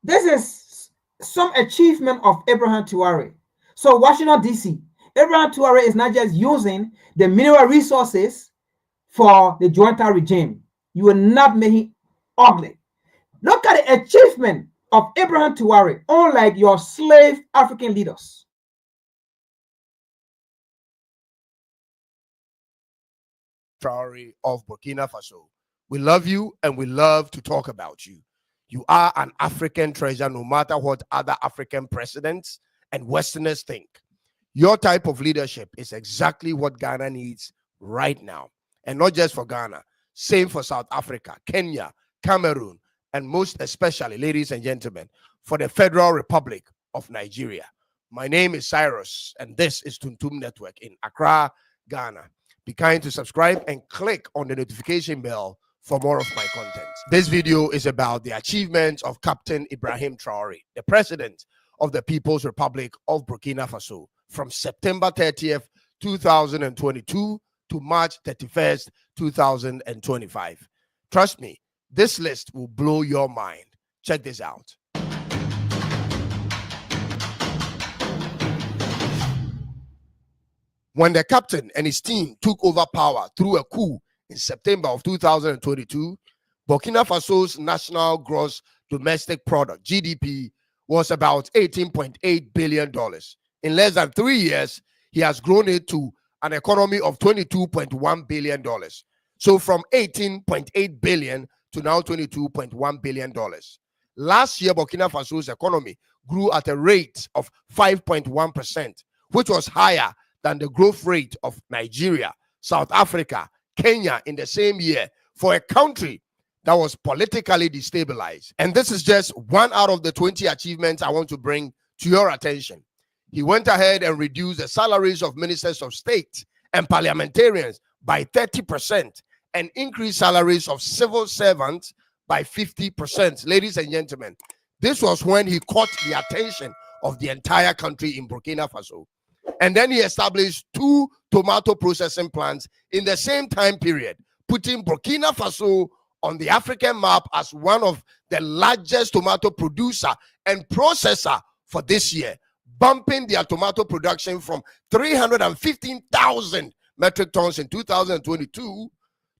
This is some achievement of Abraham Traore. So Washington, D.C., Abraham Traore is not just using the mineral resources for the junta regime. You will not make it ugly. Look at the achievement of Abraham Traore, unlike your slave African leaders. Traore of Burkina Faso. We love you and we love to talk about you. You are an African treasure, no matter what other African presidents and Westerners think. Your type of leadership is exactly what Ghana needs right now. And not just for Ghana, same for South Africa, Kenya, Cameroon, and most especially, ladies and gentlemen, for the Federal Republic of Nigeria. My name is Cyrus, and this is Tuntum Network in Accra, Ghana. Be kind to subscribe and click on the notification bell for more of my content. This video is about the achievements of Captain Ibrahim Traore, the president of the People's Republic of Burkina Faso, from September 30th, 2022 to March 31st, 2025. Trust me, this list will blow your mind. Check this out. When the captain and his team took over power through a coup in September of 2022, Burkina Faso's national gross domestic product, GDP, was about $18.8 billion. In less than 3 years, he has grown it to an economy of $22.1 billion. So from 18.8 billion to now $22.1 billion. Last year, Burkina Faso's economy grew at a rate of 5.1%, which was higher than the growth rate of Nigeria, South Africa, Kenya in the same year, for a country that was politically destabilized. And this is just one out of the 20 achievements I want to bring to your attention. He went ahead and reduced the salaries of ministers of state and parliamentarians by 30% and increased salaries of civil servants by 50%. Ladies and gentlemen, this was when he caught the attention of the entire country in Burkina Faso. And then he established 2 tomato processing plants in the same time period, putting Burkina Faso on the African map as one of the largest tomato producer and processor for this year, bumping their tomato production from 315,000 metric tons in 2022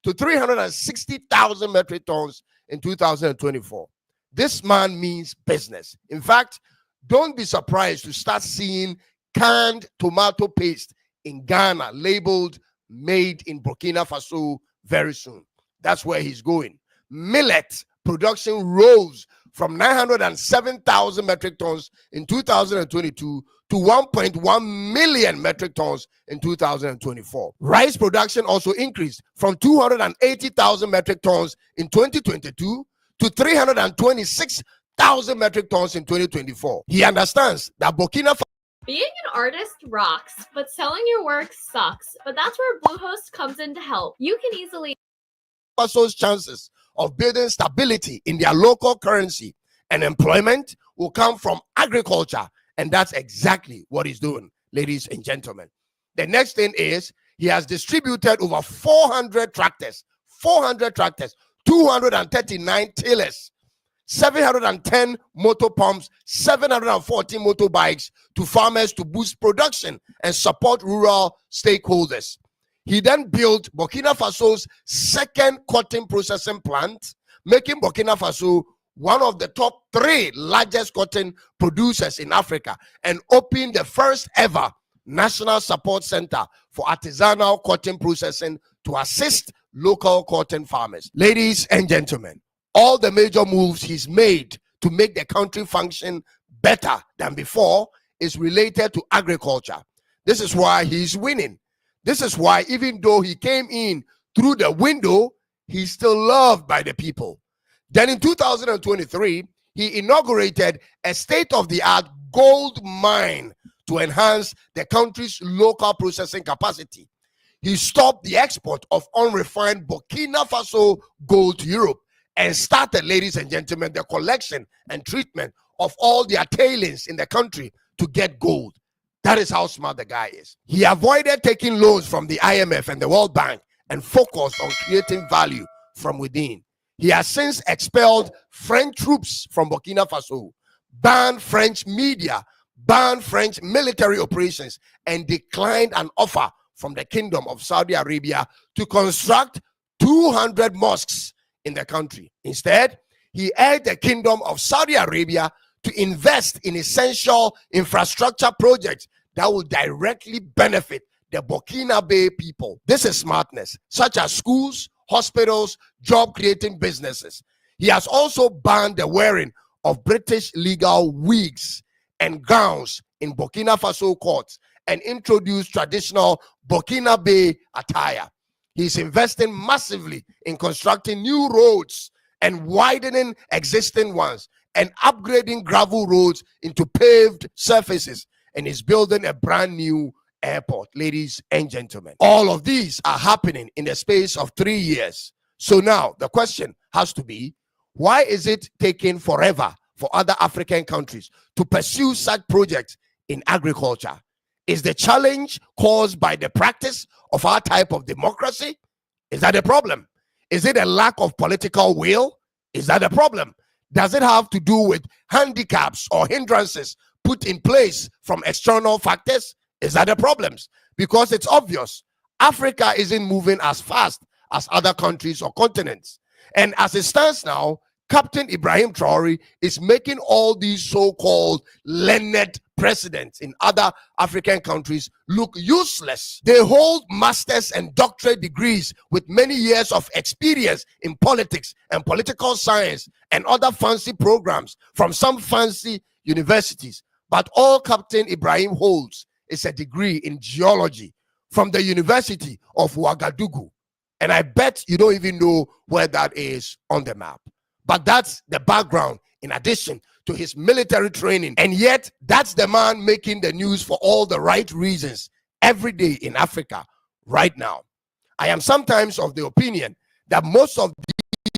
to 360,000 metric tons in 2024. This man means business. In fact, don't be surprised to start seeing canned tomato paste in Ghana labeled made in Burkina Faso very soon. That's where he's going. Millet production rose from 907,000 metric tons in 2022 to 1.1 million metric tons in 2024. Rice production also increased from 280,000 metric tons in 2022 to 326,000 metric tons in 2024. He understands that Burkina Faso. Being an artist rocks, but selling your work sucks. But that's where Bluehost comes in to help. You can easily Faso's chances of building stability in their local currency and employment will come from agriculture. And that's exactly what he's doing, ladies and gentlemen. The next thing is he has distributed over 400 tractors, 239 tillers, 710 motor pumps, 740 motorbikes to farmers to boost production and support rural stakeholders. He then built Burkina Faso's second cotton processing plant, making Burkina Faso one of the top 3 largest cotton producers in Africa, and opened the first ever national support center for artisanal cotton processing to assist local cotton farmers. Ladies and gentlemen, all the major moves he's made to make the country function better than before is related to agriculture. This is why he's winning. This is why, even though he came in through the window, he's still loved by the people. Then in 2023, he inaugurated a state-of-the-art gold mine to enhance the country's local processing capacity. He stopped the export of unrefined Burkina Faso gold to Europe and started, ladies and gentlemen, the collection and treatment of all their tailings in the country to get gold. That is how smart the guy is. He avoided taking loans from the IMF and the World Bank and focused on creating value from within. He has since expelled French troops from Burkina Faso, banned French media, banned French military operations, and declined an offer from the Kingdom of Saudi Arabia to construct 200 mosques in the country. Instead, he urged the Kingdom of Saudi Arabia to invest in essential infrastructure projects that will directly benefit the Burkinabe people. This is smartness, such as schools, hospitals, job-creating businesses. He has also banned the wearing of British legal wigs and gowns in Burkina Faso courts and introduced traditional Burkinabe attire. He's investing massively in constructing new roads and widening existing ones and upgrading gravel roads into paved surfaces, and is building a brand new airport, ladies and gentlemen. All of these are happening in the space of 3 years. So now the question has to be, why is it taking forever for other African countries to pursue such projects in agriculture? Is the challenge caused by the practice of our type of democracy? Is that a problem? Is it a lack of political will? Is that a problem? Does it have to do with handicaps or hindrances put in place from external factors? Is that a problem? Because it's obvious, Africa isn't moving as fast as other countries or continents. And as it stands now, Captain Ibrahim Traore is making all these so-called learned presidents in other African countries look useless. They hold master's and doctorate degrees with many years of experience in politics and political science and other fancy programs from some fancy universities. But all Captain Ibrahim holds is a degree in geology from the University of Ouagadougou. And I bet you don't even know where that is on the map. But that's the background in addition to his military training. And yet, that's the man making the news for all the right reasons every day in Africa right now. I am sometimes of the opinion that most of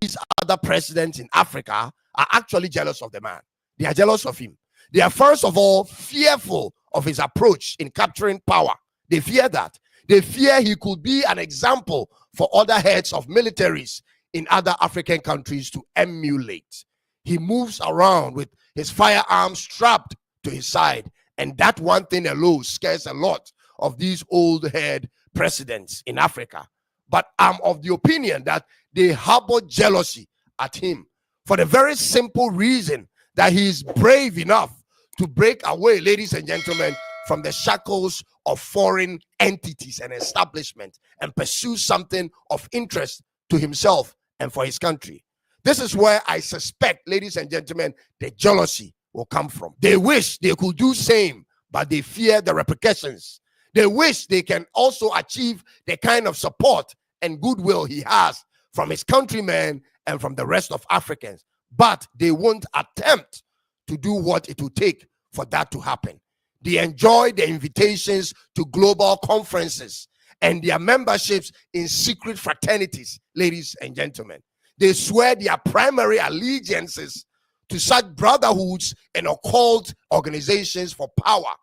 these other presidents in Africa are actually jealous of the man. They are jealous of him. They are first of all fearful of his approach in capturing power. They fear that. They fear he could be an example for other heads of militaries in other African countries to emulate. He moves around with his firearms strapped to his side, and that one thing alone scares a lot of these old head presidents in Africa. But I'm of the opinion that they harbor jealousy at him for the very simple reason that he is brave enough to break away, ladies and gentlemen, from the shackles of foreign entities and establishment and pursue something of interest to himself and for his country. This is where I suspect, ladies and gentlemen, the jealousy will come from. They wish they could do same, but they fear the repercussions. They wish they can also achieve the kind of support and goodwill he has from his countrymen and from the rest of Africans, but they won't attempt to do what it will take for that to happen. They enjoy the invitations to global conferences and their memberships in secret fraternities, ladies and gentlemen. They swear their primary allegiances to such brotherhoods and occult organizations for power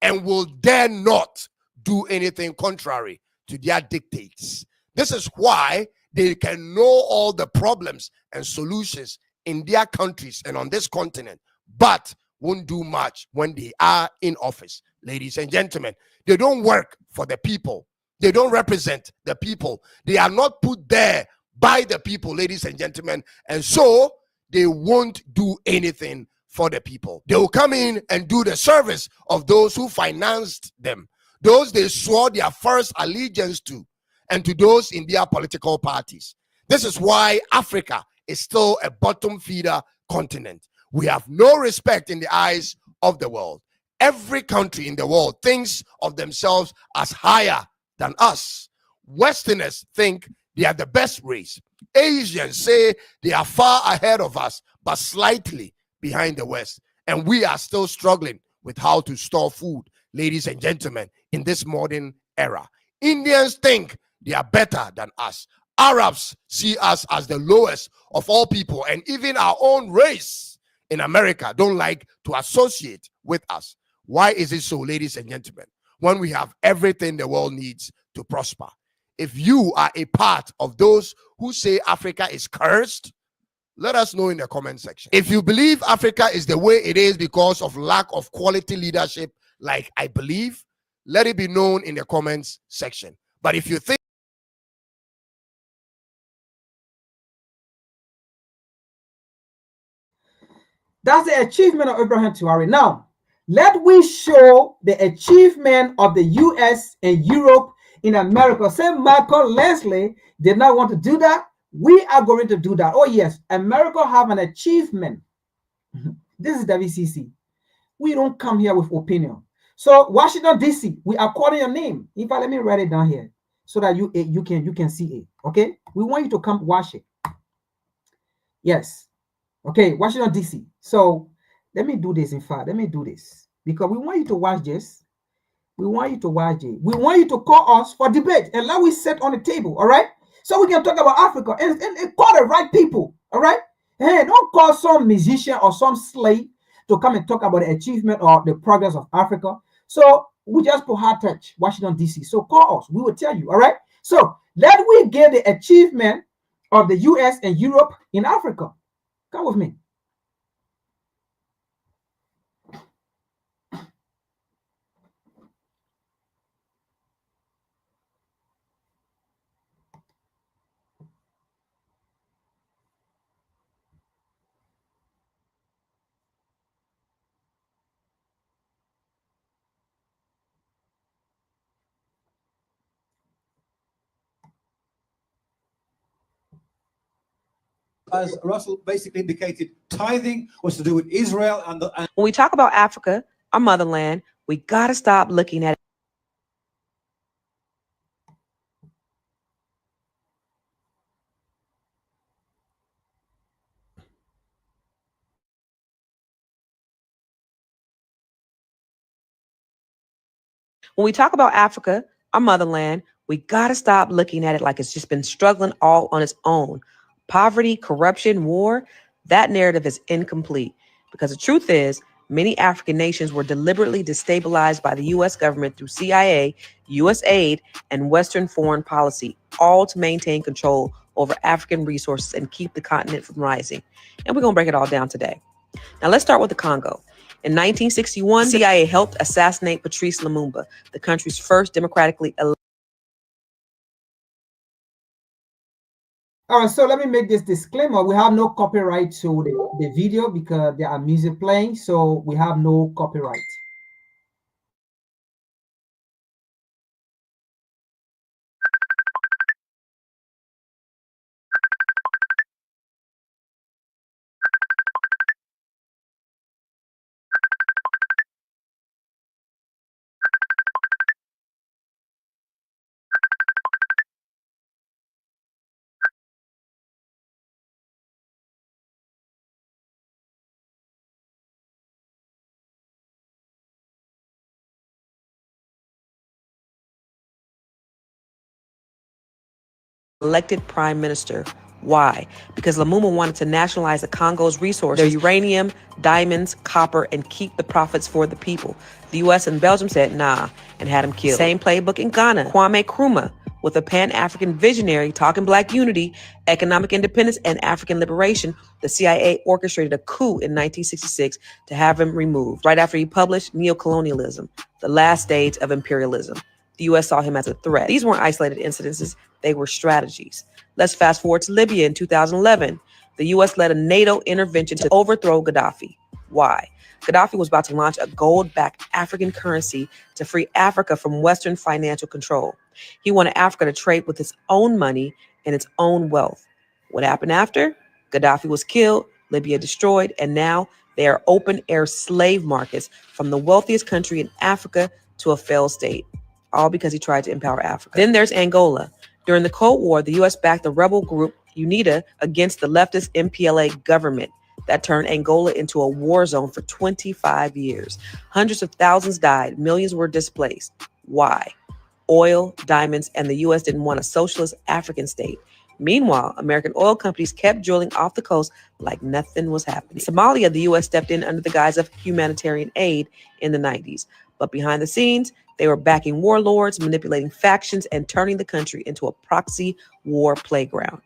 and will dare not do anything contrary to their dictates. This is why they can know all the problems and solutions in their countries and on this continent, but won't do much when they are in office. Ladies and gentlemen, they don't work for the people. They don't represent the people. They are not put there by the people, ladies and gentlemen, and so they won't do anything for the people. They will come in and do the service of those who financed them, those they swore their first allegiance to, and to those in their political parties. This is why Africa is still a bottom feeder continent. We have no respect in the eyes of the world. Every country in the world thinks of themselves as higher than us. Westerners think they are the best race. Asians say they are far ahead of us, but slightly behind the West. And we are still struggling with how to store food, ladies and gentlemen, in this modern era. Indians think they are better than us. Arabs see us as the lowest of all people, and even our own race in America don't like to associate with us. Why is it so, ladies and gentlemen, when we have everything the world needs to prosper? If you are a part of those who say Africa is cursed, let us know in the comment section. If you believe Africa is the way it is because of lack of quality leadership, like I believe, let it be known in the comments section. But if you think that's the achievement of Abraham Traore. Now, let we show the achievement of the US and Europe in America. Say Michael Leslie did not want to do that. We are going to do that. Oh yes, America have an achievement. This is WCC. We don't come here with opinion. So Washington DC, we are calling your name. In fact, let me write it down here so that you can see it. Okay, we want you to come watch it. Yes. Okay, Washington DC. So let me do this. In fact, let me do this because we want you to watch this. We want you to watch it. We want you to call us for debate and let we sit on the table. All right, so we can talk about Africa and call the right people. All right, hey, don't call some musician or some slave to come and talk about the achievement or the progress of Africa. So we just put hard touch Washington DC. So call us. We will tell you. All right. So let we get the achievement of the US and Europe in Africa. Come with me. As Russell basically indicated, tithing was to do with Israel and when we talk about Africa, our motherland, we got to stop looking at when we talk about Africa, our motherland, We got to stop looking at it like it's just been struggling all on its own. Poverty, corruption, war, that narrative is incomplete because the truth is many African nations were deliberately destabilized by the U.S. government through CIA, U.S. aid, and Western foreign policy, all to maintain control over African resources and keep the continent from rising. And we're going to break it all down today. Now, let's start with the Congo. In 1961, the CIA helped assassinate Patrice Lumumba, the country's first democratically elected. All right, so let me make this disclaimer. We have no copyright to the video because there are music playing, so we have no copyright. Elected prime minister. Why? Because Lumumba wanted to nationalize the Congo's resources, their uranium, diamonds, copper, and keep the profits for the people. The U.S. and Belgium said nah and had him killed. Same playbook in Ghana. Kwame Nkrumah, with a Pan-African visionary talking Black unity, economic independence, and African liberation, the CIA orchestrated a coup in 1966 to have him removed. Right after he published Neocolonialism, the last stage of imperialism. The U.S. saw him as a threat. These weren't isolated incidences, they were strategies. Let's fast forward to Libya in 2011. The U.S. led a NATO intervention to overthrow Gaddafi. Why? Gaddafi was about to launch a gold-backed African currency to free Africa from Western financial control. He wanted Africa to trade with its own money and its own wealth. What happened after? Gaddafi was killed, Libya destroyed, and now they are open-air slave markets from the wealthiest country in Africa to a failed state. All because he tried to empower Africa. Then there's Angola. During the Cold War, the U.S. backed the rebel group UNITA against the leftist MPLA government. That turned Angola into a war zone for 25 years. Hundreds of thousands died. Millions were displaced. Why? Oil, diamonds, and the U.S. didn't want a socialist African state. Meanwhile, American oil companies kept drilling off the coast like nothing was happening. In Somalia, the U.S. stepped in under the guise of humanitarian aid in the 90s. But behind the scenes, they were backing warlords, manipulating factions, and turning the country into a proxy war playground.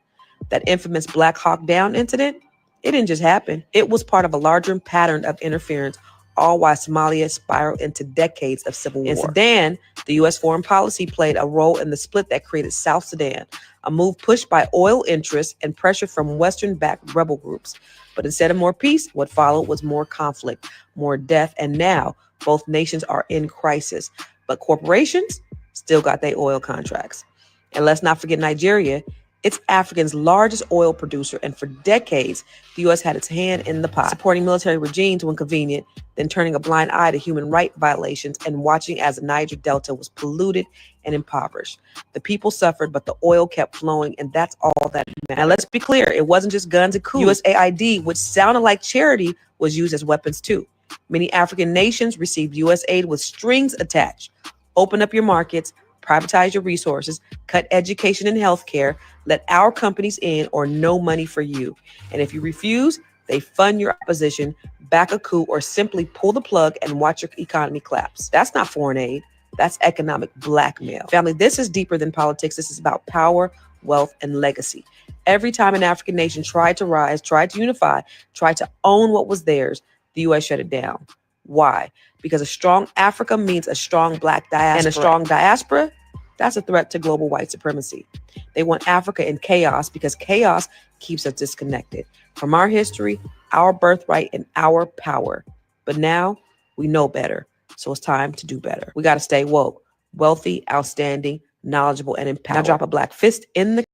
That infamous Black Hawk Down incident, it didn't just happen. It was part of a larger pattern of interference, all while Somalia spiraled into decades of civil war. In Sudan, the U.S. foreign policy played a role in the split that created South Sudan, a move pushed by oil interests and pressure from Western-backed rebel groups. But instead of more peace, what followed was more conflict, more death, and now both nations are in crisis. But corporations still got their oil contracts. And let's not forget Nigeria. It's Africa's largest oil producer, and for decades, the U.S. had its hand in the pot, supporting military regimes when convenient, then turning a blind eye to human rights violations and watching as the Niger Delta was polluted and impoverished. The people suffered, but the oil kept flowing, and that's all that mattered. Now, let's be clear. It wasn't just guns and coups. USAID, which sounded like charity, was used as weapons too. Many African nations received U.S. aid with strings attached. Open up your markets, privatize your resources, cut education and healthcare, let our companies in or no money for you. And if you refuse, they fund your opposition, back a coup, or simply pull the plug and watch your economy collapse. That's not foreign aid. That's economic blackmail. Family, this is deeper than politics. This is about power, wealth, and legacy. Every time an African nation tried to rise, tried to unify, tried to own what was theirs, the U.S. shut it down. Why? Because a strong Africa means a strong Black diaspora. And a strong diaspora, that's a threat to global white supremacy. They want Africa in chaos because chaos keeps us disconnected from our history, our birthright, and our power. But now we know better. So it's time to do better. We got to stay woke, wealthy, outstanding, knowledgeable, and empowered. Now drop a Black fist in the...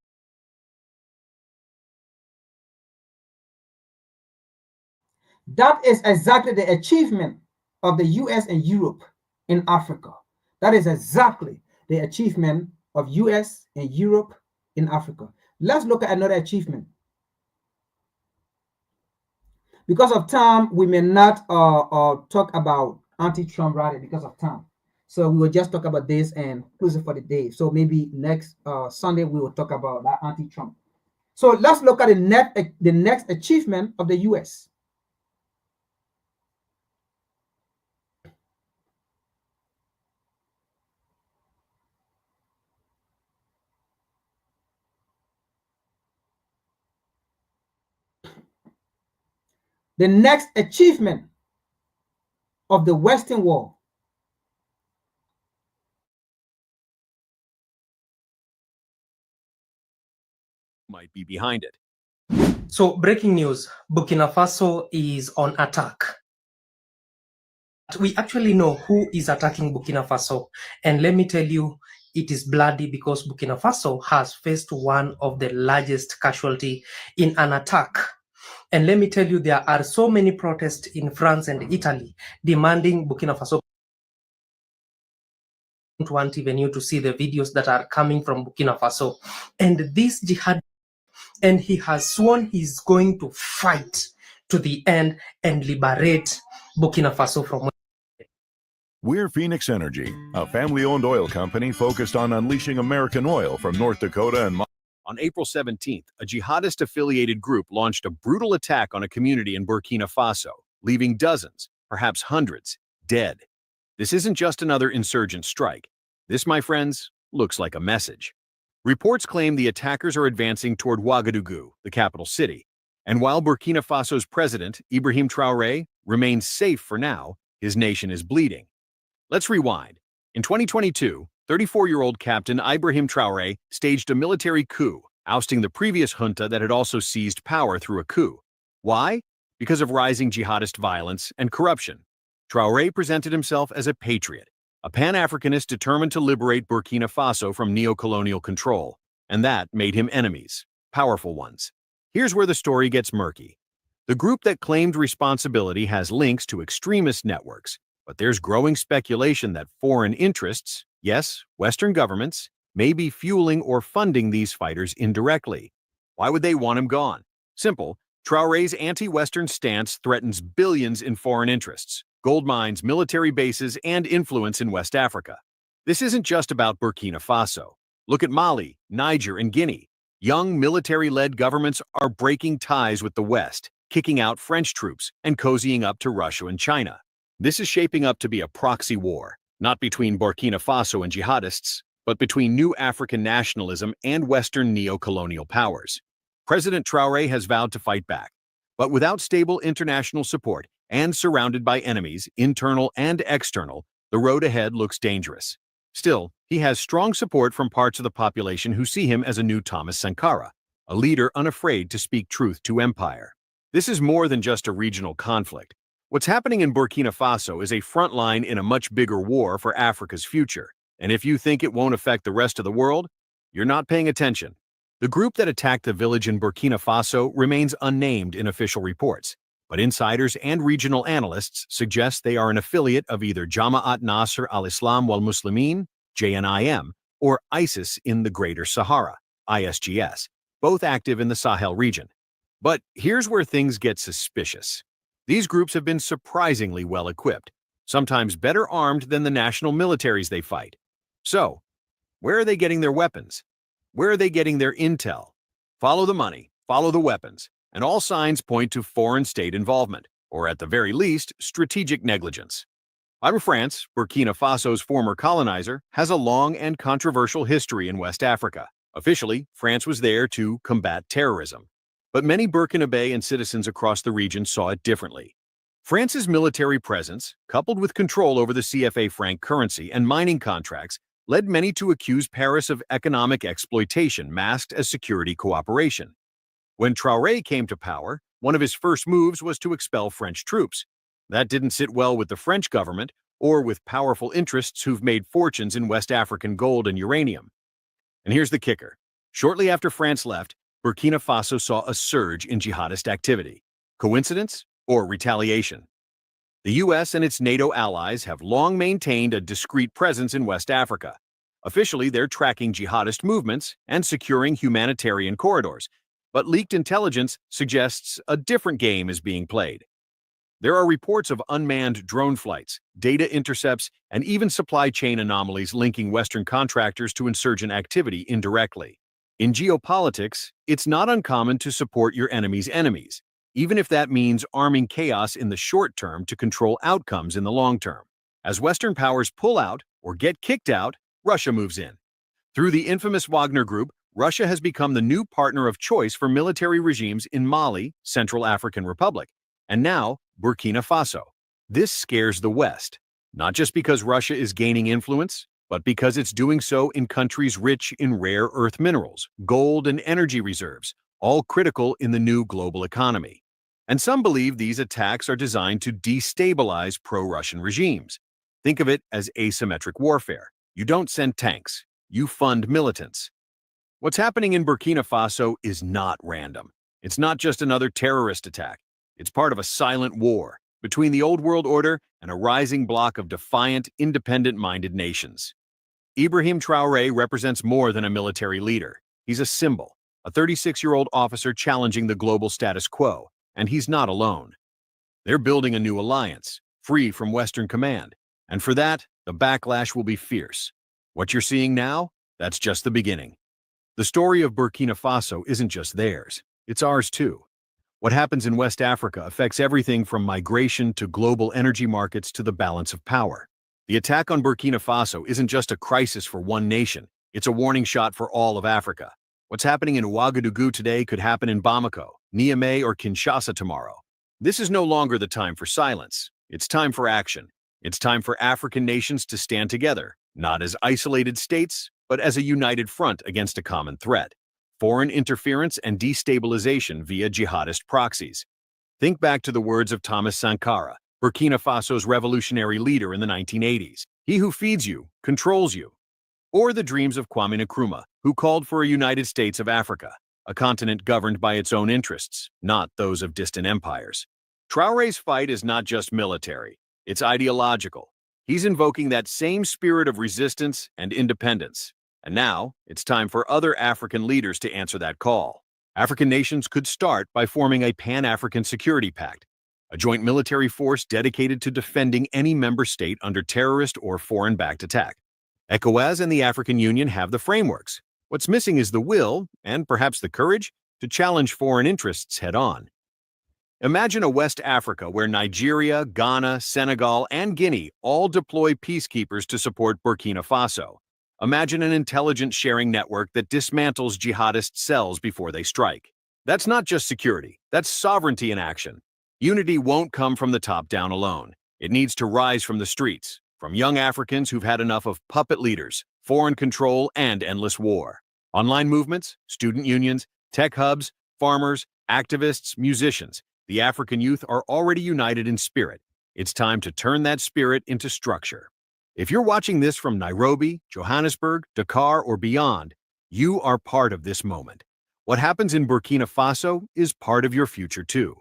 That is exactly the achievement of the US and Europe in Africa. That is exactly the achievement of US and Europe in Africa. Let's look at another achievement. Because of time, we may not talk about anti-Trump rally because of time. So we will just talk about this and close it for the day. So maybe next Sunday we will talk about that anti-Trump. So let's look at the next achievement of the U.S. The next achievement of the Western world. Might be behind it. So, breaking news, Burkina Faso is on attack. We actually know who is attacking Burkina Faso. And let me tell you, it is bloody because Burkina Faso has faced one of the largest casualty in an attack. And let me tell you, there are so many protests in France and Italy demanding Burkina Faso. I don't want even you to see the videos that are coming from Burkina Faso. And this jihad, and he has sworn he's going to fight to the end and liberate Burkina Faso from. We're Phoenix Energy, a family-owned oil company focused on unleashing American oil from North Dakota and On April 17th, a jihadist-affiliated group launched a brutal attack on a community in Burkina Faso, leaving dozens, perhaps hundreds, dead. This isn't just another insurgent strike. This, my friends, looks like a message. Reports claim the attackers are advancing toward Ouagadougou, the capital city. And while Burkina Faso's president, Ibrahim Traoré, remains safe for now, his nation is bleeding. Let's rewind. In 2022, 34-year-old Captain Ibrahim Traoré staged a military coup, ousting the previous junta that had also seized power through a coup. Why? Because of rising jihadist violence and corruption. Traoré presented himself as a patriot, a Pan-Africanist determined to liberate Burkina Faso from neo-colonial control, and that made him enemies, powerful ones. Here's where the story gets murky. The group that claimed responsibility has links to extremist networks, but there's growing speculation that foreign interests, yes, Western governments, may be fueling or funding these fighters indirectly. Why would they want him gone? Simple. Traoré's anti-Western stance threatens billions in foreign interests, gold mines, military bases, and influence in West Africa. This isn't just about Burkina Faso. Look at Mali, Niger, and Guinea. Young military-led governments are breaking ties with the West, kicking out French troops, and cozying up to Russia and China. This is shaping up to be a proxy war, not between Burkina Faso and jihadists, but between new African nationalism and Western neo-colonial powers. President Traoré has vowed to fight back, but without stable international support and surrounded by enemies, internal and external, the road ahead looks dangerous. Still, he has strong support from parts of the population who see him as a new Thomas Sankara, a leader unafraid to speak truth to empire. This is more than just a regional conflict. What's happening in Burkina Faso is a front line in a much bigger war for Africa's future. And if you think it won't affect the rest of the world, you're not paying attention. The group that attacked the village in Burkina Faso remains unnamed in official reports, but insiders and regional analysts suggest they are an affiliate of either Jama'at Nasr al-Islam wal-Muslimin, JNIM, or ISIS in the Greater Sahara, ISGS, both active in the Sahel region. But here's where things get suspicious. These groups have been surprisingly well equipped, sometimes better armed than the national militaries they fight. So, where are they getting their weapons? Where are they getting their intel? Follow the money, follow the weapons, and all signs point to foreign state involvement, or at the very least, strategic negligence. France, Burkina Faso's former colonizer, has a long and controversial history in West Africa. Officially, France was there to combat terrorism. But many Burkinabe and citizens across the region saw it differently. France's military presence, coupled with control over the CFA franc currency and mining contracts, led many to accuse Paris of economic exploitation masked as security cooperation. When Traoré came to power, one of his first moves was to expel French troops. That didn't sit well with the French government or with powerful interests who've made fortunes in West African gold and uranium. And here's the kicker. Shortly after France left, Burkina Faso saw a surge in jihadist activity. Coincidence or retaliation? The U.S. and its NATO allies have long maintained a discreet presence in West Africa. Officially, they're tracking jihadist movements and securing humanitarian corridors, but leaked intelligence suggests a different game is being played. There are reports of unmanned drone flights, data intercepts, and even supply chain anomalies linking Western contractors to insurgent activity indirectly. In geopolitics, it's not uncommon to support your enemy's enemies, even if that means arming chaos in the short term to control outcomes in the long term. As Western powers pull out or get kicked out, Russia moves in. Through the infamous Wagner Group, Russia has become the new partner of choice for military regimes in Mali, Central African Republic, and now Burkina Faso. This scares the West, not just because Russia is gaining influence, but because it's doing so in countries rich in rare earth minerals, gold, and energy reserves, all critical in the new global economy. And some believe these attacks are designed to destabilize pro-Russian regimes. Think of it as asymmetric warfare. You don't send tanks, you fund militants. What's happening in Burkina Faso is not random. It's not just another terrorist attack. It's part of a silent war between the old world order and a rising bloc of defiant, independent-minded nations. Ibrahim Traoré represents more than a military leader. He's a symbol, a 36-year-old officer challenging the global status quo, and he's not alone. They're building a new alliance, free from Western command, and for that, the backlash will be fierce. What you're seeing now, that's just the beginning. The story of Burkina Faso isn't just theirs, it's ours too. What happens in West Africa affects everything from migration to global energy markets to the balance of power. The attack on Burkina Faso isn't just a crisis for one nation, it's a warning shot for all of Africa. What's happening in Ouagadougou today could happen in Bamako, Niamey, or Kinshasa tomorrow. This is no longer the time for silence. It's time for action. It's time for African nations to stand together, not as isolated states, but as a united front against a common threat: foreign interference and destabilization via jihadist proxies. Think back to the words of Thomas Sankara, Burkina Faso's revolutionary leader in the 1980s. He who feeds you, controls you. Or the dreams of Kwame Nkrumah, who called for a United States of Africa, a continent governed by its own interests, not those of distant empires. Traoré's fight is not just military, it's ideological. He's invoking that same spirit of resistance and independence. And now, it's time for other African leaders to answer that call. African nations could start by forming a Pan-African Security Pact, a joint military force dedicated to defending any member state under terrorist or foreign-backed attack. ECOWAS and the African Union have the frameworks. What's missing is the will, and perhaps the courage, to challenge foreign interests head-on. Imagine a West Africa where Nigeria, Ghana, Senegal, and Guinea all deploy peacekeepers to support Burkina Faso. Imagine an intelligence sharing network that dismantles jihadist cells before they strike. That's not just security, that's sovereignty in action. Unity won't come from the top down alone. It needs to rise from the streets, from young Africans who've had enough of puppet leaders, foreign control, and endless war. Online movements, student unions, tech hubs, farmers, activists, musicians, the African youth are already united in spirit. It's time to turn that spirit into structure. If you're watching this from Nairobi, Johannesburg, Dakar, or beyond, you are part of this moment. What happens in Burkina Faso is part of your future too.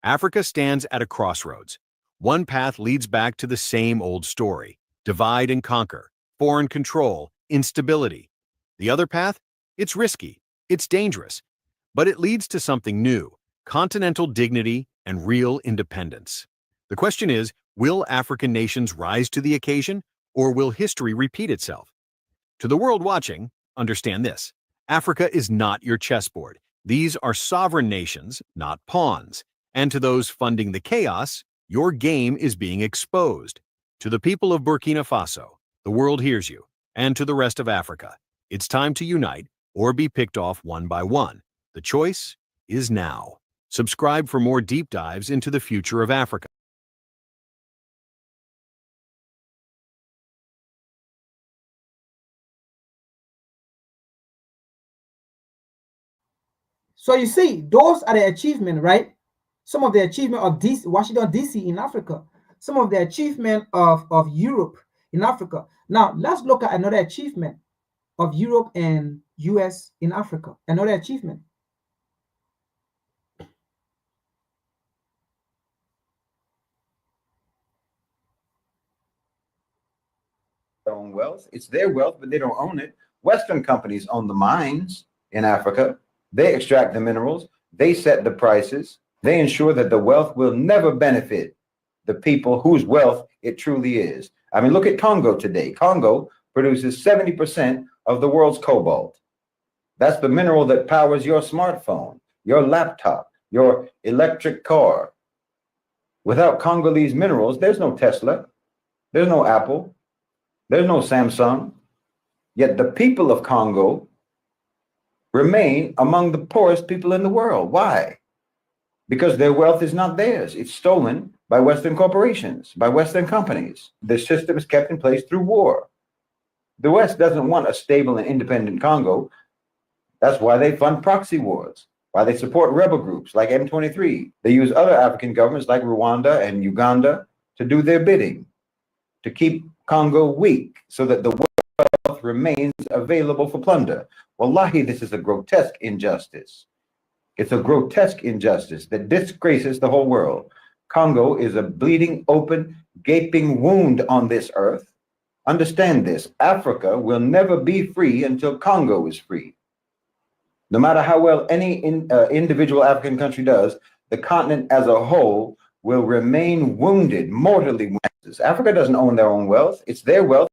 Africa stands at a crossroads. One path leads back to the same old story: divide and conquer, foreign control, instability. The other path? It's risky, it's dangerous, but it leads to something new: continental dignity and real independence. The question is, will African nations rise to the occasion, or will history repeat itself? To the world watching, understand this: Africa is not your chessboard. These are sovereign nations, not pawns. And to those funding the chaos, your game is being exposed. To the people of Burkina Faso, the world hears you. And to the rest of Africa, it's time to unite or be picked off one by one. The choice is now. Subscribe for more deep dives into the future of Africa. So you see, those are the achievements, right? Some of the achievement of DC, Washington, D.C. in Africa. Some of the achievement of Europe in Africa. Now, let's look at another achievement of Europe and U.S. in Africa. Another achievement. Own wealth. It's their wealth, but they don't own it. Western companies own the mines in Africa. They extract the minerals. They set the prices. They ensure that the wealth will never benefit the people whose wealth it truly is. I mean, look at Congo today. Congo produces 70% of the world's cobalt. That's the mineral that powers your smartphone, your laptop, your electric car. Without Congolese minerals, there's no Tesla, there's no Apple, there's no Samsung. Yet the people of Congo remain among the poorest people in the world. Why? Because their wealth is not theirs. It's stolen by Western corporations, by Western companies. The system is kept in place through war. The West doesn't want a stable and independent Congo. That's why they fund proxy wars, why they support rebel groups like M23. They use other African governments like Rwanda and Uganda to do their bidding, to keep Congo weak so that the wealth remains available for plunder. Wallahi, this is a grotesque injustice. It's a grotesque injustice that disgraces the whole world. Congo is a bleeding, open, gaping wound on this earth. Understand this, Africa will never be free until Congo is free. No matter how well any individual African country does, the continent as a whole will remain wounded, mortally wounded. Africa doesn't own their own wealth. It's their wealth.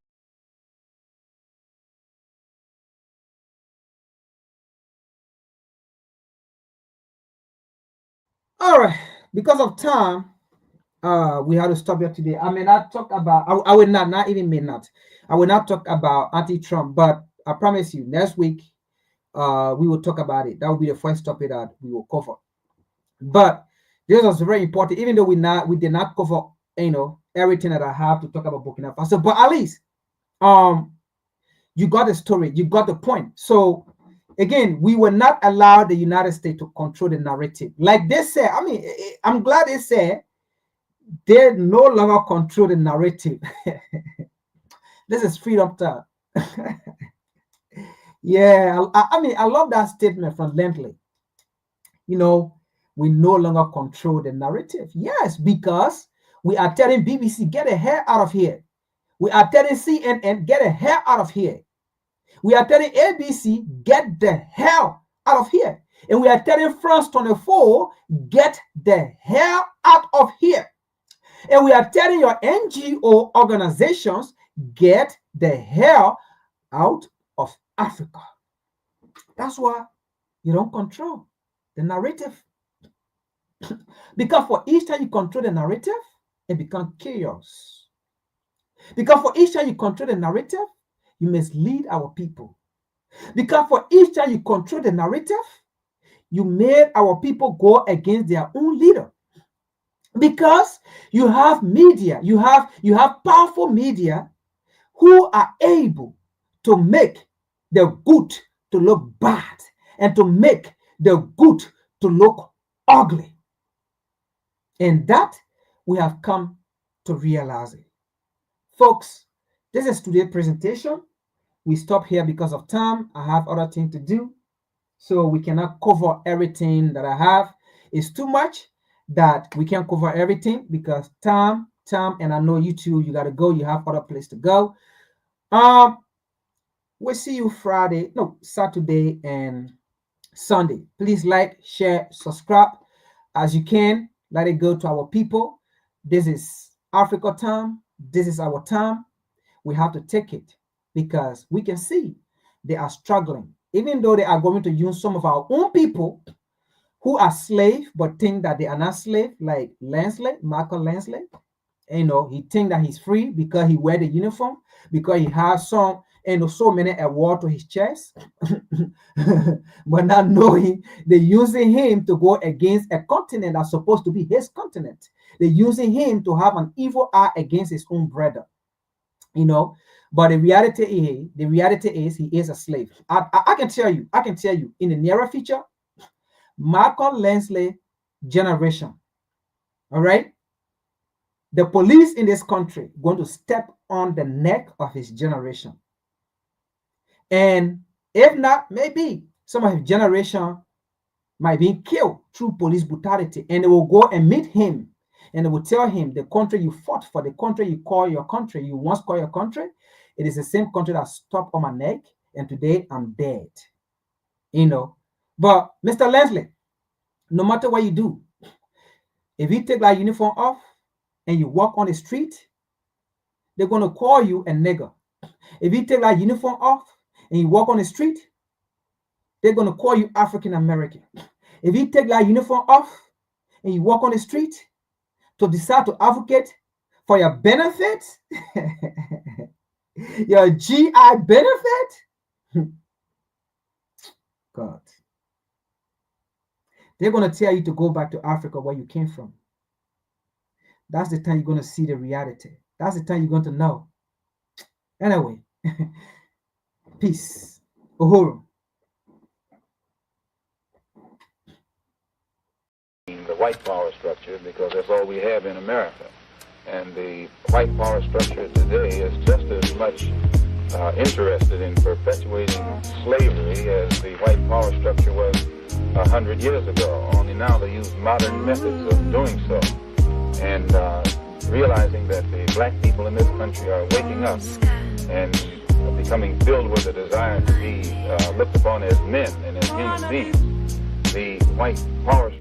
All right, because of time, we have to stop here today. I may not talk about, I will not even may not. I will not talk about anti-Trump, but I promise you, next week, we will talk about it. That will be the first topic that we will cover. But this was very important, even though we did not cover, everything that I have to talk about Burkina Faso. But at least, you got the story, you got the point. So again, we will not allow the United States to control the narrative. Like they said, I mean, I'm glad they said they no longer control the narrative. This is freedom time. Yeah, I mean, I love that statement from Lentley. We no longer control the narrative. Yes, because we are telling BBC, get the hell out of here. We are telling CNN, get the hell out of here. We are telling ABC, get the hell out of here. And we are telling France 24, get the hell out of here. And we are telling your NGO organizations, get the hell out of Africa. That's why you don't control the narrative. Because for each time you control the narrative, it becomes chaos. Because for each time you control the narrative, you mislead our people. Because for each time you control the narrative, you made our people go against their own leader. Because you have media, you have powerful media who are able to make the good to look bad and to make the good to look ugly. And that we have come to realize it. Folks, this is today's presentation. We stop here because of time. I have other things to do. So we cannot cover everything that I have. It's too much that we can't cover everything because time, and I know you too, you got to go. You have other place to go. We'll see you Saturday and Sunday. Please like, share, subscribe as you can. Let it go to our people. This is Africa time. This is our time. We have to take it because we can see they are struggling. Even though they are going to use some of our own people who are slaves but think that they are not slaves, like Michael Lansley. He think that he's free because he wear the uniform, because he has so many awards to his chest, but not knowing they're using him to go against a continent that's supposed to be his continent. They're using him to have an evil eye against his own brother. But the reality is he is a slave. I can tell you in the near future, Michael Lansley generation, all right, the police in this country going to step on the neck of his generation. And if not, maybe some of his generation might be killed through police brutality. And they will go and meet him. And they will tell him the country you fought for, the country you call your country, you once call your country, it is the same country that stopped on my neck. And today I'm dead. But Mr. Leslie, no matter what you do, if you take that uniform off, and you walk on the street, they're going to call you a nigger. If you take that uniform off and you walk on the street, they're going to call you African American. If you take that uniform off and you walk on the street to decide to advocate for your benefits, your GI benefit, God, they're going to tell you to go back to Africa where you came from. That's the time you're going to see the reality. That's the time you're going to know. Anyway, peace. Uhuru. The white power structure, because that's all we have in America. And the white power structure today is just as much interested in perpetuating slavery as the white power structure was 100 years ago. Only now they use modern methods of doing so. And realizing that the black people in this country are waking up and becoming filled with a desire to be looked upon as men and as human beings. The white power